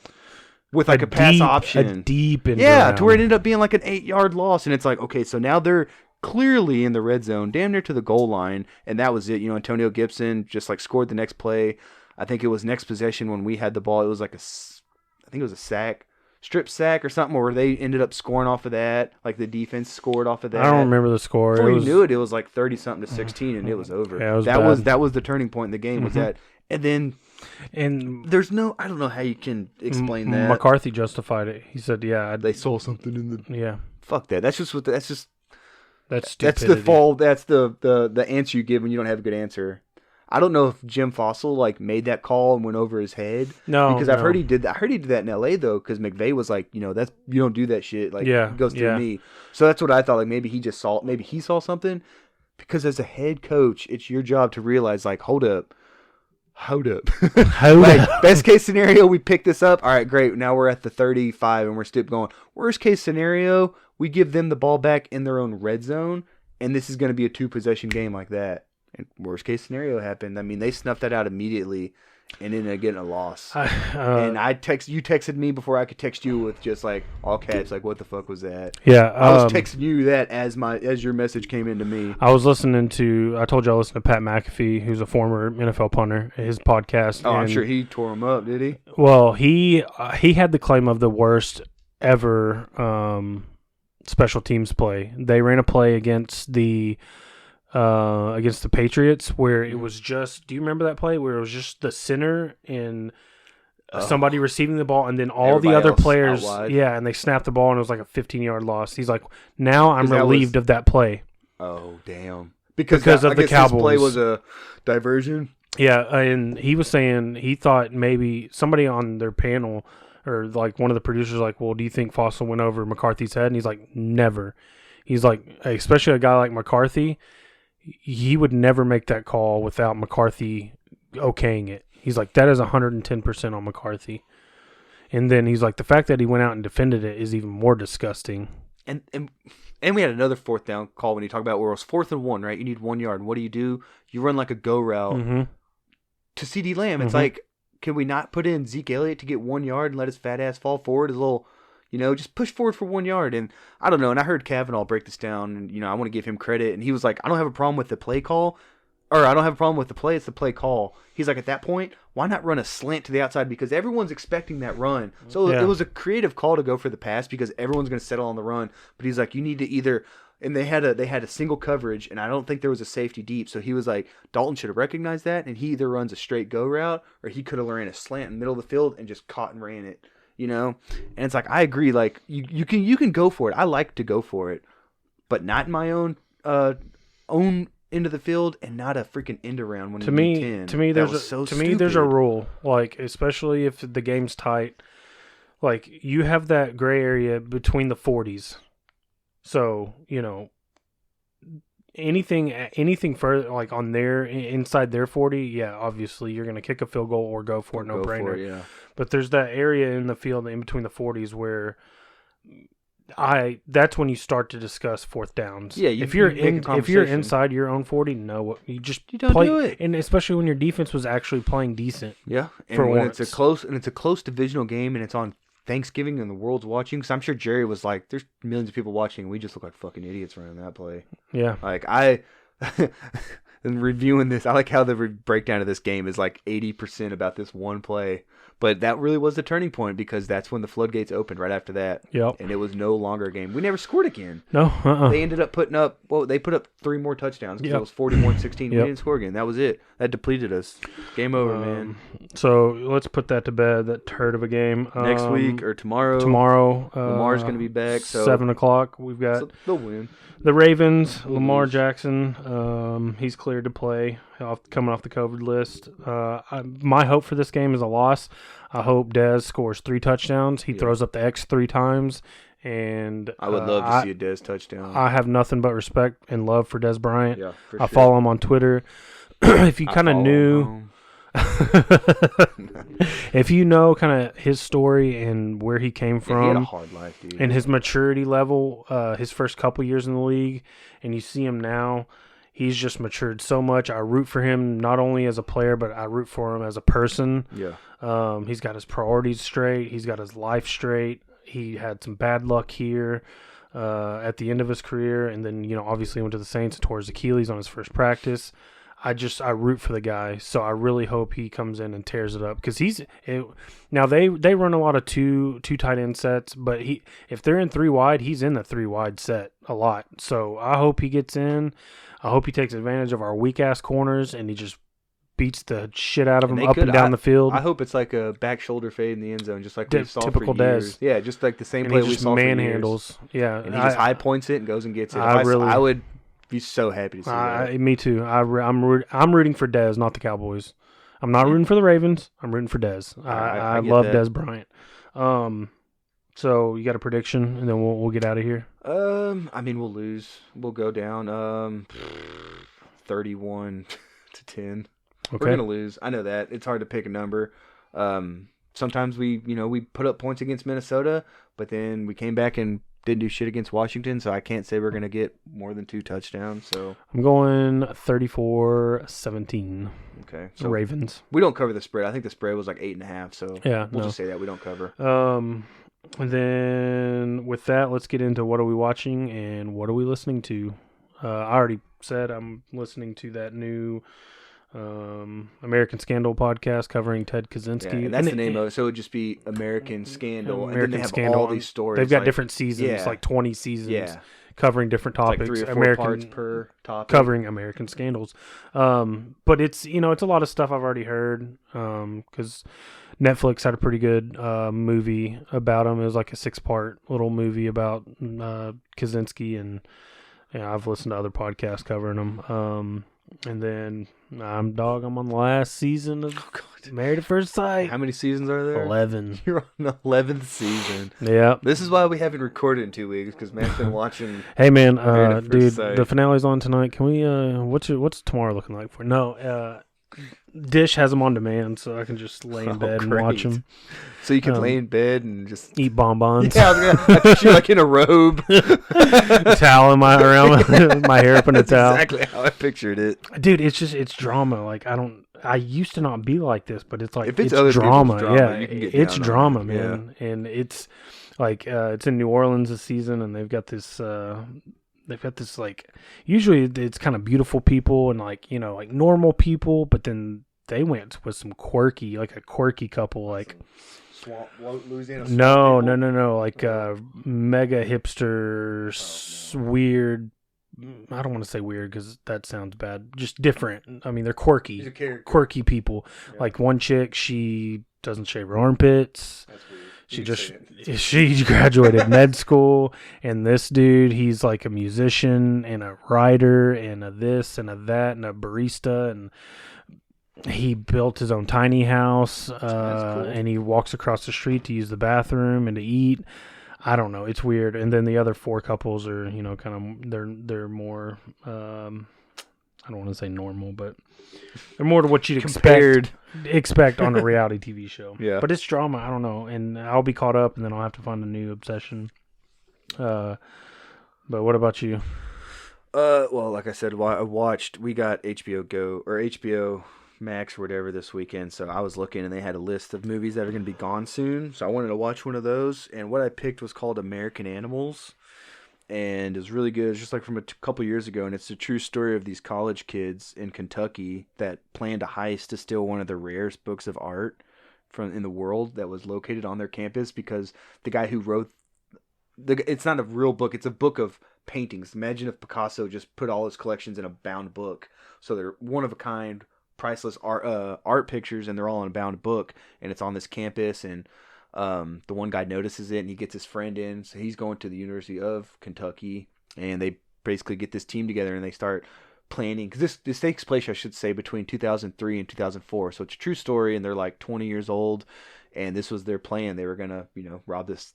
with a pass option. A deep end around. Yeah, to where it ended up being an 8-yard loss. And it's okay, so now they're clearly in the red zone, damn near to the goal line. And that was it. Antonio Gibson just scored the next play. I think it was next possession when we had the ball. It was I think it was a sack. Strip sack or something where they ended up scoring off of that. The defense scored off of that. I don't remember the score. Before you knew it, it was 30-something to 16, and it was over. Yeah, that was the turning point in the game. Was that, and then there's I don't know how you can explain that. McCarthy justified it. He said, "Yeah, they saw something in the yeah." Fuck that. That's stupidity. That's the fall. That's the answer you give when you don't have a good answer. I don't know if Jim Fossil made that call and went over his head. No, because I've heard he did that. I heard he did that in L.A. though, because McVay was that's you don't do that shit. It goes through me. So that's what I thought. Maybe he just saw. Maybe he saw something. Because as a head coach, it's your job to realize, like, hold up. Hold Like, up. best case scenario, we pick this up. All right, great. Now we're at the 35 and we're still going. Worst case scenario, we give them the ball back in their own red zone, and this is going to be a 2-possession game like that. And worst case scenario happened. I mean, they snuffed that out immediately and ended up getting a loss. And you texted me before I could text you with just like all caps, like, what the fuck was that? Yeah, I was texting you that as your message came into me. I was listening to. I told you I listened to Pat McAfee, who's a former NFL punter, his podcast. Oh, I'm sure he tore him up, did he? Well, he had the claim of the worst ever special teams play. They ran a play against the Patriots where it was just. Do you remember that play where it was just the center and somebody receiving the ball, and then all the other players, and they snapped the ball, and it was like a 15-yard loss. He's like, now I'm relieved of that play. Oh, damn! Because of the Cowboys. This play was a diversion. Yeah, and he was saying he thought maybe somebody on their panel or like one of the producers like, well, do you think Fossil went over McCarthy's head? And he's like, never. He's like, especially a guy like McCarthy, he would never make that call without McCarthy okaying it. He's like, that is 110% on McCarthy. And then he's like, the fact that he went out and defended it is even more disgusting. And we had another fourth down call when you talk about where it was 4th and 1, right? You need 1 yard. And what do? You run like a go route to CD Lamb. It's like, can we not put in Zeke Elliott to get 1 yard and let his fat ass fall forward? His little, just push forward for 1 yard. And I don't know. And I heard Kavanaugh break this down, and I want to give him credit. And he was like, I don't have a problem with the play call. Or I don't have a problem with the play. It's the play call. He's like, at that point, why not run a slant to the outside? Because everyone's expecting that run. So it was a creative call to go for the pass because everyone's going to settle on the run. But he's like, you need to either. And they had a single coverage, and I don't think there was a safety deep. So he was like, Dalton should have recognized that, and he either runs a straight go route or he could have ran a slant in the middle of the field and just caught and ran it. And it's like, I agree. Like you can go for it. I like to go for it, but not in my own into the field and not a freaking end around when you need 10. To me, there's a rule, like especially if the game's tight, like you have that gray area between the 40s. So anything further, like on inside their 40, yeah, obviously you're gonna kick a field goal or go for it, no brainer. Yeah. But there's that area in the field in between the 40s where that's when you start to discuss fourth downs. Yeah, if you're inside your own 40, no, you don't do it. And especially when your defense was actually playing decent. Yeah, and when it's a close divisional game and it's on Thanksgiving and the world's watching, because I'm sure Jerry was like, "There's millions of people watching, and we just look like fucking idiots running that play." Yeah, like and reviewing this, I like how the breakdown of this game is like 80% about this one play. But that really was the turning point because that's when the floodgates opened right after that. Yep. And it was no longer a game. We never scored again. No. They ended up they put up 3 more touchdowns because it was 41-16. We didn't score again. That was it. That depleted us. Game over, man. So let's put that to bed, that turd of a game. Next week or tomorrow. Lamar's going to be back. So 7 o'clock. We've got. So they'll win. The Ravens, Lamar Jackson, he's cleared to play, coming off the COVID list. My hope for this game is a loss. I hope Dez scores 3 touchdowns. He throws up the X 3 times. And I would love to see a Dez touchdown. I have nothing but respect and love for Dez Bryant. Yeah, for sure. I follow him on Twitter. If you kind of knew... if you know kind of his story and where he came from, he had a hard life, dude, and his maturity level, his first couple years in the league, and you see him now, he's just matured so much. I root for him not only as a player, but I root for him as a person. Yeah, he's got his priorities straight. He's got his life straight. He had some bad luck here at the end of his career, and then obviously went to the Saints and tore his Achilles on his first practice. I root for the guy, so I really hope he comes in and tears it up because now they run a lot of two tight end sets, but if they're in 3 wide, he's in the 3 wide set a lot. So I hope he gets in. I hope he takes advantage of our weak ass corners and he just beats the shit out of them up and down the field. I hope it's like a back shoulder fade in the end zone, just like we saw typical for years. Yeah, just like the same play we saw for years. Manhandles. Yeah, and he just high points it and goes and gets it. I would be so happy to see that. Me too. I'm rooting for Dez, not the Cowboys. I'm not rooting for the Ravens. I'm rooting for Dez. I love Dez Bryant. So you got a prediction, and then we'll get out of here. I mean, we'll lose. We'll go down 31-10. Okay. We're gonna lose. I know that. It's hard to pick a number. Sometimes we put up points against Minnesota, but then we came back and didn't do shit against Washington, so I can't say we're gonna get more than 2 touchdowns. So I'm going 34-17. Okay. So Ravens. We don't cover the spread. I think the spread was like 8.5. So yeah, we'll just say that we don't cover. And then with that, let's get into what are we watching and what are we listening to. I already said I'm listening to that new American Scandal podcast covering Ted Kaczynski. Yeah, and that's the name of it. So it would just be American Scandal. American and then they have Scandal. all these stories. They've got different seasons, like 20 seasons, covering different topics. Like 3 or 4 American parts per topic. Covering American scandals. But it's, it's a lot of stuff I've already heard because Netflix had a pretty good movie about him. It was like a 6-part little movie about Kaczynski, and I've listened to other podcasts covering him. And then I'm on the last season of Married at First Sight. How many seasons are there? 11. You're on the 11th season. Yeah. This is why we haven't recorded in 2 weeks, because Matt's been watching. Hey man, Married at dude, First Sight. the finale's on tonight. Can we? What's tomorrow looking like for? No, Dish has them on demand, so I can just lay in bed and watch them. So you can lay in bed and just eat bonbons. Yeah, I picture you like in a robe, towel around my hair up in a towel. Exactly how I pictured it, dude. It's drama. Like I used to not be like this, but it's like if it's other drama. drama. Yeah, it's drama, man. Yeah. And it's like it's in New Orleans this season, and they've got this. Like, usually it's kind of beautiful people and like like normal people, but then they went with some quirky couple, like Swamp, Louisiana. No, like mega hipster, weird. I don't want to say weird because that sounds bad. Just different. I mean, they're quirky people. Yeah. Like one chick, she doesn't shave her armpits. That's weird. She graduated med school, and this dude, he's like a musician and a writer and a this and a that and a barista, and he built his own tiny house, cool. And he walks across the street to use the bathroom and to eat. I don't know, it's weird. And then the other 4 couples are, kind of they're more I don't want to say normal, but they're more to what you'd expect on a reality TV show. Yeah. But it's drama. I don't know. And I'll be caught up, and then I'll have to find a new obsession. But what about you? Well, like I said, we got HBO Go or HBO Max or whatever this weekend. So I was looking, and they had a list of movies that are going to be gone soon. So I wanted to watch one of those. And what I picked was called American Animals. And it was really good. It's just like from a couple years ago, and it's a true story of these college kids in Kentucky that planned a heist to steal one of the rarest books of art in the world that was located on their campus, because the guy who wrote it's not a real book, it's a book of paintings. Imagine if Picasso just put all his collections in a bound book. So they're one of a kind, priceless art pictures, and they're all in a bound book, and it's on this campus. And the one guy notices it, and he gets his friend in. So he's going to the University of Kentucky, and they basically get this team together, and they start planning. Because this takes place, I should say, between 2003 and 2004. So it's a true story, and they're like 20 years old, and this was their plan. They were gonna, rob this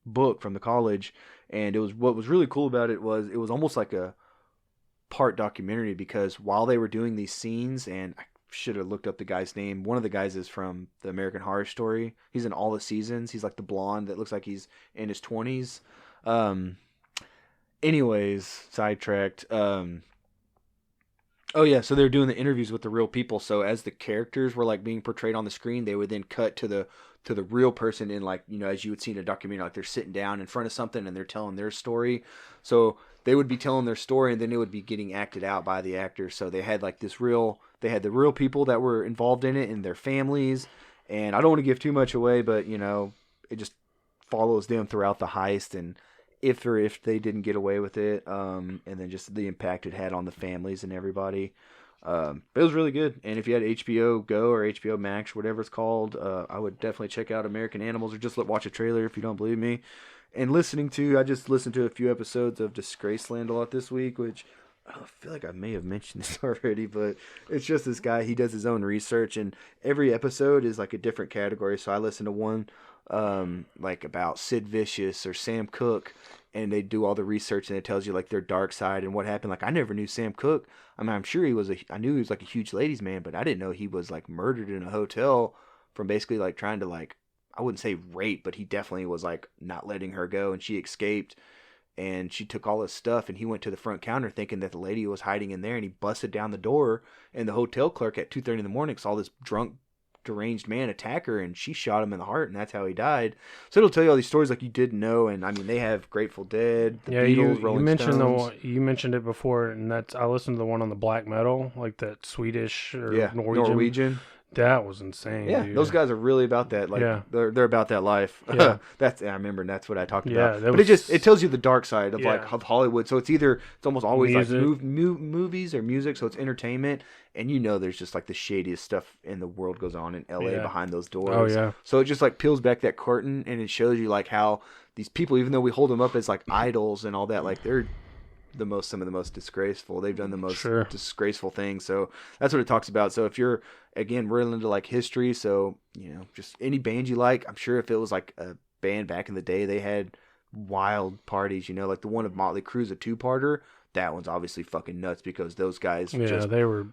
book from the college. And what was really cool about it was almost like a part documentary, because while they were doing these scenes, and I should have looked up the guy's name. One of the guys is from the American Horror Story. He's in all the seasons. He's like the blonde that looks like he's in his 20s. Anyways, sidetracked. Oh yeah, so they're doing the interviews with the real people. So as the characters were like being portrayed on the screen, they would then cut to the real person in, like, as you would see in a documentary, like they're sitting down in front of something and they're telling their story. So they would be telling their story, and then it would be getting acted out by the actors. So they had like they had the real people that were involved in it and their families. And I don't want to give too much away, but it just follows them throughout the heist, and if they didn't get away with it, and then just the impact it had on the families and everybody. It was really good. And if you had HBO Go or HBO Max, whatever it's called, I would definitely check out American Animals, or just watch a trailer if you don't believe me. And I just listened to a few episodes of Disgraceland a lot this week, which I feel like I may have mentioned this already, but it's just this guy. He does his own research, and every episode is like a different category. So I listened to one like about Sid Vicious or Sam Cooke, and they do all the research and it tells you like their dark side and what happened. Like I never knew Sam Cooke. I mean, I'm sure I knew he was like a huge ladies man, but I didn't know he was like murdered in a hotel from basically like trying to like, I wouldn't say rape, but he definitely was like not letting her go, and she escaped. And she took all his stuff, and he went to the front counter thinking that the lady was hiding in there, and he busted down the door, and the hotel clerk at 2:30 in the morning saw this drunk, deranged man attack her, and she shot him in the heart, and that's how he died. So it'll tell you all these stories like you didn't know, and I mean they have Grateful Dead, the Beatles, Rolling Stones. You mentioned it before, and I listened to the one on the black metal, like that Swedish or Norwegian. That was insane. Yeah, dude. Those guys are really about that. Like, they're about that life. Yeah. I remember, and that's what I talked about. But it tells you the dark side of like of Hollywood. So it's almost always music. Like movies or music. So it's entertainment, and there's just like the shadiest stuff in the world goes on in LA behind those doors. Oh yeah. So it just like peels back that curtain, and it shows you like how these people, even though we hold them up as like idols and all that, like they're some of the most disgraceful. They've done the most disgraceful things. So that's what it talks about. So if you're again real into like history, so just any band you like, I'm sure if it was like a band back in the day, they had wild parties. Like the one of Motley Crue's a 2-parter. That one's obviously fucking nuts because those guys they were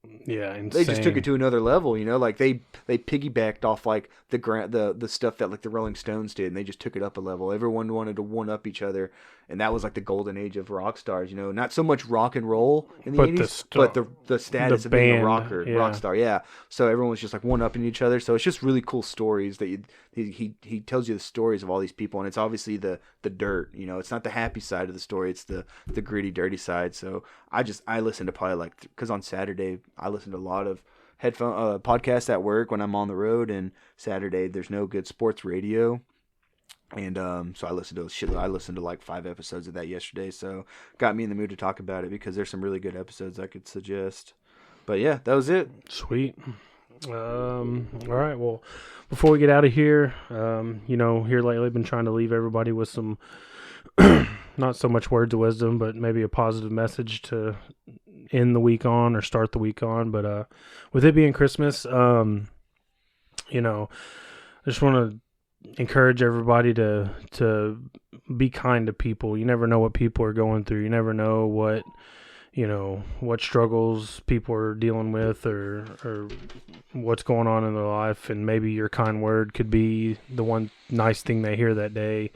insane. They just took it to another level, like they piggybacked off like the stuff that like the Rolling Stones did, and they just took it up a level. Everyone wanted to one up each other, and that was like the golden age of rock stars. Not so much rock and roll in the 80s, but the status of being a rock star. Yeah. So everyone was just like one upping each other. So it's just really cool stories that he tells you the stories of all these people, and it's obviously the dirt. It's not the happy side of the story. It's the gritty, dirty side. So I listen to probably like, because on Saturday I listen to a lot of podcasts at work when I'm on the road, and Saturday there's no good sports radio, and so I listened to like 5 episodes of that yesterday, so got me in the mood to talk about it because there's some really good episodes I could suggest. But yeah, that was it. Sweet. All right, well, before we get out of here, here lately I've been trying to leave everybody with some not so much words of wisdom, but maybe a positive message to end the week on or start the week on. But with it being Christmas, I just want to encourage everybody to be kind to people. You never know what people are going through. You never know what struggles people are dealing with or what's going on in their life, and maybe your kind word could be the one nice thing they hear that day.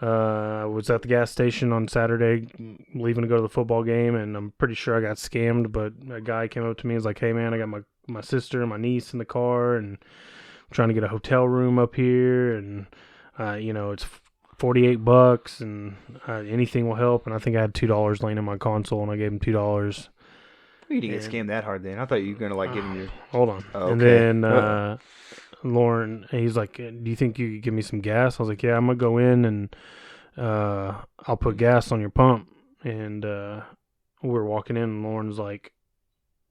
I was at the gas station on Saturday leaving to go to the football game, and I'm pretty sure I got scammed, but a guy came up to me and was like, "Hey man, I got my sister and my niece in the car, and I'm trying to get a hotel room up here, and it's $48 and anything will help." And I think I had $2 laying in my console, and I gave him $2. You didn't get scammed that hard then. I thought you were going to like give him your... Hold on. Oh, okay. And then Lauren, he's like, "Do you think you could give me some gas?" I was like, "Yeah, I'm going to go in and I'll put gas on your pump." And we were walking in, and Lauren's like,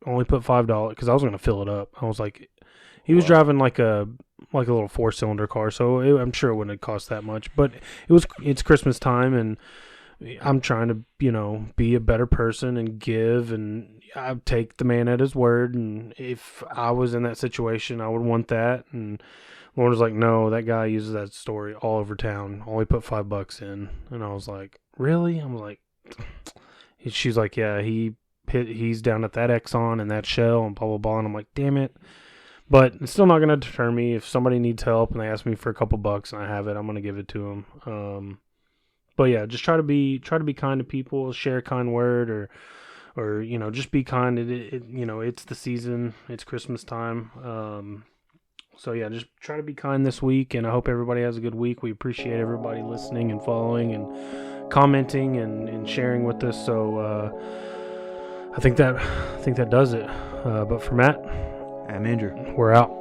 "Only put $5," because I was going to fill it up. I was like, he was driving like a little 4-cylinder car, so I'm sure it wouldn't have cost that much. But it's Christmas time, and I'm trying to, be a better person and give, and I take the man at his word. And if I was in that situation, I would want that. And Lauren was like, "No, that guy uses that story all over town. Only put $5 in." And I was like, "Really?" I'm like, she's like, "Yeah, he's down at that Exxon and that Shell and blah, blah, blah." And I'm like, damn it. But it's still not going to deter me. If somebody needs help and they ask me for a couple bucks and I have it, I'm going to give it to them. But yeah, just try to be kind to people, share a kind word, or just be kind. It's the season, it's Christmas time. So yeah, just try to be kind this week, and I hope everybody has a good week. We appreciate everybody listening and following and commenting and sharing with us. So I think that does it. But for Matt, I'm Andrew. We're out.